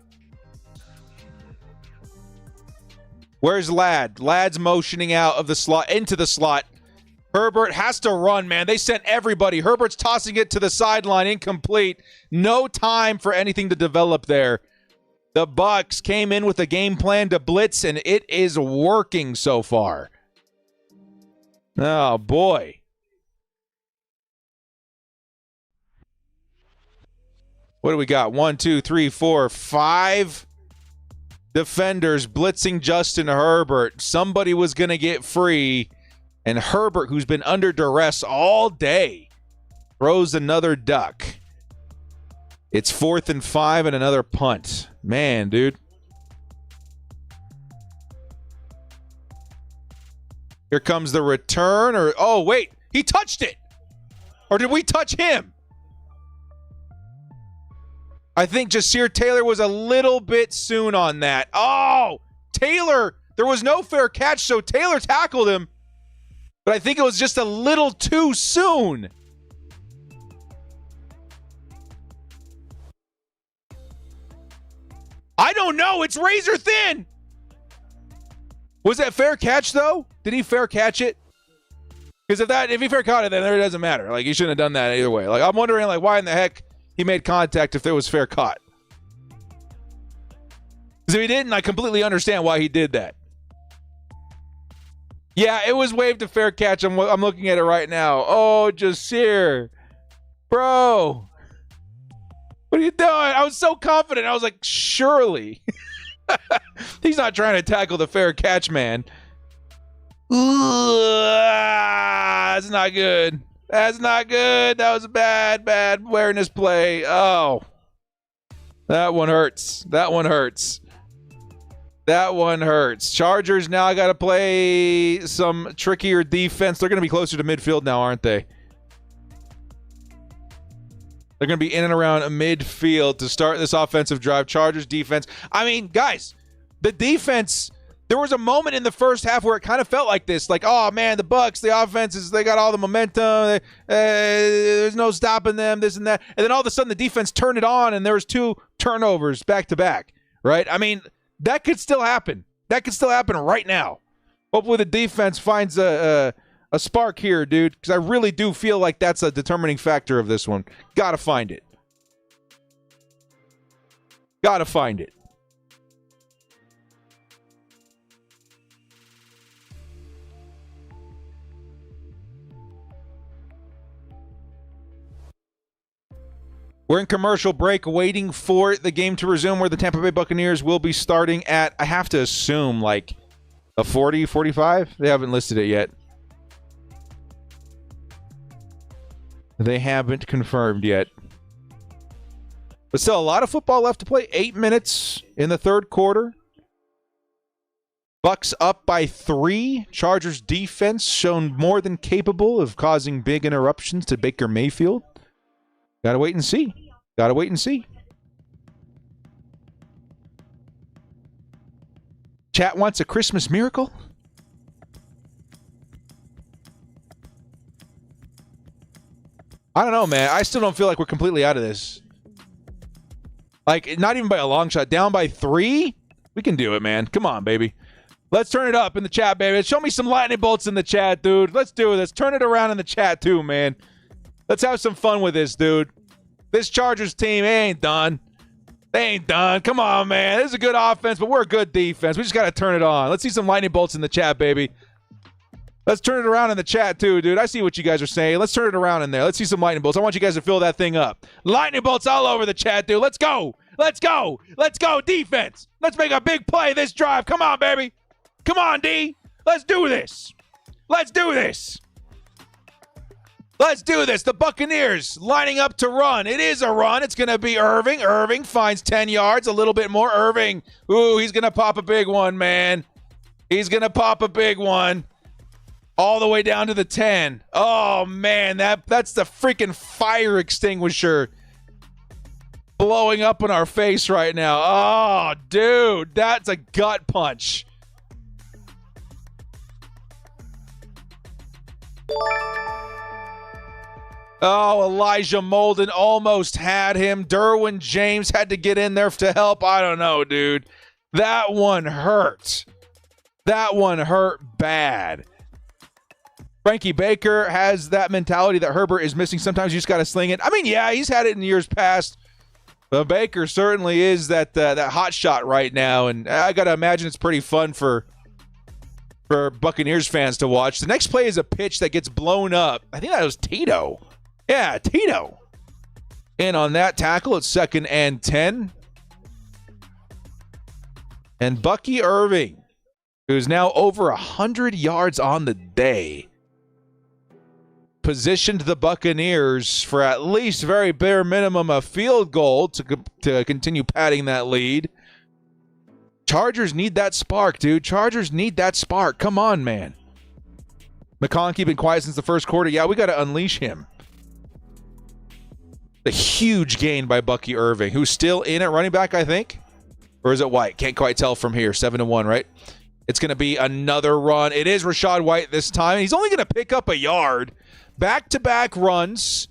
A: Where's Ladd? Ladd's motioning out of the slot, into the slot. Herbert has to run, man. They sent everybody. Herbert's tossing it to the sideline, incomplete. No time for anything to develop there. The Bucs came in with a game plan to blitz, and it is working so far. Oh, boy. What do we got? 1, 2, 3, 4, 5 defenders blitzing Justin Herbert. Somebody was going to get free. And Herbert, who's been under duress all day, throws another duck. It's 4th and 5 and another punt. Man, dude. Here comes the return. Oh, wait. He touched it. Or did we touch him? I think Jasir Taylor was a little bit soon on that. Oh, Taylor. There was no fair catch, so Taylor tackled him. But I think it was just a little too soon. I don't know. It's razor thin. Was that fair catch, though? Did he fair catch it? Because if he fair caught it, then it doesn't matter. Like, he shouldn't have done that either way. Like, I'm wondering, like, why in the heck he made contact if it was fair caught. Because if he didn't, I completely understand why he did that. Yeah, it was waved a fair catch. I'm looking at it right now. Oh, Jasir. Bro. What are you doing? I was so confident. I was like, surely. He's not trying to tackle the fair catch, man. That's not good. That's not good. That was a bad awareness play. Oh. That one hurts. That one hurts. That one hurts. Chargers now got to play some trickier defense. They're going to be closer to midfield now, aren't they? They're going to be in and around midfield to start this offensive drive. Chargers defense. I mean, guys, the defense, there was a moment in the first half where it kind of felt like this. Like, oh, man, the Bucs, the offenses, they got all the momentum. There's no stopping them, this and that. And then all of a sudden the defense turned it on and there was 2 turnovers back to back, right? I mean, that could still happen. That could still happen right now. Hopefully the defense finds a spark here, dude, because I really do feel like that's a determining factor of this one. Gotta find it. Gotta find it. We're in commercial break waiting for the game to resume where the Tampa Bay Buccaneers will be starting at, I have to assume, like a 40, 45? They haven't listed it yet. They haven't confirmed yet. But still, a lot of football left to play. 8 minutes in the third quarter. Bucs up by 3. Chargers defense shown more than capable of causing big interruptions to Baker Mayfield. Gotta wait and see. Gotta wait and see. Chat wants a Christmas miracle? I don't know, man. I still don't feel like we're completely out of this. Like, not even by a long shot. Down by 3? We can do it, man. Come on, baby. Let's turn it up in the chat, baby. Show me some lightning bolts in the chat, dude. Let's do this. Turn it around in the chat, too, man. Let's have some fun with this, dude. This Chargers team, they ain't done. They ain't done. Come on, man. This is a good offense, but we're a good defense. We just got to turn it on. Let's see some lightning bolts in the chat, baby. Let's turn it around in the chat, too, dude. I see what you guys are saying. Let's turn it around in there. Let's see some lightning bolts. I want you guys to fill that thing up. Lightning bolts all over the chat, dude. Let's go. Let's go. Let's go, defense. Let's make a big play this drive. Come on, baby. Come on, D. Let's do this. Let's do this. Let's do this. The Buccaneers lining up to run. It is a run. It's going to be Irving. Irving finds 10 yards, a little bit more. Irving. Ooh, he's going to pop a big one, man. He's going to pop a big one all the way down to the 10. Oh, man, that's the freaking fire extinguisher blowing up in our face right now. Oh, dude, that's a gut punch. Oh, Elijah Molden almost had him. Derwin James had to get in there to help. I don't know, dude. That one hurt. That one hurt bad. Frankie Baker has that mentality that Herbert is missing. Sometimes you just got to sling it. I mean, yeah, he's had it in years past. But Baker certainly is that hot shot right now, and I got to imagine it's pretty fun for Buccaneers fans to watch. The next play is a pitch that gets blown up. I think that was Tito. Yeah, Tito. And on that tackle, it's 2nd and 10. And Bucky Irving, who's now over 100 yards on the day, positioned the Buccaneers for at least very bare minimum a field goal to continue padding that lead. Chargers need that spark, dude. Chargers need that spark. Come on, man. McConkey been quiet since the first quarter. Yeah, we got to unleash him. A huge gain by Bucky Irving, who's still in at running back, I think. Or is it White? Can't quite tell from here. 7-1, right? It's going to be another run. It is Rachaad White this time. He's only going to pick up a yard. Back-to-back runs.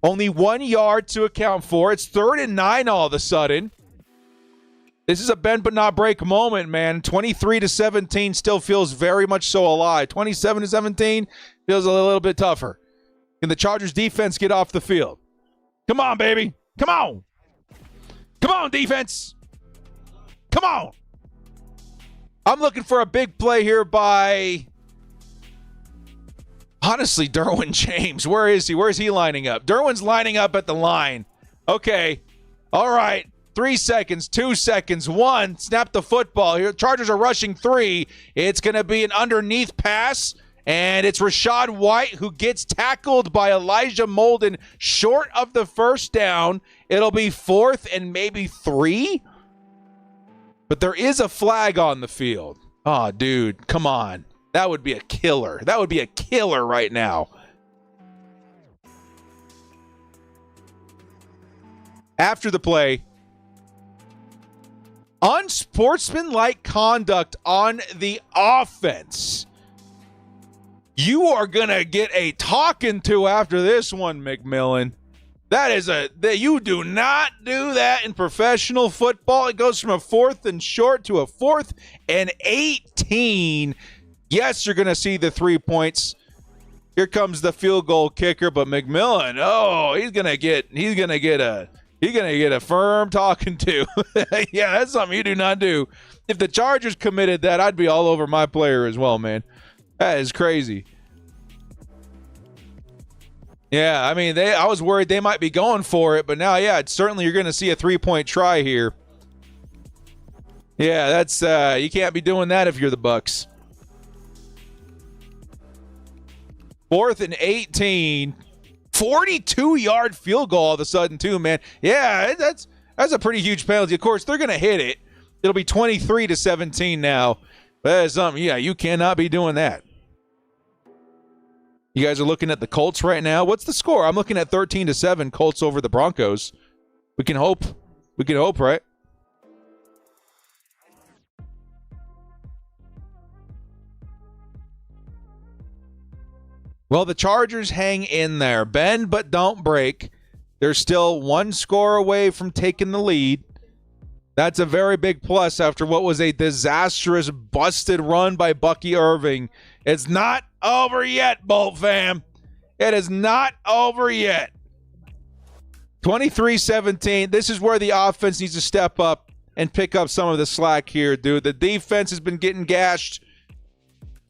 A: Only 1 yard to account for. It's 3rd and 9 all of a sudden. This is a bend but not break moment, man. 23-17 still feels very much so alive. 27-17 feels a little bit tougher. Can the Chargers defense get off the field? Come on, baby. Come on. Come on, defense. Come on. I'm looking for a big play here by, honestly, Derwin James. Where is he? Where's he lining up? Derwin's lining up at the line. Okay. All right. 3 seconds, 2 seconds, 1. Snap the football here. Chargers are rushing 3. It's going to be an underneath pass. And it's Rachaad White who gets tackled by Elijah Molden short of the first down. It'll be 4th and maybe 3. But there is a flag on the field. Oh, dude, come on. That would be a killer. That would be a killer right now. After the play, unsportsmanlike conduct on the offense. You are going to get a talking to after this one, McMillan. You do not do that in professional football. It goes from a 4th and short to a 4th and 18. Yes, you're going to see the 3 points. Here comes the field goal kicker, but McMillan, he's going to get a firm talking to. Yeah, that's something you do not do. If the Chargers committed that, I'd be all over my player as well, man. That is crazy. Yeah, I mean, I was worried they might be going for it, but now, yeah, certainly you're going to see a 3-point try here. Yeah, that's you can't be doing that if you're the Bucs. 4th and 18. 42-yard field goal all of a sudden, too, man. Yeah, that's a pretty huge penalty. Of course, they're going to hit it. It'll be 23-17 now. But that is something, yeah, you cannot be doing that. You guys are looking at the Colts right now. What's the score? I'm looking at 13-7, Colts over the Broncos. We can hope. We can hope, right? Well, the Chargers hang in there. Bend but don't break. They're still 1 score away from taking the lead. That's a very big plus after what was a disastrous, busted run by Bucky Irving. It's not over yet, Bolt fam. It is not over yet. 23-17. This is where the offense needs to step up and pick up some of the slack here, dude. The defense has been getting gashed.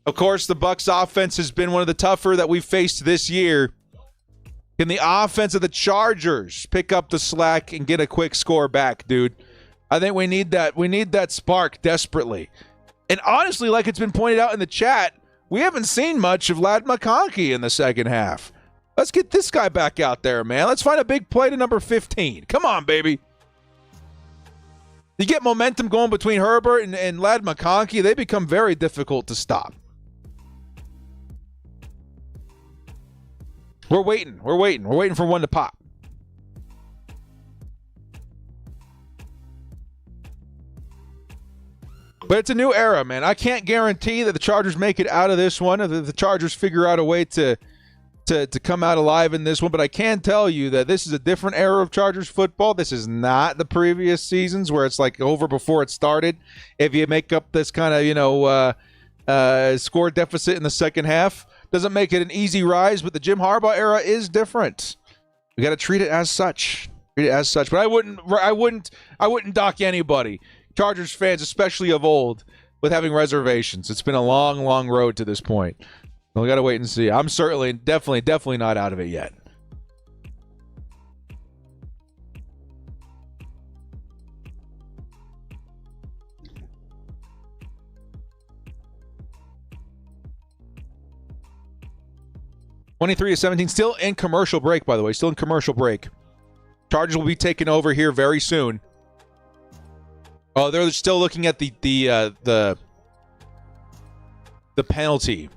A: Of course, the Bucs offense has been one of the tougher that we've faced this year. Can the offense of the Chargers pick up the slack and get a quick score back, dude? I think we need that. We need that spark desperately. And honestly, like it's been pointed out in the chat, we haven't seen much of Lad McConkey in the second half. Let's get this guy back out there, man. Let's find a big play to number 15. Come on, baby. You get momentum going between Herbert and Lad McConkey, they become very difficult to stop. We're waiting for one to pop. But it's a new era, man. I can't guarantee that the Chargers make it out of this one, or that the Chargers figure out a way to come out alive in this one. But I can tell you that this is a different era of Chargers football. This is not the previous seasons where it's like over before it started. If you make up this kind of, score deficit in the second half, doesn't make it an easy rise. But the Jim Harbaugh era is different. We got to treat it as such. But I wouldn't dock anybody. Chargers fans, especially of old, with having reservations. It's been a long, long road to this point. We got to wait and see. I'm certainly, definitely not out of it yet. (23-17), still in commercial break, by the way. Still in commercial break. Chargers will be taking over here very soon. Oh, they're still looking at the penalty.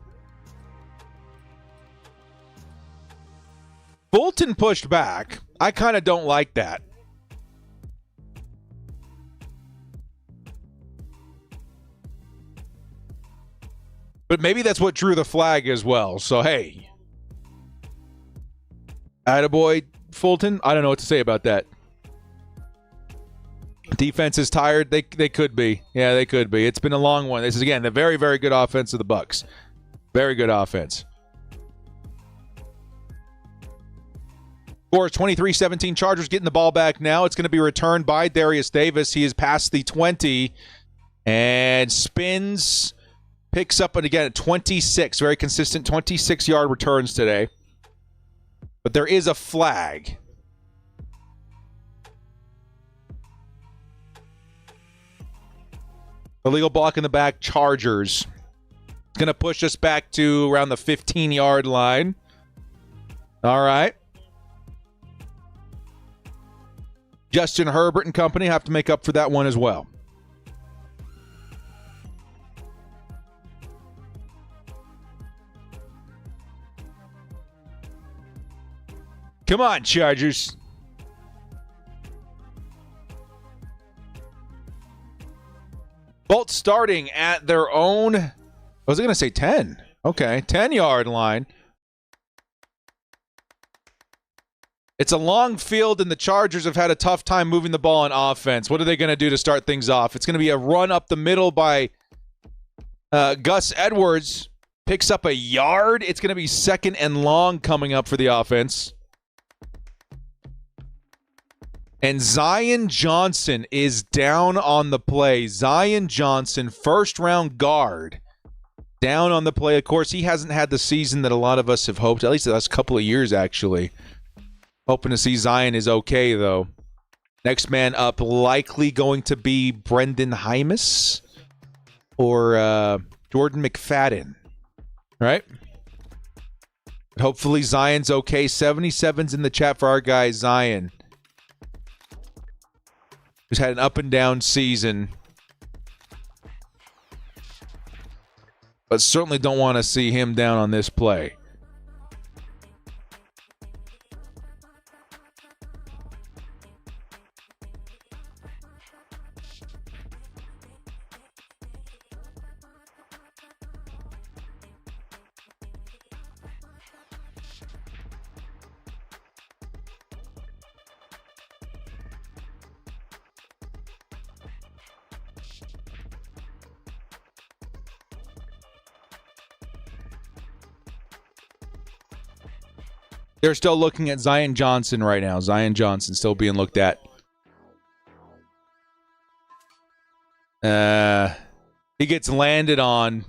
A: Fulton pushed back. I kind of don't like that. But maybe that's what drew the flag as well. So, hey. Attaboy, Fulton. I don't know what to say about that. Defense is tired. They could be. Yeah, they could be. It's been a long one. This is, again, the very, very good offense of the Bucs. Very good offense. Score is 23-17. Chargers getting the ball back now. It's going to be returned by Darius Davis. He is past the 20 and spins, picks up and again at 26. Very consistent 26-yard returns today. But there is a flag. Illegal block in the back, Chargers. It's going to push us back to around the 15-yard line. All right. Justin Herbert and company have to make up for that one as well. Come on, Chargers. Bolt starting at their own, I was going to say 10. Okay, 10-yard line. It's a long field, and the Chargers have had a tough time moving the ball on offense. What are they going to do to start things off? It's going to be a run up the middle by Gus Edwards. Picks up a yard. It's going to be second and long coming up for the offense. And Zion Johnston is down on the play. Zion Johnston, first-round guard, down on the play. Of course, he hasn't had the season that a lot of us have hoped, at least the last couple of years, actually. Hoping to see Zion is okay, though. Next man up likely going to be Brendan Hymus or Jordan McFadden, right? Hopefully Zion's okay. 77's in the chat for our guy Zion, who's had an up-and-down season. But certainly don't want to see him down on this play. They're still looking at Zion Johnson right now. Zion Johnson still being looked at. He gets landed on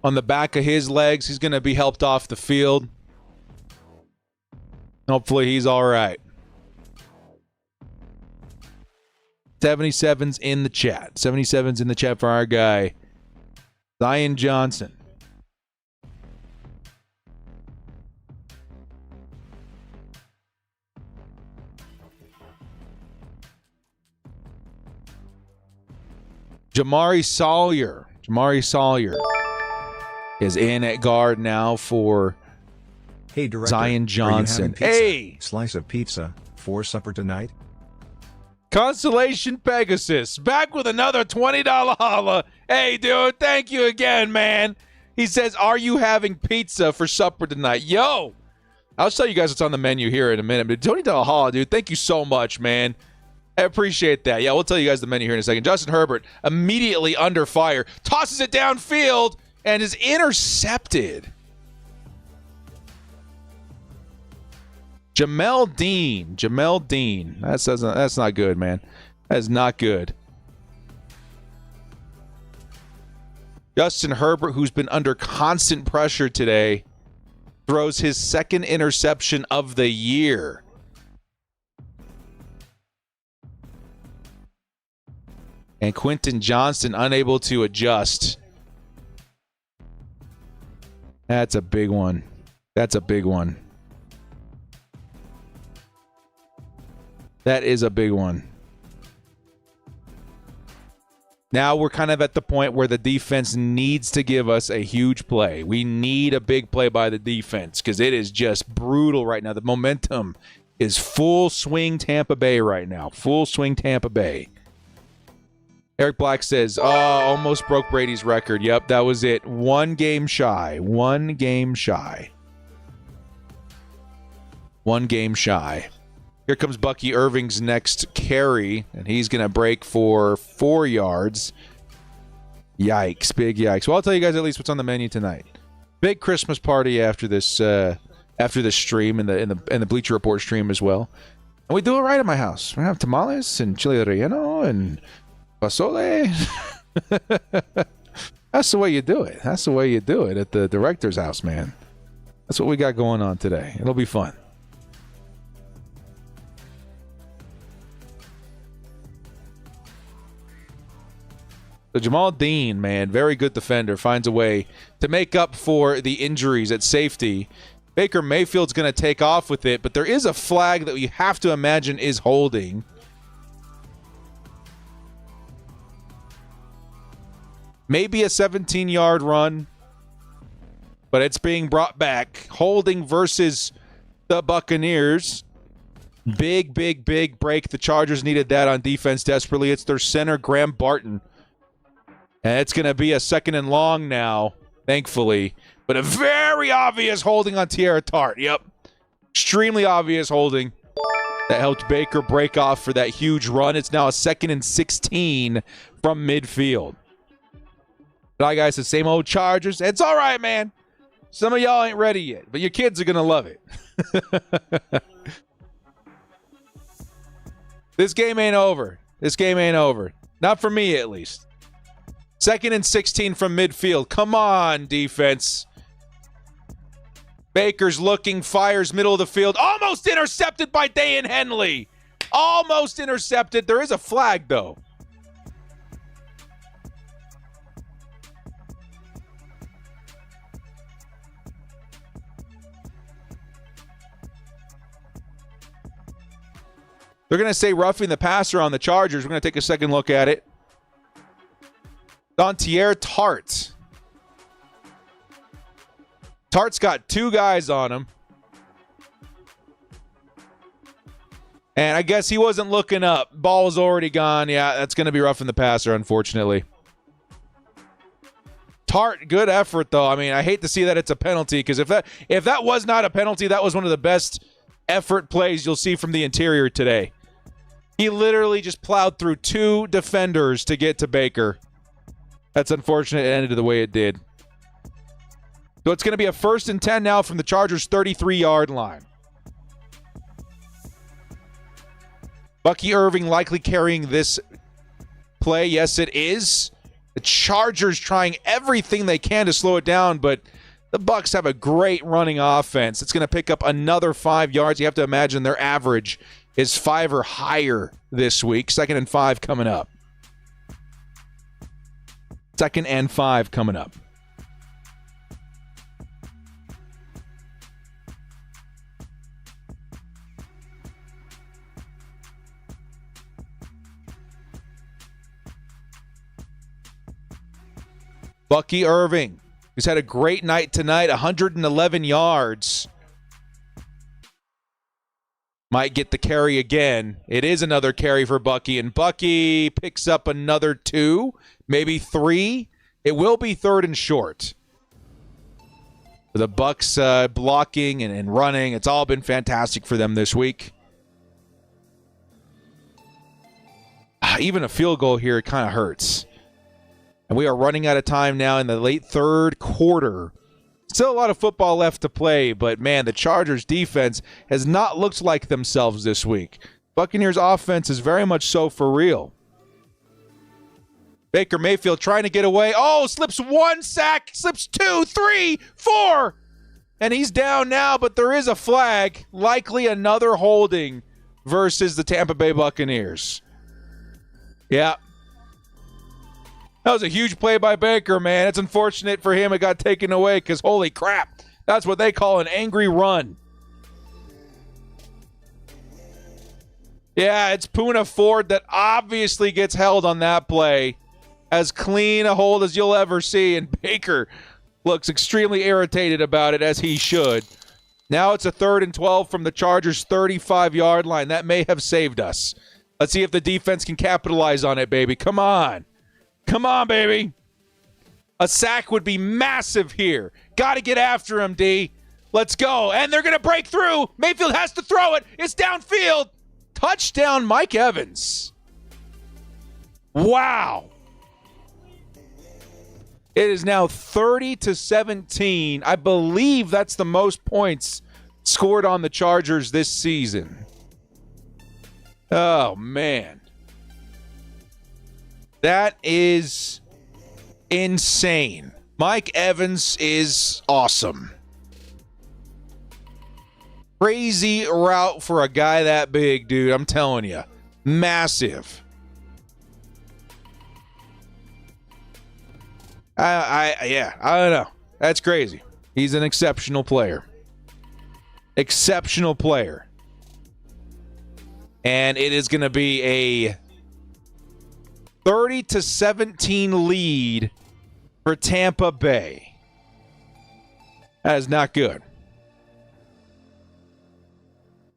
A: the back of his legs. He's going to be helped off the field. Hopefully he's all right. 77's in the chat. 77's in the chat for our guy, Zion Johnson. Jamari Sawyer is in at guard now for
E: Hey, director.
A: Zion
E: are you
A: Johnston.
E: having pizza?
A: Hey!
E: Slice of pizza for supper tonight?
A: Constellation Pegasus back with another $20 holla. Hey, dude, thank you again, man. He says, are you having pizza for supper tonight? Yo, I'll tell you guys what's on the menu here in a minute. But $20 holla, dude, thank you so much, man. I appreciate that. Yeah, we'll tell you guys the menu here in a second. Justin Herbert immediately under fire, tosses it downfield, and is intercepted. Jamel Dean. That's not good, man. That is not good. Justin Herbert, who's been under constant pressure today, throws his second interception of the year. And Quentin Johnston unable to adjust. That's a big one. That is a big one. Now we're kind of at the point where the defense needs to give us a huge play. We need a big play by the defense because it is just brutal right now. The momentum is full swing Tampa Bay right now. Full swing Tampa Bay. Eric Black says, oh, almost broke Brady's record. Yep, that was it. One game shy. Here comes Bucky Irving's next carry, and he's going to break for 4 yards. Yikes, big yikes. Well, I'll tell you guys at least what's on the menu tonight. Big Christmas party after this stream and the Bleacher Report stream as well. And we do it right at my house. We have tamales and chile relleno and pozole. That's the way you do it. That's the way you do it at the director's house, man. That's what we got going on today. It'll be fun. So Jamal Dean, man, very good defender, finds a way to make up for the injuries at safety. Baker Mayfield's going to take off with it, but there is a flag that we have to imagine is holding. Maybe a 17-yard run, but it's being brought back. Holding versus the Buccaneers. Big break. The Chargers needed that on defense desperately. It's their center, Graham Barton. And it's going to be a 2nd and long now, thankfully. But a very obvious holding on Tierra Tart. Yep. Extremely obvious holding. That helped Baker break off for that huge run. It's now a 2nd and 16 from midfield. But guys, the same old Chargers. It's all right, man. Some of y'all ain't ready yet, but your kids are going to love it. This game ain't over. Not for me, at least. 2nd and 16 from midfield. Come on, defense. Baker's looking, fires middle of the field. Almost intercepted by Dayan Henley. Almost intercepted. There is a flag, though. They're going to say roughing the passer on the Chargers. We're going to take a second look at it. On Tierra Tart. Tart's got 2 guys on him. And I guess he wasn't looking up. Ball was already gone. Yeah, that's going to be roughing the passer, unfortunately. Tart, good effort, though. I mean, I hate to see that it's a penalty, because if that was not a penalty, that was one of the best effort plays you'll see from the interior today. He literally just plowed through 2 defenders to get to Baker. That's unfortunate it ended the way it did. So it's going to be a 1st and 10 now from the Chargers' 33-yard line. Bucky Irving likely carrying this play. Yes, it is. The Chargers trying everything they can to slow it down, but the Bucs have a great running offense. It's going to pick up another 5 yards. You have to imagine their average is 5 or higher this week. 2nd and 5 coming up. 2nd and 5 coming up. Bucky Irving, who's had a great night tonight, 111 yards. Might get the carry again. It is another carry for Bucky, and Bucky picks up another 2, maybe 3. It will be 3rd and short. The Bucs blocking and running, it's all been fantastic for them this week. Even a field goal here, it kind of hurts. And we are running out of time now in the late 3rd quarter. Still a lot of football left to play, but man, the Chargers defense has not looked like themselves this week. Buccaneers offense is very much so for real. Baker Mayfield trying to get away. Oh, slips 1 sack, slips 2, 3, 4. And he's down now, but there is a flag. Likely another holding versus the Tampa Bay Buccaneers. Yeah. That was a huge play by Baker, man. It's unfortunate for him it got taken away because, holy crap, that's what they call an angry run. Yeah, it's Poona Ford that obviously gets held on that play. As clean a hold as you'll ever see, and Baker looks extremely irritated about it, as he should. Now it's a 3rd and 12 from the Chargers' 35-yard line. That may have saved us. Let's see if the defense can capitalize on it, baby. Come on. Come on, baby. A sack would be massive here. Got to get after him, D. Let's go. And they're going to break through. Mayfield has to throw it. It's downfield. Touchdown, Mike Evans. Wow. It is now 30-17. I believe that's the most points scored on the Chargers this season. Oh, man. That is insane. Mike Evans is awesome. Crazy route for a guy that big, dude. I'm telling you. Massive. I don't know. That's crazy. He's an exceptional player. Exceptional player. And it is going to be a 30-17 lead for Tampa Bay. That is not good.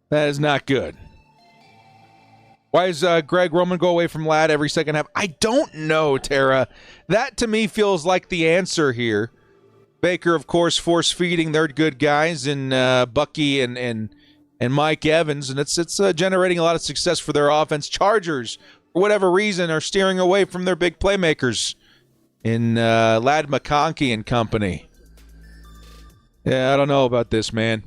A: That is not good. Why does Greg Roman go away from Ladd every second half? I don't know, Tara. That to me feels like the answer here. Baker, of course, force-feeding their good guys in Bucky and Mike Evans, and it's generating a lot of success for their offense. Chargers, for whatever reason, are steering away from their big playmakers in Ladd McConkey and company. Yeah, I don't know about this, man.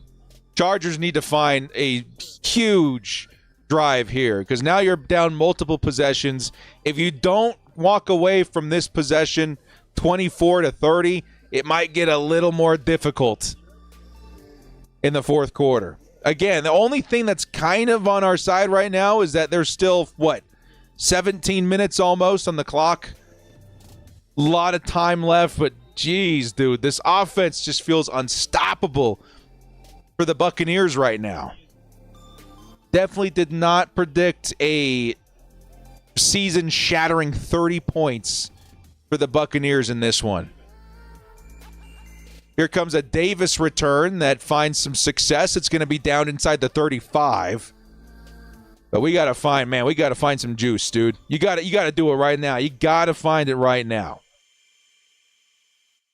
A: Chargers need to find a huge drive here because now you're down multiple possessions. If you don't walk away from this possession 24-30, it might get a little more difficult in the fourth quarter. Again, the only thing that's kind of on our side right now is that there's still, 17 minutes almost on the clock? A lot of time left, but geez, dude, this offense just feels unstoppable for the Buccaneers right now. Definitely did not predict a season-shattering 30 points for the Buccaneers in this one. Here comes a Davis return that finds some success. It's going to be down inside the 35. But we got to find some juice, dude. You got to do it right now. You got to find it right now.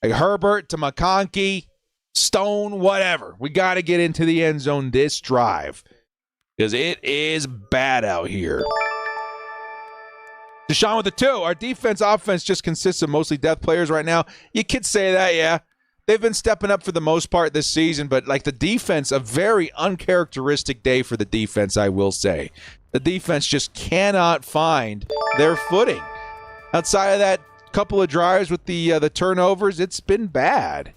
A: Like Herbert to McConkey, Stone, whatever. We got to get into the end zone this drive because it is bad out here. Deshaun with the 2. Our offense just consists of mostly depth players right now. You could say that, yeah. They've been stepping up for the most part this season, but like the defense, a very uncharacteristic day for the defense, I will say. The defense just cannot find their footing. Outside of that couple of drives with the turnovers, it's been bad.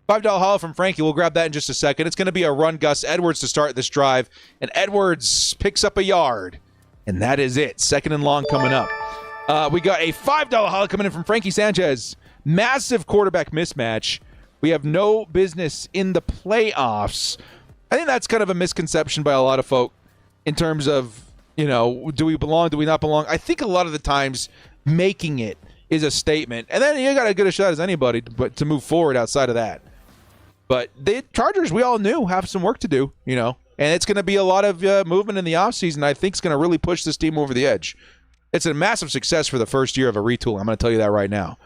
A: $5 haul from Frankie. We'll grab that in just a second. It's going to be a run Gus Edwards to start this drive, and Edwards picks up a yard, and that is it. 2nd and long coming up. We got a $5 haul coming in from Frankie Sanchez. Massive quarterback mismatch. We have no business in the playoffs. I think that's kind of a misconception by a lot of folk in terms of, do we belong, do we not belong? I think a lot of the times making it is a statement. And then you got as good a shot as anybody to move forward outside of that. But the Chargers, we all knew, have some work to do, you know. And it's going to be a lot of movement in the offseason. I think it's going to really push this team over the edge. It's a massive success for the first year of a retool. I'm going to tell you that right now.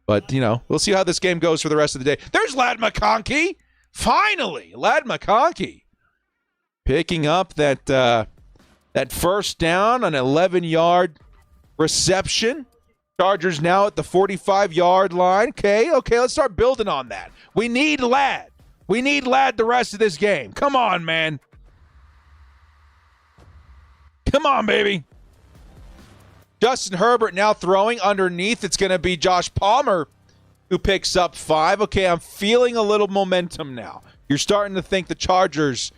A: But, you know, we'll see how this game goes for the rest of the day. There's Lad McConkey. Finally, Lad McConkey picking up that first down, an 11-yard reception. Chargers now at the 45-yard line. Okay, let's start building on that. We need Lad. We need Lad the rest of this game. Come on, man. Come on, baby. Justin Herbert now throwing underneath. It's going to be Josh Palmer who picks up 5. Okay, I'm feeling a little momentum now. You're starting to think the Chargers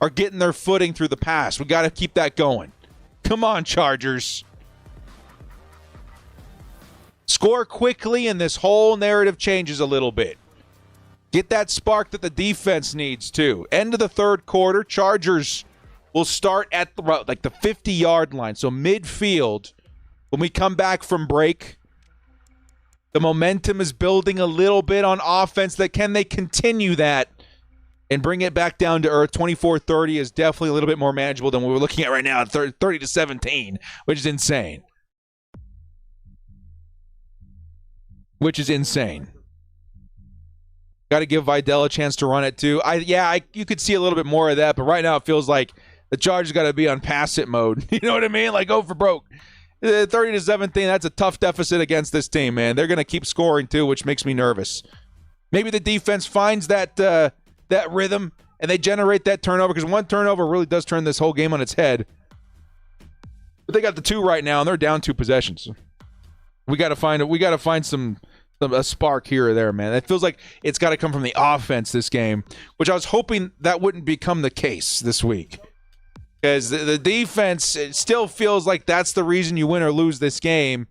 A: are getting their footing through the pass. We got to keep that going. Come on, Chargers. Score quickly, and this whole narrative changes a little bit. Get that spark that the defense needs, too. End of the third quarter, Chargers will start at the 50-yard line, so midfield. When we come back from break, the momentum is building a little bit on offense. Can they continue that and bring it back down to earth? 24-30 is definitely a little bit more manageable than what we're looking at right now at 30-17, which is insane. Got to give Vidal a chance to run it too. You could see a little bit more of that, but right now it feels like the Chargers got to be on pass it mode. You know what I mean? Like go for broke. 30-17, that's a tough deficit against this team, man. They're going to keep scoring too, which makes me nervous. Maybe the defense finds that rhythm and they generate that turnover, because one turnover really does turn this whole game on its head. But they got the 2 right now, and they're down 2 possessions. We got to find a spark here or there, man. It feels like it's got to come from the offense this game, which I was hoping that wouldn't become the case this week. Because the defense, it still feels like that's the reason you win or lose this game.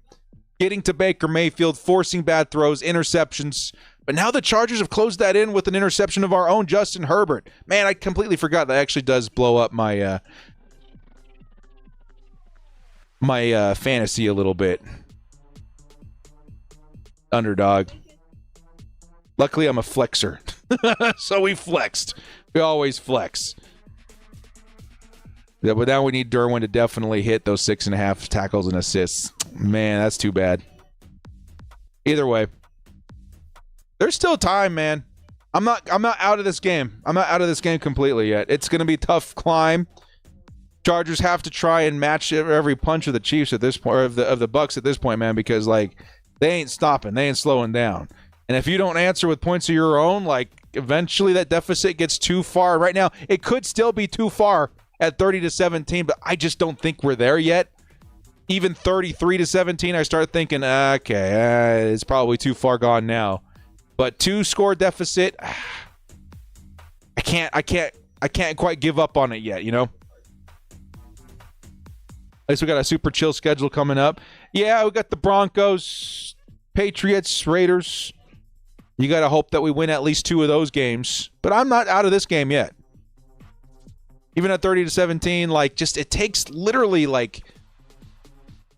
A: Getting to Baker Mayfield, forcing bad throws, interceptions. But now the Chargers have closed that in with an interception of our own Justin Herbert. Man, I completely forgot that actually does blow up my fantasy a little bit. Underdog. Luckily, I'm a flexer. So we flexed. We always flex. Yeah, but now we need Derwin to definitely hit those 6.5 tackles and assists. Man, that's too bad. Either way, there's still time, man. I'm not out of this game. I'm not out of this game completely yet. It's going to be a tough climb. Chargers have to try and match every punch of the Chiefs at this point, or of the Bucs at this point, man, because like they ain't stopping, they ain't slowing down. And if you don't answer with points of your own, like eventually that deficit gets too far. Right now, it could still be too far at 30-17, but I just don't think we're there yet. Even 33-17, I start thinking, okay, it's probably too far gone now. But 2-score deficit, I can't quite give up on it yet, you know? At least we got a super chill schedule coming up. Yeah, we got the Broncos, Patriots, Raiders. You got to hope that we win at least 2 of those games. But I'm not out of this game yet. Even at 30-17, like, just it takes literally like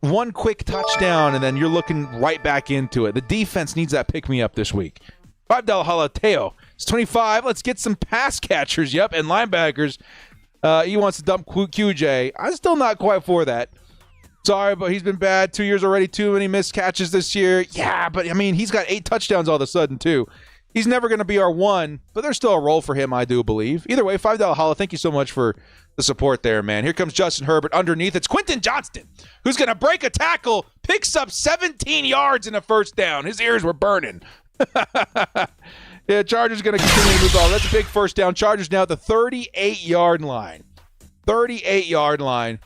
A: one quick touchdown, and then you're looking right back into it. The defense needs that pick-me-up this week. $5 Halateo. It's 25. Let's get some pass catchers, and linebackers. He wants to dump QJ. I'm still not quite for that. Sorry, but he's been bad. 2 years already, too many missed catches this year. Yeah, but, I mean, he's got 8 touchdowns all of a sudden, too. He's never going to be our one, but there's still a role for him, I do believe. Either way, $5 Holla. Thank you so much for the support there, man. Here comes Justin Herbert underneath. It's Quentin Johnston, who's going to break a tackle, picks up 17 yards in a first down. His ears were burning. Yeah, Chargers going to continue to move on. That's a big first down. Chargers now at the 38-yard line. 38-yard line.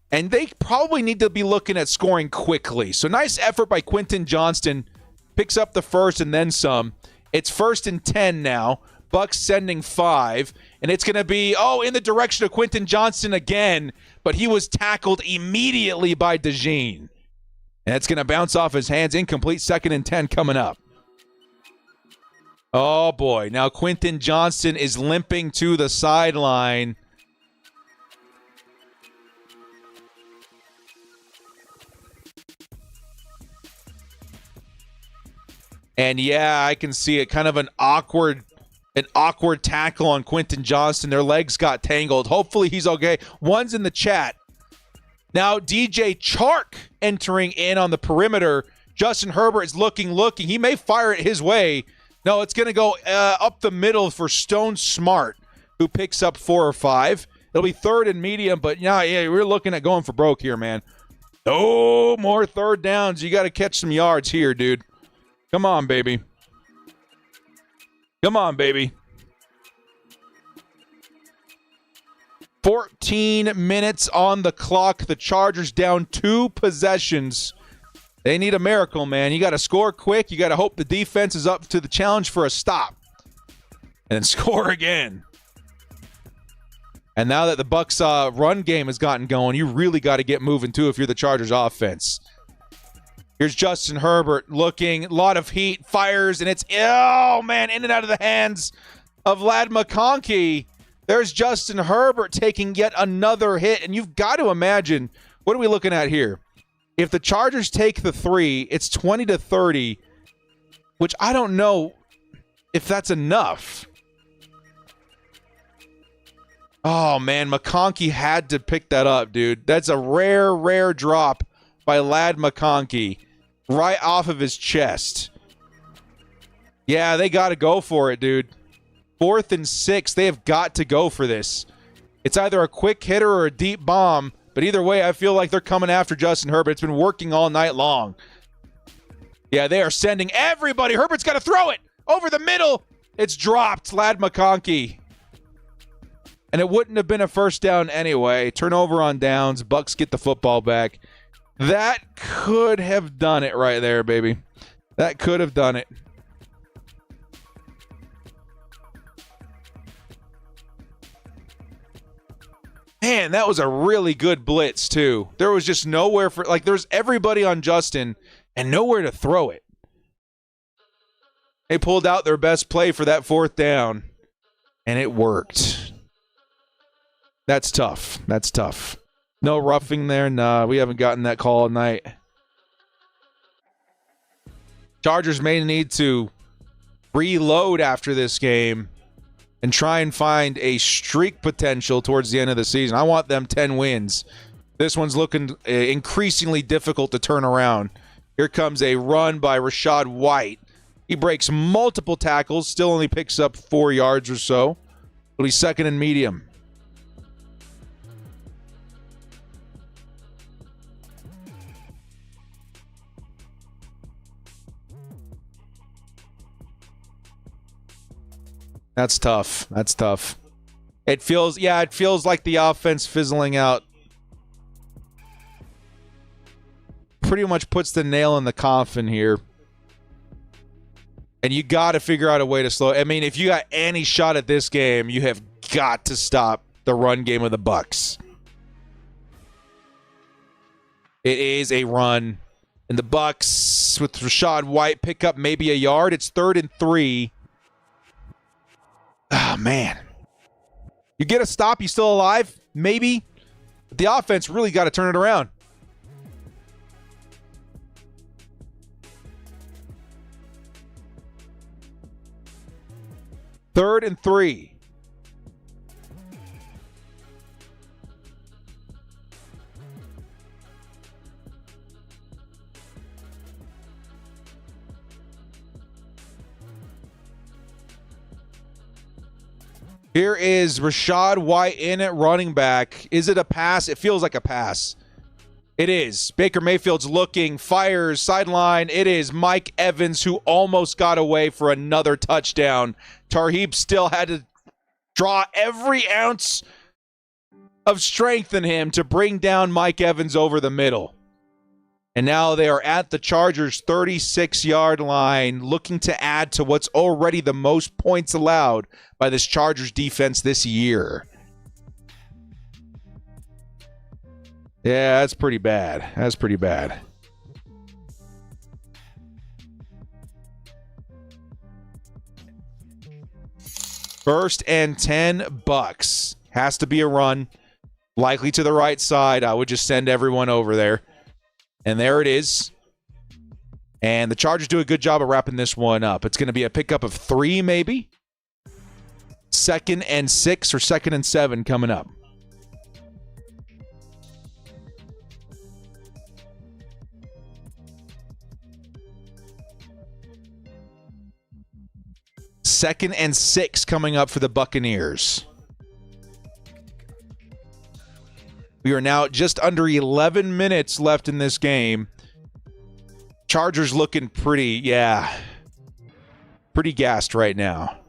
A: And they probably need to be looking at scoring quickly. So nice effort by Quentin Johnston. Picks up the first and then some. It's 1st and 10 now. Bucs sending 5. And it's going to be, in the direction of Quentin Johnston again. But he was tackled immediately by DeJean. And it's going to bounce off his hands. Incomplete. 2nd and 10 coming up. Oh, boy. Now Quentin Johnston is limping to the sideline. And yeah, I can see it. Kind of an awkward tackle on Quentin Johnston. Their legs got tangled. Hopefully he's okay. One's in the chat. Now DJ Chark entering in on the perimeter. Justin Herbert is looking. He may fire it his way. No, it's going to go up the middle for Stone Smart, who picks up 4 or 5. It'll be third and medium, but yeah, we're looking at going for broke here, man. No more third downs. You got to catch some yards here, dude. Come on, baby. 14 minutes on the clock. The Chargers down 2 possessions. They need a miracle, man. You got to score quick. You got to hope the defense is up to the challenge for a stop. And then score again. And now that the Bucs run game has gotten going, you really got to get moving too if you're the Chargers offense. Here's Justin Herbert looking, a lot of heat, fires, and it's, oh man, in and out of the hands of McConkey. There's Justin Herbert taking yet another hit, and you've got to imagine, what are we looking at here? If the Chargers take the 3, it's 20-30, which I don't know if that's enough. Oh, man, McConkey had to pick that up, dude. That's a rare drop by McConkey right off of his chest. Yeah, they got to go for it, dude. 4th and 6, they have got to go for this. It's either a quick hitter or a deep bomb, but either way, I feel like they're coming after Justin Herbert. It's been working all night long. Yeah, they are sending everybody. Herbert's got to throw it over the middle. It's dropped, McConkey. And it wouldn't have been a first down anyway. Turnover on downs. Bucs get the football back. That could have done it right there, baby. That could have done it. Man, that was a really good blitz, too. There was just nowhere for, like, there's everybody on Justin and nowhere to throw it. They pulled out their best play for that 4th down, and it worked. That's tough. That's tough. No roughing there? Nah, we haven't gotten that call all night. Chargers may need to reload after this game and try and find a streak potential towards the end of the season. I want them 10 wins. This one's looking increasingly difficult to turn around. Here comes a run by Rachaad White. He breaks multiple tackles, still only picks up 4 yards or so. But he's 2nd and medium. That's tough. That's tough. It feels like the offense fizzling out. Pretty much puts the nail in the coffin here. And you got to figure out a way to slow. I mean, if you got any shot at this game, you have got to stop the run game of the Bucs. It is a run. And the Bucs, with Rachaad White, pick up maybe a yard. It's 3rd and 3. Oh, man. You get a stop, you still alive? Maybe. But the offense really got to turn it around. Third and 3. Here is Rachaad White in at running back. Is it a pass? It feels like a pass. It is. Baker Mayfield's looking, fires, sideline. It is Mike Evans who almost got away for another touchdown. Tarheeb Still had to draw every ounce of strength in him to bring down Mike Evans over the middle. And now they are at the Chargers' 36-yard line, looking to add to what's already the most points allowed by this Chargers defense this year. Yeah, that's pretty bad. That's pretty bad. First and 10 Bucs. Has to be a run. Likely to the right side. I would just send everyone over there. And there it is. And the Chargers do a good job of wrapping this one up. It's going to be a pickup of 3, maybe. 2nd and 6 or 2nd and 7 coming up. Second and 6 coming up for the Buccaneers. We are now just under 11 minutes left in this game. Chargers looking pretty gassed right now.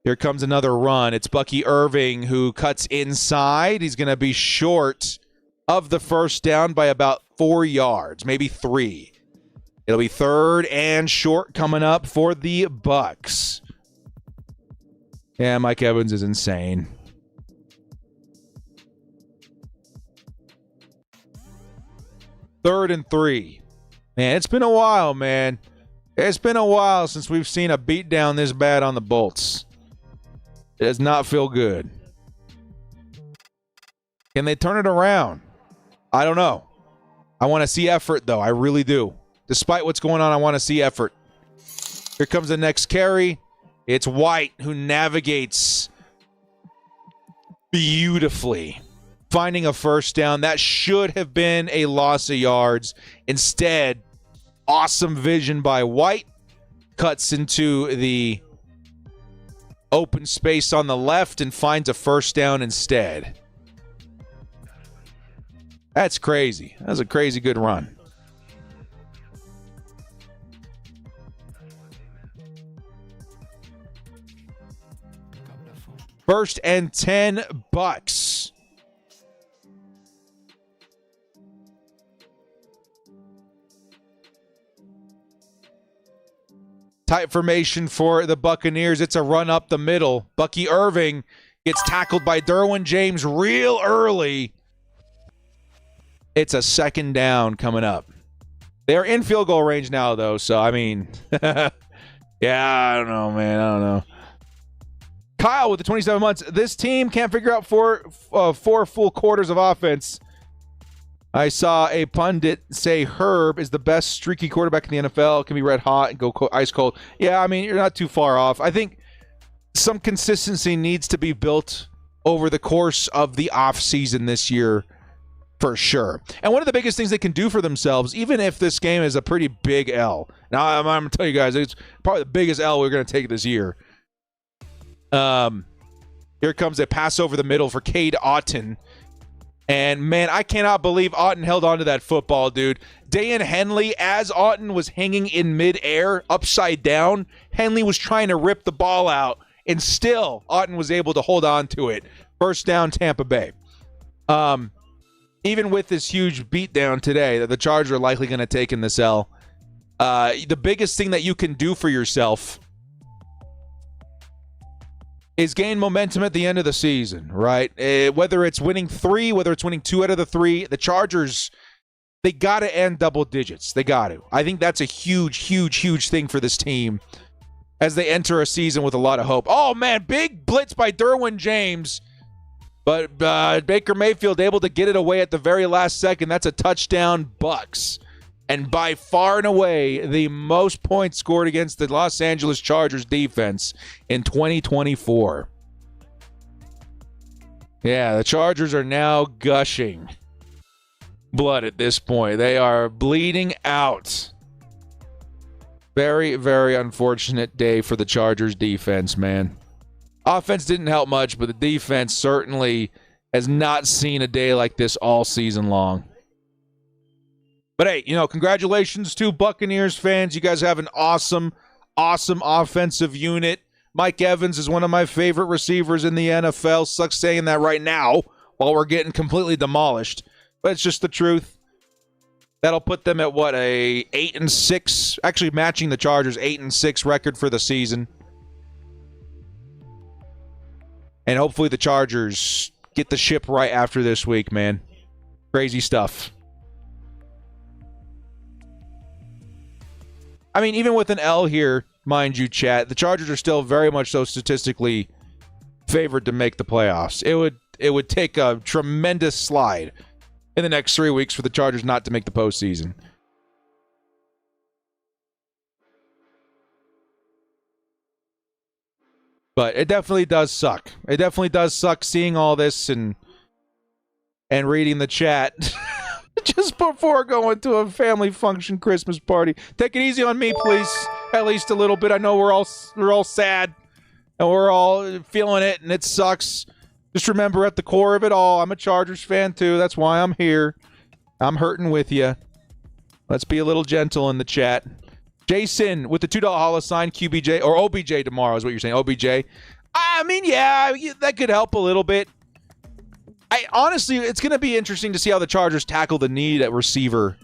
A: Here comes another run. It's Bucky Irving who cuts inside. He's going to be short of the first down by about 4 yards, maybe 3. It'll be 3rd and short coming up for the Bucs. Yeah, Mike Evans is insane. Third and 3. Man, it's been a while, man. It's been a while since we've seen a beatdown this bad on the Bolts. It does not feel good. Can they turn it around? I don't know. I want to see effort, though. I really do. Despite what's going on, I want to see effort. Here comes the next carry. It's White who navigates beautifully, finding a first down. That should have been a loss of yards. Instead, awesome vision by White. Cuts into the open space on the left and finds a first down instead. That's crazy. That was a crazy good run. First and 10 Bucs. Tight formation for the Buccaneers. It's a run up the middle. Bucky Irving gets tackled by Derwin James real early. It's a 2nd down coming up. They're in field goal range now, though. So, I mean, yeah, I don't know, man. I don't know. Kyle with the 27 months. This team can't figure out four full quarters of offense. I saw a pundit say Herb is the best streaky quarterback in the NFL. Can be red hot and go ice cold. Yeah, I mean, you're not too far off. I think some consistency needs to be built over the course of the offseason this year for sure. And one of the biggest things they can do for themselves, even if this game is a pretty big L. Now, I'm going to tell you guys, it's probably the biggest L we're going to take this year. Here comes a pass over the middle for Cade Otton. And, man, I cannot believe Otton held on to that football, dude. Dayan Henley, as Otton was hanging in midair, upside down, Henley was trying to rip the ball out, and still Otton was able to hold on to it. First down, Tampa Bay. Even with this huge beatdown today that the Chargers are likely going to take in this L, the biggest thing that you can do for yourself is gain momentum at the end of the season, right? Whether it's winning 3, whether it's winning 2 out of the 3, the Chargers, they got to end double digits. They got to. I think that's a huge, huge, huge thing for this team as they enter a season with a lot of hope. Oh, man, big blitz by Derwin James, but Baker Mayfield able to get it away at the very last second. That's a touchdown, Bucs. And by far and away, the most points scored against the Los Angeles Chargers defense in 2024. Yeah, the Chargers are now gushing blood at this point. They are bleeding out. Very, very unfortunate day for the Chargers defense, man. Offense didn't help much, but the defense certainly has not seen a day like this all season long. But hey, congratulations to Buccaneers fans. You guys have an awesome, awesome offensive unit. Mike Evans is one of my favorite receivers in the NFL. Sucks saying that right now while we're getting completely demolished. But it's just the truth. That'll put them at what, a 8-6, actually matching the Chargers 8-6 record for the season. And hopefully the Chargers get the ship right after this week, man. Crazy stuff. I mean, even with an L here, mind you, chat, the Chargers are still very much so statistically favored to make the playoffs. It would take a tremendous slide in the next 3 weeks for the Chargers not to make the postseason. But it definitely does suck. It definitely does suck seeing all this and reading the chat just before going to a family function Christmas party. Take it easy on me, please. At least a little bit. I know we're all sad and we're all feeling it, and it sucks. Just remember, at the core of it all, I'm a Chargers fan too. That's why I'm here. I'm hurting with you. Let's be a little gentle in the chat. Jason with the $2 holla sign, QBJ or OBJ tomorrow is what you're saying. OBJ. I mean, yeah, that could help a little bit. Honestly, it's going to be interesting to see how the Chargers tackle the need at receiver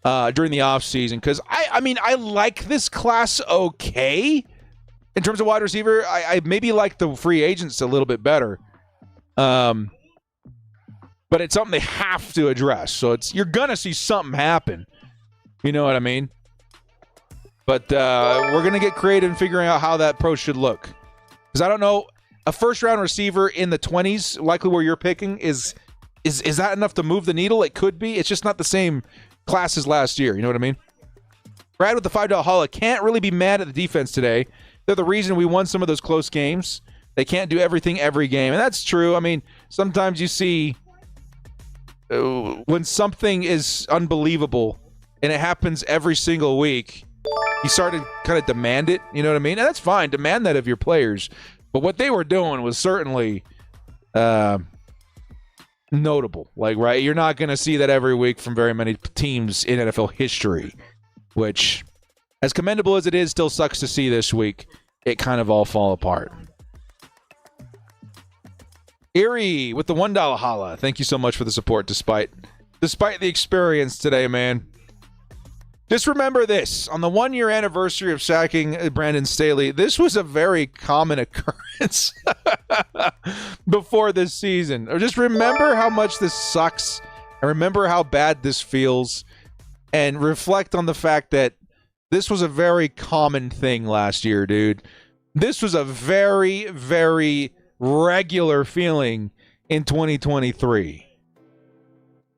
A: during the offseason, because I mean, I like this class okay in terms of wide receiver. I maybe like the free agents a little bit better. But it's something they have to address. So you're going to see something happen. You know what I mean? But we're going to get creative in figuring out how that approach should look. Because I don't know, a first-round receiver in the 20s, likely where you're picking, is that enough to move the needle? It could be. It's just not the same class as last year. You know what I mean? Brad with the $5 holla. Can't really be mad at the defense today. They're the reason we won some of those close games. They can't do everything every game. And that's true. I mean, sometimes you see when something is unbelievable and it happens every single week, you start to kind of demand it. You know what I mean? And that's fine. Demand that of your players. But what they were doing was certainly notable. Like, right? You're not going to see that every week from very many teams in NFL history, which, as commendable as it is, still sucks to see this week. It kind of all fall apart. Erie with the $1 holla. Thank you so much for the support despite the experience today, man. Just remember this. On the 1-year anniversary of sacking Brandon Staley, this was a very common occurrence before this season. Or just remember how much this sucks and remember how bad this feels and reflect on the fact that this was a very common thing last year, dude. This was a very, very regular feeling in 2023.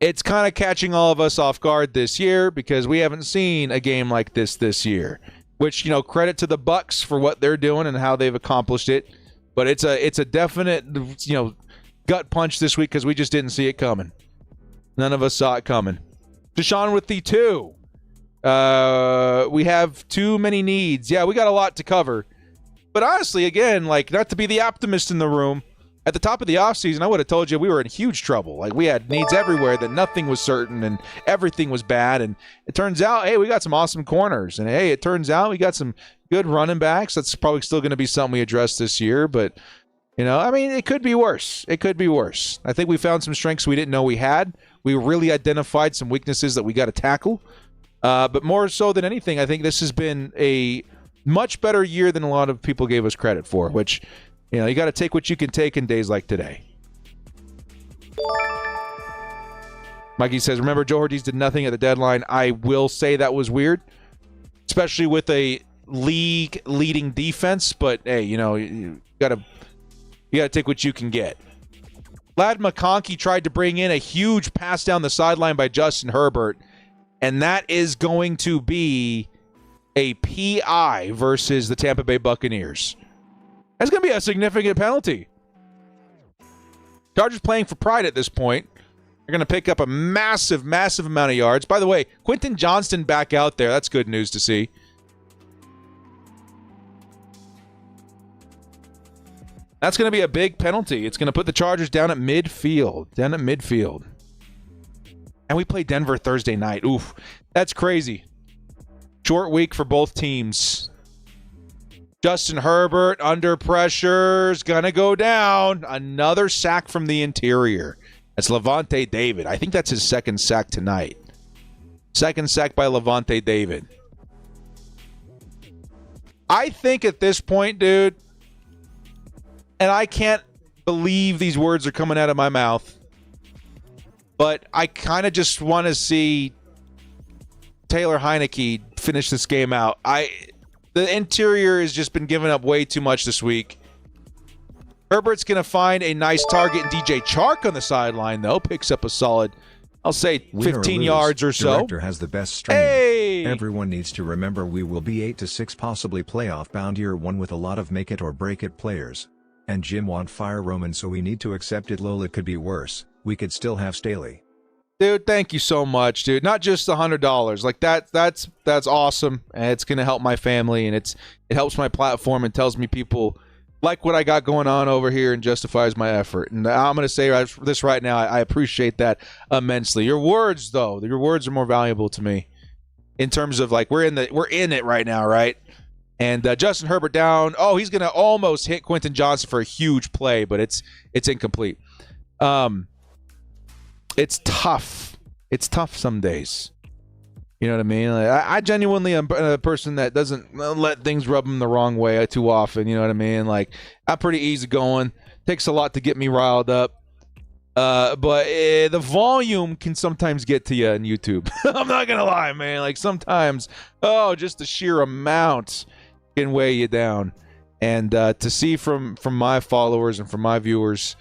A: It's kind of catching all of us off guard this year because we haven't seen a game like this year, which, you know, credit to the Bucs for what they're doing and how they've accomplished it. But it's a definite, you know, gut punch this week because we just didn't see it coming. None of us saw it coming. Deshaun with the 2. We have too many needs. Yeah, we got a lot to cover. But honestly, again, like, not to be the optimist in the room, at the top of the offseason, I would have told you we were in huge trouble. Like, we had needs everywhere, that nothing was certain and everything was bad. And it turns out, hey, we got some awesome corners. And, hey, it turns out we got some good running backs. That's probably still going to be something we address this year. But, you know, I mean, it could be worse. It could be worse. I think we found some strengths we didn't know we had. We really identified some weaknesses that we got to tackle. But more so than anything, I think this has been a much better year than a lot of people gave us credit for, which, you know, you got to take what you can take in days like today. Mikey says, remember, Joe Ortiz did nothing at the deadline. I will say that was weird, especially with a league-leading defense. But, hey, you know, you got to take what you can get. Lad McConkey tried to bring in a huge pass down the sideline by Justin Herbert, and that is going to be a PI versus the Tampa Bay Buccaneers. That's going to be a significant penalty. Chargers playing for pride at this point. They're going to pick up a massive, massive amount of yards. By the way, Quentin Johnston back out there. That's good news to see. That's going to be a big penalty. It's going to put the Chargers down at midfield. And we play Denver Thursday night. Oof, that's crazy. Short week for both teams. Justin Herbert under pressure is going to go down. Another sack from the interior. That's Levante David. I think that's his second sack tonight. Second sack by Levante David. I think at this point, dude, and I can't believe these words are coming out of my mouth, but I kind of just want to see Taylor Heineke finish this game out. The interior has just been giving up way too much this week. Herbert's going to find a nice target in DJ Chark on the sideline, though. Picks up a solid, I'll say,
E: Win or
A: 15
E: lose,
A: yards or so.
E: Director has the best stream.
A: Hey!
E: Everyone needs to remember we will be 8-6 possibly playoff bound year one with a lot of make it or break it players. And Jim won't fire Roman, so we need to accept it. Lol, it could be worse. We could still have Staley.
A: Dude, thank you so much, dude. Not just the $100. Like that's awesome. And it's gonna help my family, and it helps my platform and tells me people like what I got going on over here and justifies my effort. And I'm gonna say this right now. I appreciate that immensely. Your words, though, your words are more valuable to me in terms of like we're in it right now, right? And Justin Herbert down. Oh, he's gonna almost hit Quentin Johnston for a huge play, but it's incomplete. It's tough. It's tough some days. You know what I mean? Like, I genuinely am a person that doesn't let things rub them the wrong way too often. You know what I mean? Like, I'm pretty easygoing. Takes a lot to get me riled up. But the volume can sometimes get to you on YouTube. I'm not going to lie, man. Like, sometimes, just the sheer amount can weigh you down. And to see from my followers and from my viewers,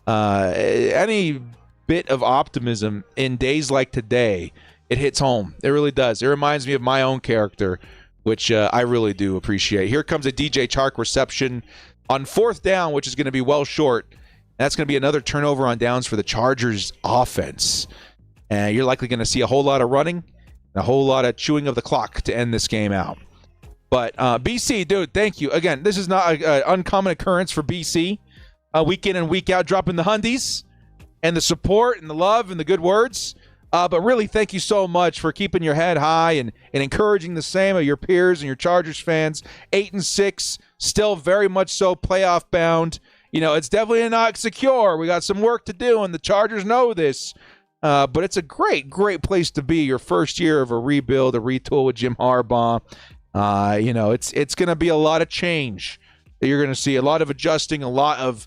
A: any bit of optimism in days like today, it hits home. It really does. It reminds me of my own character, which I really do appreciate. Here comes a DJ Chark reception on 4th down, which is going to be well short. That's going to be another turnover on downs for the Chargers offense. And you're likely going to see a whole lot of running and a whole lot of chewing of the clock to end this game out. But BC, dude, thank you. Again, this is not an uncommon occurrence for BC. Week in and week out, dropping the hundies and the support and the love and the good words. But really, thank you so much for keeping your head high and encouraging the same of your peers and your Chargers fans. 8-6, still very much so playoff bound. You know, it's definitely not secure. We got some work to do, and the Chargers know this. But it's a great, great place to be. Your first year of a rebuild, a retool with Jim Harbaugh. It's going to be a lot of change. You're going to see a lot of adjusting, a lot of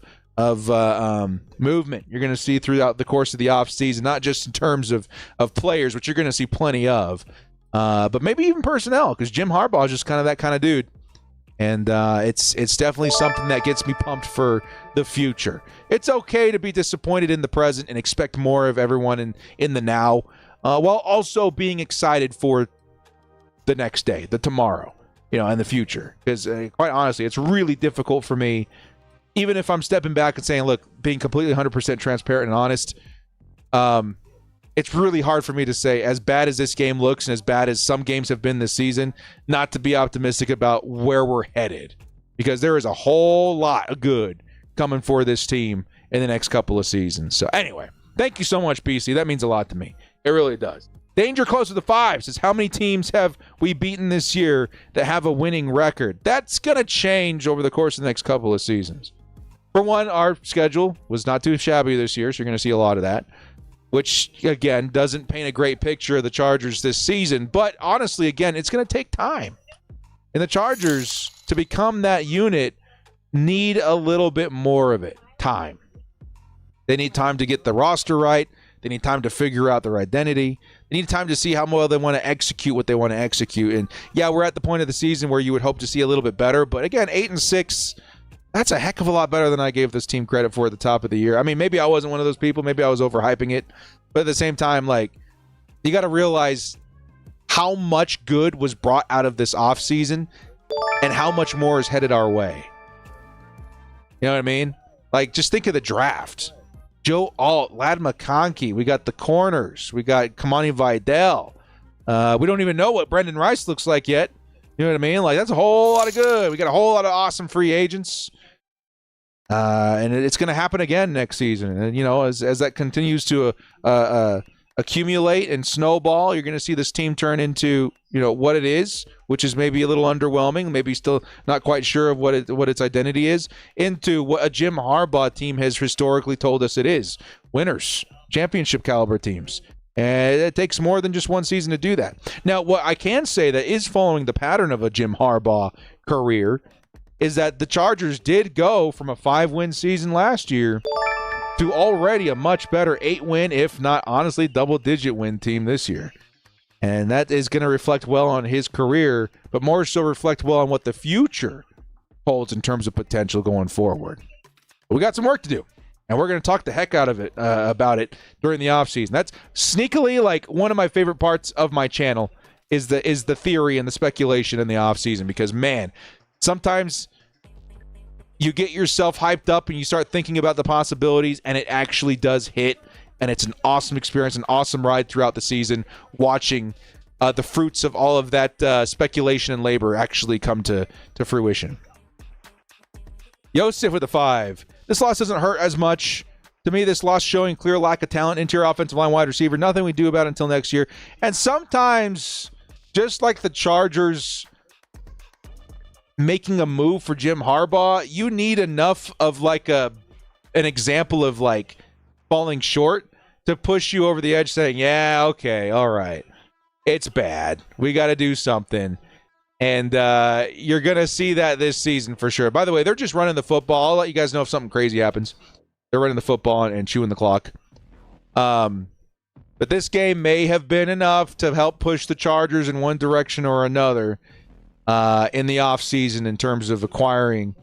A: movement you're going to see throughout the course of the offseason, not just in terms of players, which you're going to see plenty of, but maybe even personnel, because Jim Harbaugh is just kind of that kind of dude. And it's definitely something that gets me pumped for the future. It's okay to be disappointed in the present and expect more of everyone in the now, while also being excited for the next day, the tomorrow, and the future. Because quite honestly, it's really difficult for me, even if I'm stepping back and saying, look, being completely 100% transparent and honest, it's really hard for me to say, as bad as this game looks and as bad as some games have been this season, not to be optimistic about where we're headed. Because there is a whole lot of good coming for this team in the next couple of seasons. So anyway, thank you so much, BC. That means a lot to me. It really does. Danger close to the 5 says, how many teams have we beaten this year that have a winning record? That's going to change over the course of the next couple of seasons. For one, our schedule was not too shabby this year, so you're going to see a lot of that, which, again, doesn't paint a great picture of the Chargers this season. But honestly, again, it's going to take time. And the Chargers, to become that unit, need a little bit more of it. Time. They need time to get the roster right. They need time to figure out their identity. They need time to see how well they want to execute what they want to execute. And, yeah, we're at the point of the season where you would hope to see a little bit better. But, again, 8-6... that's a heck of a lot better than I gave this team credit for at the top of the year. I mean, maybe I wasn't one of those people. Maybe I was overhyping it. But at the same time, like, you got to realize how much good was brought out of this offseason and how much more is headed our way. You know what I mean? Like, just think of the draft. Joe Alt, Lad McConkey. We got the corners. We got Kamani Vidal. We don't even know what Brendan Rice looks like yet. You know what I mean? Like, that's a whole lot of good. We got a whole lot of awesome free agents. And it's going to happen again next season. And, as that continues to accumulate and snowball, you're going to see this team turn into, what it is, which is maybe a little underwhelming, maybe still not quite sure of what its identity is, into what a Jim Harbaugh team has historically told us it is. Winners, championship caliber teams. And it takes more than just one season to do that. Now, what I can say that is following the pattern of a Jim Harbaugh career is that the Chargers did go from a 5-win season last year to already a much better 8-win, if not, honestly, double-digit win team this year. And that is going to reflect well on his career, but more so reflect well on what the future holds in terms of potential going forward. We got some work to do, and we're going to talk the heck out of it about it during the offseason. That's sneakily like one of my favorite parts of my channel is the theory and the speculation in the offseason, because, man, sometimes you get yourself hyped up and you start thinking about the possibilities, and it actually does hit, and it's an awesome experience, an awesome ride throughout the season, watching the fruits of all of that speculation and labor actually come to fruition. Yosef with a 5. This loss doesn't hurt as much. To me, this loss showing clear lack of talent, interior offensive line, wide receiver. Nothing we do about it until next year. And sometimes, just like the Chargers making a move for Jim Harbaugh, you need enough of like an example of like falling short to push you over the edge saying, yeah, okay, all right. It's bad. We got to do something. And you're going to see that this season for sure. By the way, they're just running the football. I'll let you guys know if something crazy happens. They're running the football and chewing the clock. But this game may have been enough to help push the Chargers in one direction or another in the offseason in terms of acquiring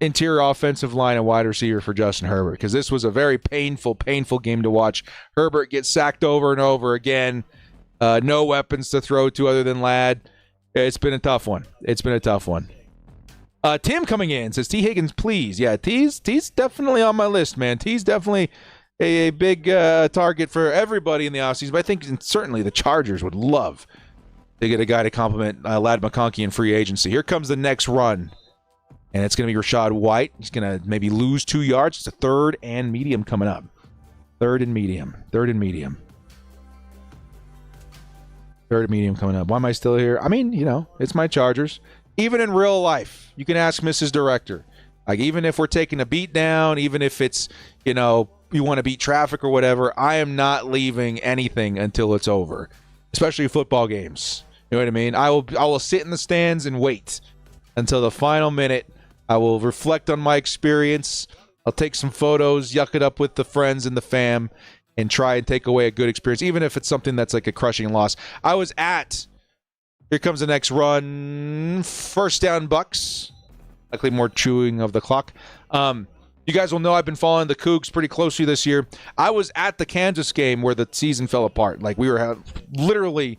A: interior offensive line and wide receiver for Justin Herbert, because this was a very painful game to watch. Herbert gets sacked over and over again. No weapons to throw to other than Ladd. It's been a tough one. Tim coming in says, T. Higgins, please. Yeah, T's definitely on my list, man. T's definitely a big target for everybody in the offseason, but I think certainly the Chargers would love to get a guy to complement Ladd McConkey in free agency. Here comes the next run, and it's going to be Rachaad White. He's going to maybe lose 2 yards. It's a 3rd and medium coming up. 3rd and medium coming up. Why am I still here? I mean, it's my Chargers. Even in real life, you can ask Mrs. Director. Like, even if we're taking a beat down, even if it's, you want to beat traffic or whatever, I am not leaving anything until it's over, especially football games. You know what I mean? I will sit in the stands and wait until the final minute. I will reflect on my experience. I'll take some photos, yuck it up with the friends and the fam, and try and take away a good experience, even if it's something that's like a crushing loss. Here comes the next run. First down, Bucs. Likely more chewing of the clock. You guys will know I've been following the Cougs pretty closely this year. I was at the Kansas game where the season fell apart. Like, we were literally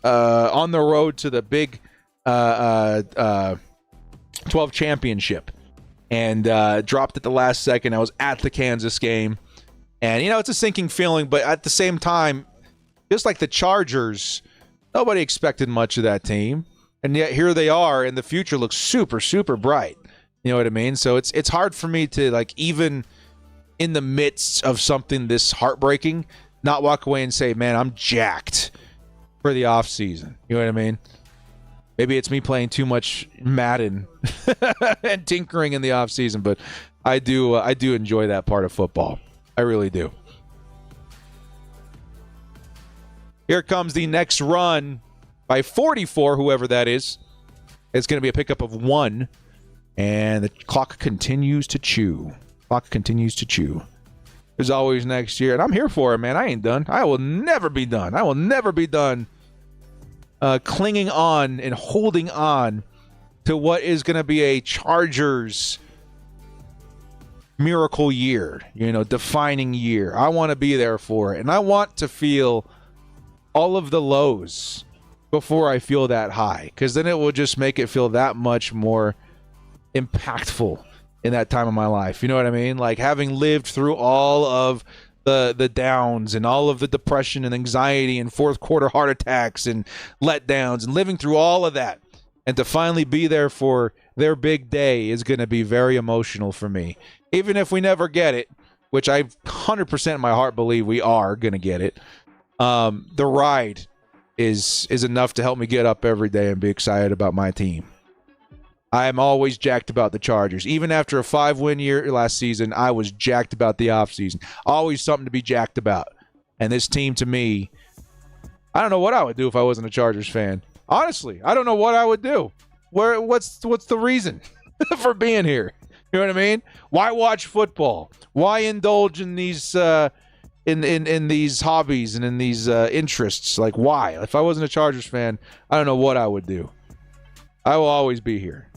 A: on the road to the big 12 championship and dropped at the last second. I was at the Kansas game. And, it's a sinking feeling, but at the same time, just like the Chargers, nobody expected much of that team. And yet here they are, and the future looks super, super bright. You know what I mean? So it's hard for me to, like, even in the midst of something this heartbreaking, not walk away and say, man, I'm jacked for the offseason. You know what I mean? Maybe it's me playing too much Madden and tinkering in the offseason, but I do enjoy that part of football. I really do. Here comes the next run by 44, whoever that is. It's going to be a pickup of 1, and the clock continues to chew. There's always next year, and I'm here for it, man. I ain't done. I will never be done. Clinging on and holding on to what is going to be a Chargers miracle year, defining year. I want to be there for it, and I want to feel all of the lows before I feel that high, because then it will just make it feel that much more impactful in that time of my life. You know what I mean? Like, having lived through all of the downs and all of the depression and anxiety and fourth quarter heart attacks and letdowns and living through all of that, and to finally be there for their big day is going to be very emotional for me. Even if we never get it, which I 100% in my heart believe we are going to get it, the ride is enough to help me get up every day and be excited about my team. I am always jacked about the Chargers. Even after a 5-win year last season, I was jacked about the offseason. Always something to be jacked about. And this team, to me, I don't know what I would do if I wasn't a Chargers fan. Honestly, I don't know what I would do. What's the reason for being here? You know what I mean? Why watch football? Why indulge in these in these hobbies and in these interests? Like, why? If I wasn't a Chargers fan, I don't know what I would do. I will always be here.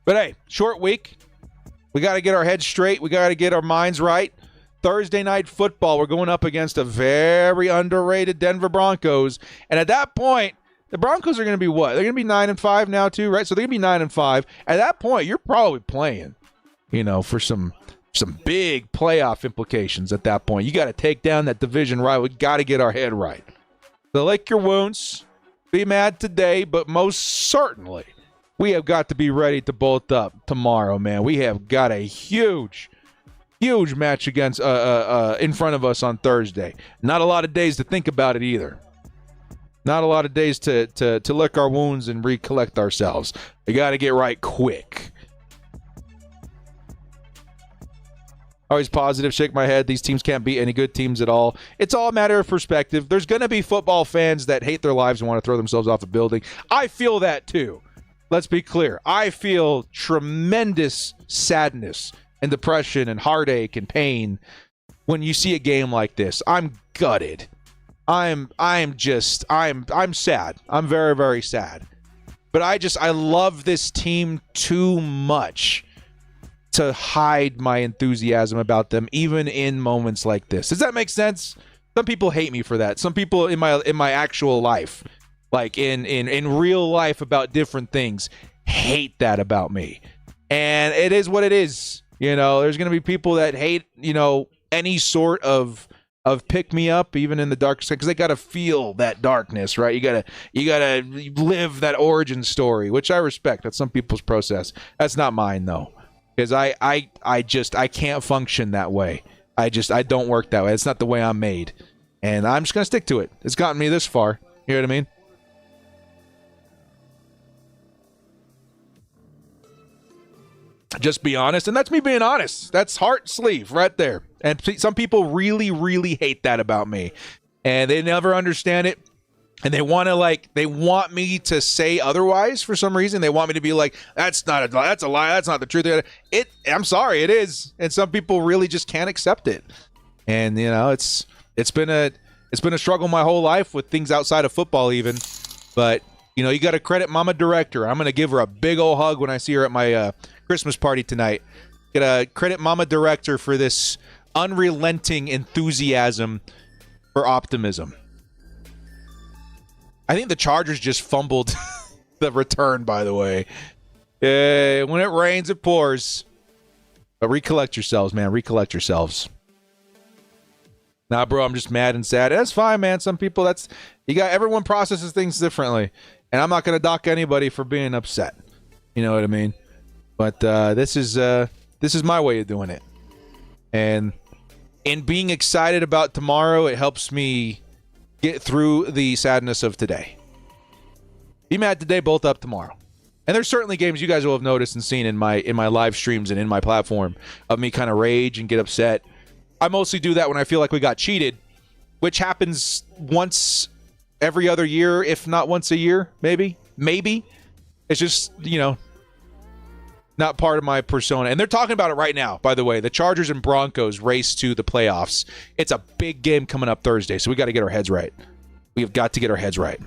A: But hey, short week. We got to get our heads straight. We got to get our minds right. Thursday night football, we're going up against a very underrated Denver Broncos. And at that point, the Broncos are going to be what? They're going to be 9-5 now too, right? So they're going to be 9-5. At that point, you're probably playing, for some big playoff implications at that point. You got to take down that division right. We got to get our head right. So lick your wounds. Be mad today, but most certainly we have got to be ready to bolt up tomorrow, man. We have got a huge match against in front of us on Thursday. Not a lot of days to think about it either. Not a lot of days to lick our wounds and recollect ourselves. We got to get right quick. Always positive, shake my head. These teams can't beat any good teams at all. It's all a matter of perspective. There's going to be football fans that hate their lives and want to throw themselves off a building. I feel that too. Let's be clear. I feel tremendous sadness and depression and heartache and pain when you see a game like this. I'm gutted. I'm sad. I'm very, very sad. But I love this team too much to hide my enthusiasm about them, even in moments like this. Does that make sense? Some people hate me for that. Some people in my actual life, like in real life about different things, hate that about me. And it is what it is. There's going to be people that hate, any sort of pick me up, even in the dark side, because they got to feel that darkness, right? You gotta live that origin story, which I respect. That's some people's process. That's not mine though, because I can't function that way. I don't work that way. It's not the way I'm made, and I'm just gonna stick to it. It's gotten me this far. You know what I mean? Just be honest, and that's me being honest. That's heart sleeve right there. And some people really, really hate that about me, and they never understand it. And they want me to say otherwise for some reason. They want me to be like, that's a lie. That's not the truth. I'm sorry, it is. And some people really just can't accept it. And it's been a struggle my whole life with things outside of football, even. But you got to credit Mama Director. I'm gonna give her a big old hug when I see her at my Christmas party tonight. Gotta credit Mama Director for this unrelenting enthusiasm for optimism. I think the Chargers just fumbled the return, by the way. When it rains, it pours. But recollect yourselves, man. Recollect yourselves. Nah, bro, I'm just mad and sad. That's fine, man. Some people, everyone processes things differently. And I'm not going to dock anybody for being upset. You know what I mean? But this is my way of doing it. And in being excited about tomorrow, it helps me get through the sadness of today. Be mad today, bolt up tomorrow. And there's certainly games you guys will have noticed and seen in my live streams and in my platform of me kind of rage and get upset. I mostly do that when I feel like we got cheated, which happens once every other year, if not once a year, maybe. It's just, not part of my persona. And they're talking about it right now, by the way. The Chargers and Broncos race to the playoffs. It's a big game coming up Thursday, so we got to get our heads right. We have got to get our heads right.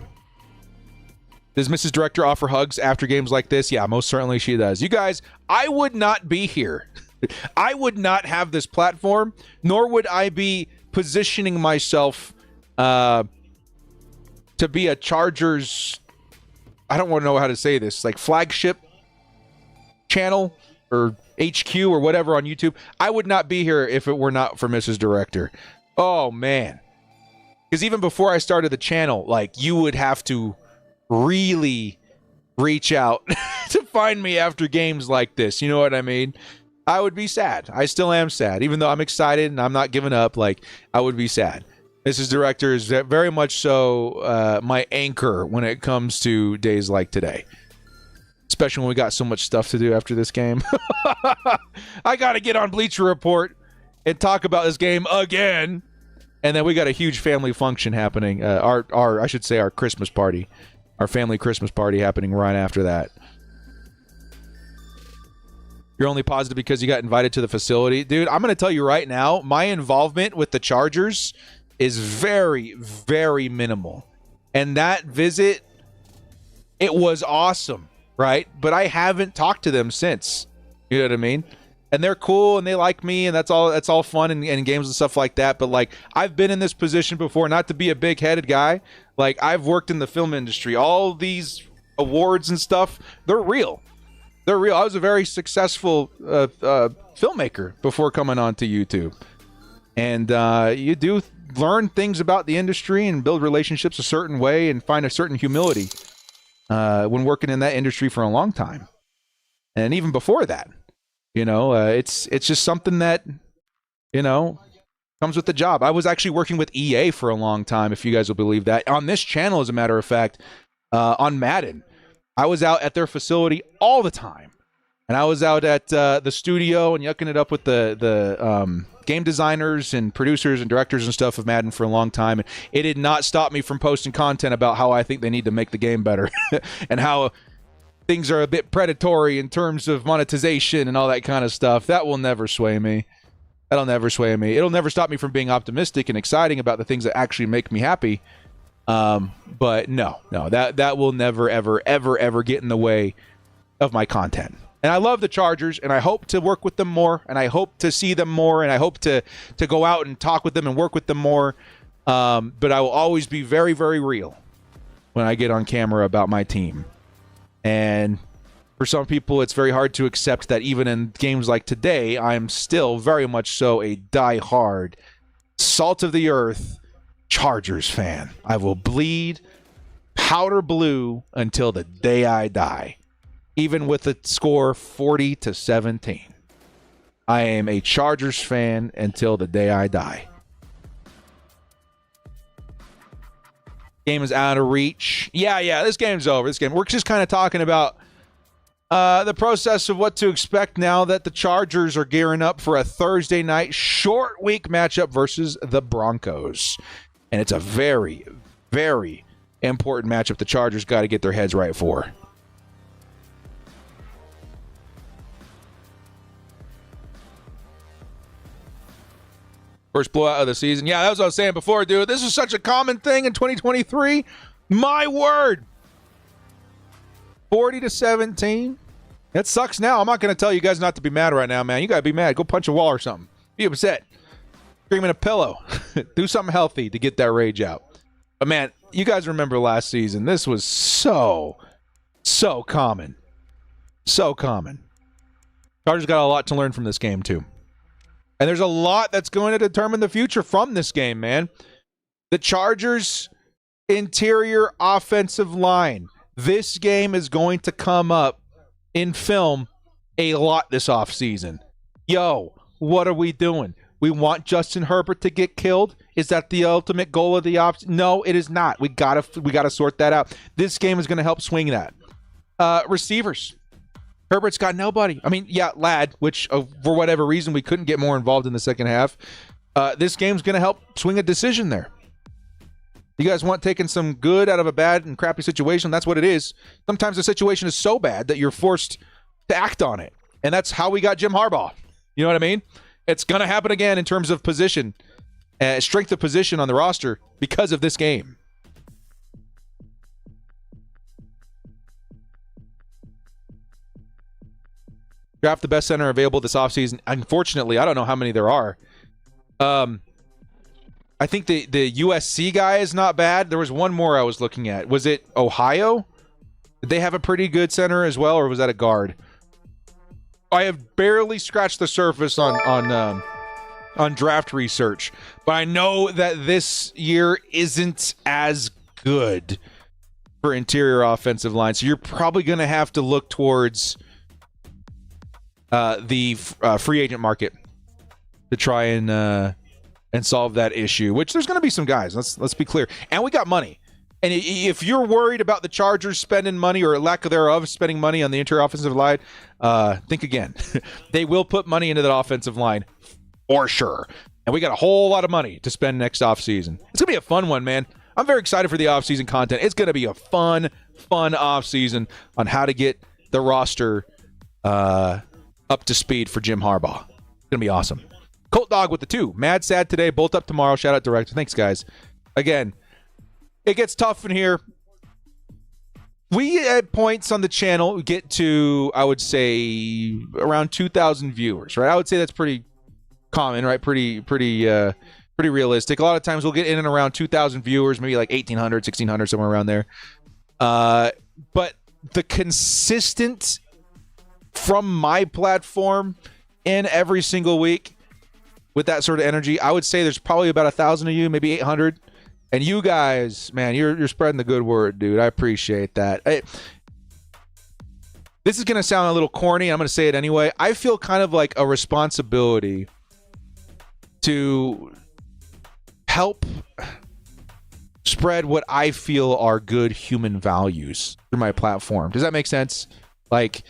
A: Does Mrs. Director offer hugs after games like this? Yeah, most certainly she does. You guys, I would not be here. I would not have this platform, nor would I be positioning myself to be a Chargers, I don't want to know how to say this, like flagship channel or HQ or whatever on YouTube. I would not be here if it were not for Mrs. Director. Oh, man. Because even before I started the channel, you would have to really reach out to find me after games like this. You know what I mean? I would be sad. I still am sad. Even though I'm excited and I'm not giving up, I would be sad. Mrs. Director is very much so my anchor when it comes to days like today. Especially when we got so much stuff to do after this game. I got to get on Bleacher Report and talk about this game again. And then we got a huge family function happening. Our Christmas party. Our family Christmas party happening right after that. You're only positive because you got invited to the facility. Dude, I'm going to tell you right now, my involvement with the Chargers is very, very minimal. And that visit, it was awesome. right? But I haven't talked to them since. You know what I mean? And they're cool and they like me, and that's all fun and games and stuff like that. But like, I've been in this position before, not to be a big-headed guy. Like, I've worked in the film industry. All these awards and stuff, they're real. They're real. I was a very successful filmmaker before coming on to YouTube. And you do learn things about the industry and build relationships a certain way and find a certain humility when working in that industry for a long time. And even before that. It's just something that, comes with the job. I was actually working with EA for a long time, if you guys will believe that. On this channel, as a matter of fact, on Madden, I was out at their facility all the time. And I was out at the studio and yucking it up with the game designers and producers and directors and stuff of Madden for a long time. And it did not stop me from posting content about how I think they need to make the game better and how things are a bit predatory in terms of monetization and all that kind of stuff. That will never sway me. That'll never sway me. It'll never stop me from being optimistic and exciting about the things that actually make me happy. But no, that will never, ever, ever, ever get in the way of my content. And I love the Chargers, and I hope to work with them more, and I hope to see them more, and I hope to go out and talk with them and work with them more. But I will always be very, very real when I get on camera about my team. And for some people, it's very hard to accept that even in games like today, I'm still very much so a die-hard, salt-of-the-earth Chargers fan. I will bleed powder blue until the day I die, even with the score 40-17. I am a Chargers fan until the day I die. Game is out of reach. Yeah, this game's over. We're just kind of talking about the process of what to expect now that the Chargers are gearing up for a Thursday night short week matchup versus the Broncos. And it's a very, very important matchup the Chargers got to get their heads right for. First blowout of the season. Yeah, that was what I was saying before, dude. This is such a common thing in 2023. My word. 40-17. That sucks now. I'm not going to tell you guys not to be mad right now, man. You got to be mad. Go punch a wall or something. Be upset. Scream in a pillow. Do something healthy to get that rage out. But, man, you guys remember last season. This was so common. So common. Chargers got a lot to learn from this game, too. And there's a lot that's going to determine the future from this game, man. The Chargers' interior offensive line. This game is going to come up in film a lot this offseason. Yo, what are we doing? We want Justin Herbert to get killed? Is that the ultimate goal of the offseason? No, it is not. We gotta sort that out. This game is going to help swing that. Receivers. Herbert's got nobody. I mean, yeah, Ladd, which for whatever reason we couldn't get more involved in the second half. This game's going to help swing a decision there. You guys want taking some good out of a bad and crappy situation? That's what it is. Sometimes the situation is so bad that you're forced to act on it. And that's how we got Jim Harbaugh. You know what I mean? It's going to happen again in terms of position, strength of position on the roster because of this game. Draft the best center available this offseason. Unfortunately, I don't know how many there are. I think the USC guy is not bad. There was one more I was looking at. Was it Ohio? Did they have a pretty good center as well, or was that a guard? I have barely scratched the surface on draft research, but I know that this year isn't as good for interior offensive line. So you're probably going to have to look towards the free agent market to try and solve that issue, which there's going to be some guys. Let's be clear. And we got money. And if you're worried about the Chargers spending money or lack thereof spending money on the interior offensive line, think again. They will put money into that offensive line for sure. And we got a whole lot of money to spend next offseason. It's going to be a fun one, man. I'm very excited for the offseason content. It's going to be a fun offseason on how to get the roster up to speed for Jim Harbaugh. It's going to be awesome. Colt Dog with the 2. Mad, sad today. Bolt up tomorrow. Shout out Director. Thanks, guys. Again, it gets tough in here. we at points on the channel get to, I would say, around 2,000 viewers, right? I would say that's pretty common, right? Pretty realistic. A lot of times we'll get in and around 2,000 viewers, maybe like 1,800, 1,600, somewhere around there. But the consistent from my platform in every single week with that sort of energy, I would say there's probably about 1,000 of you, maybe 800. And you guys, man, you're spreading the good word, dude. I appreciate that. This is going to sound a little corny. I'm going to say it anyway. I feel kind of like a responsibility to help spread what I feel are good human values through my platform. Does that make sense? Like,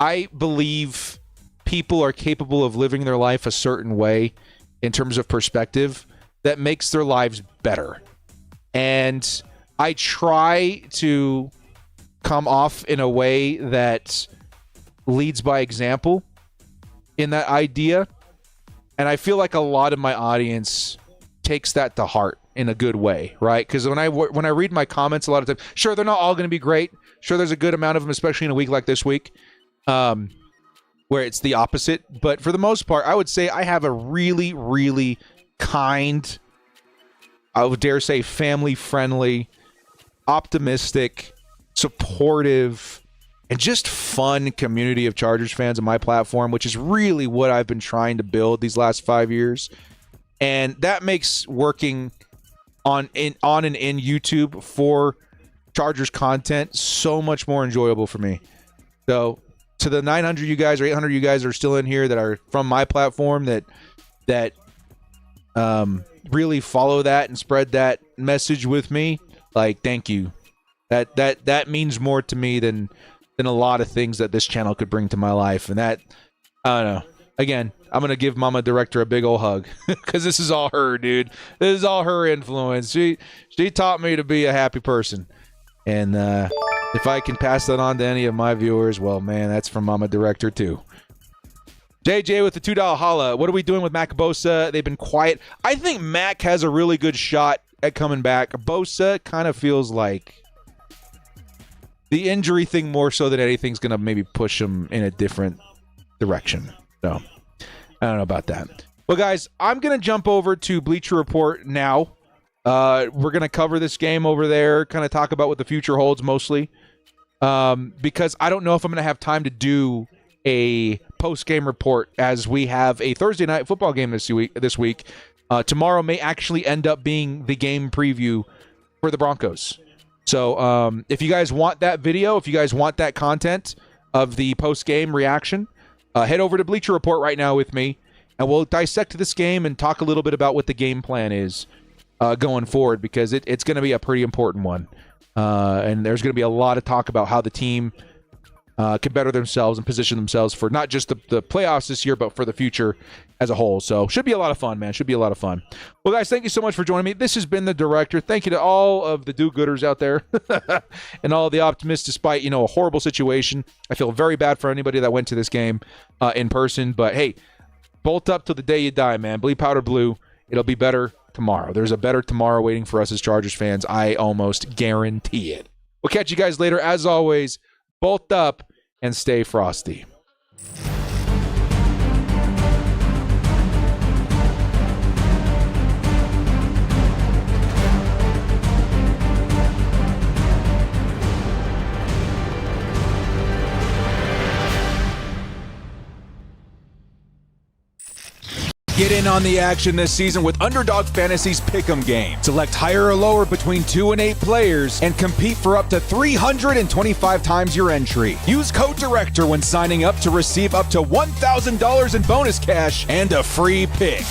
A: I believe people are capable of living their life a certain way in terms of perspective that makes their lives better. And I try to come off in a way that leads by example in that idea. And I feel like a lot of my audience takes that to heart in a good way, right? Because when I read my comments a lot of times, sure, they're not all going to be great. Sure, there's a good amount of them, especially in a week like this week, where it's the opposite. But for the most part, I would say I have a really, really kind, I would dare say family-friendly, optimistic, supportive, and just fun community of Chargers fans on my platform, which is really what I've been trying to build these last 5 years. And that makes working on and in YouTube for Chargers content so much more enjoyable for me. So to the 900 you guys or 800 you guys are still in here that are from my platform that really follow that and spread that message with me, like, thank you. That means more to me than a lot of things that this channel could bring to my life. And that, I don't know. Again, I'm going to give Mama Director a big old hug because this is all her, dude. This is all her influence. She taught me to be a happy person. And if I can pass that on to any of my viewers, well, man, that's from Mama Director too. JJ with the $2 holla. What are we doing with Mac Bosa? They've been quiet. I think Mac has a really good shot at coming back. Bosa kind of feels like the injury thing more so than anything's going to maybe push him in a different direction. So, I don't know about that. Well, guys, I'm going to jump over to Bleacher Report now. We're going to cover this game over there, kind of talk about what the future holds mostly, because I don't know if I'm going to have time to do a post-game report as we have a Thursday night football game this week. Tomorrow may actually end up being the game preview for the Broncos. So if you guys want that video, if you guys want that content of the post-game reaction, head over to Bleacher Report right now with me, and we'll dissect this game and talk a little bit about what the game plan is going forward, because it's going to be a pretty important one. And there's going to be a lot of talk about how the team can better themselves and position themselves for not just the playoffs this year, but for the future as a whole. So should be a lot of fun, man. Should be a lot of fun. Well, guys, thank you so much for joining me. This has been the Director. Thank you to all of the do-gooders out there and all the optimists, despite, a horrible situation. I feel very bad for anybody that went to this game in person. But, hey, bolt up till the day you die, man. Bleed powder blue. It'll be better tomorrow. There's a better tomorrow waiting for us as Chargers fans. I almost guarantee it. We'll catch you guys later. As always, bolt up and stay frosty. Get in on the action this season with Underdog Fantasy's Pick'em game. Select higher or lower between 2 and 8 players and compete for up to 325 times your entry. Use code DIRECTOR when signing up to receive up to $1,000 in bonus cash and a free pick.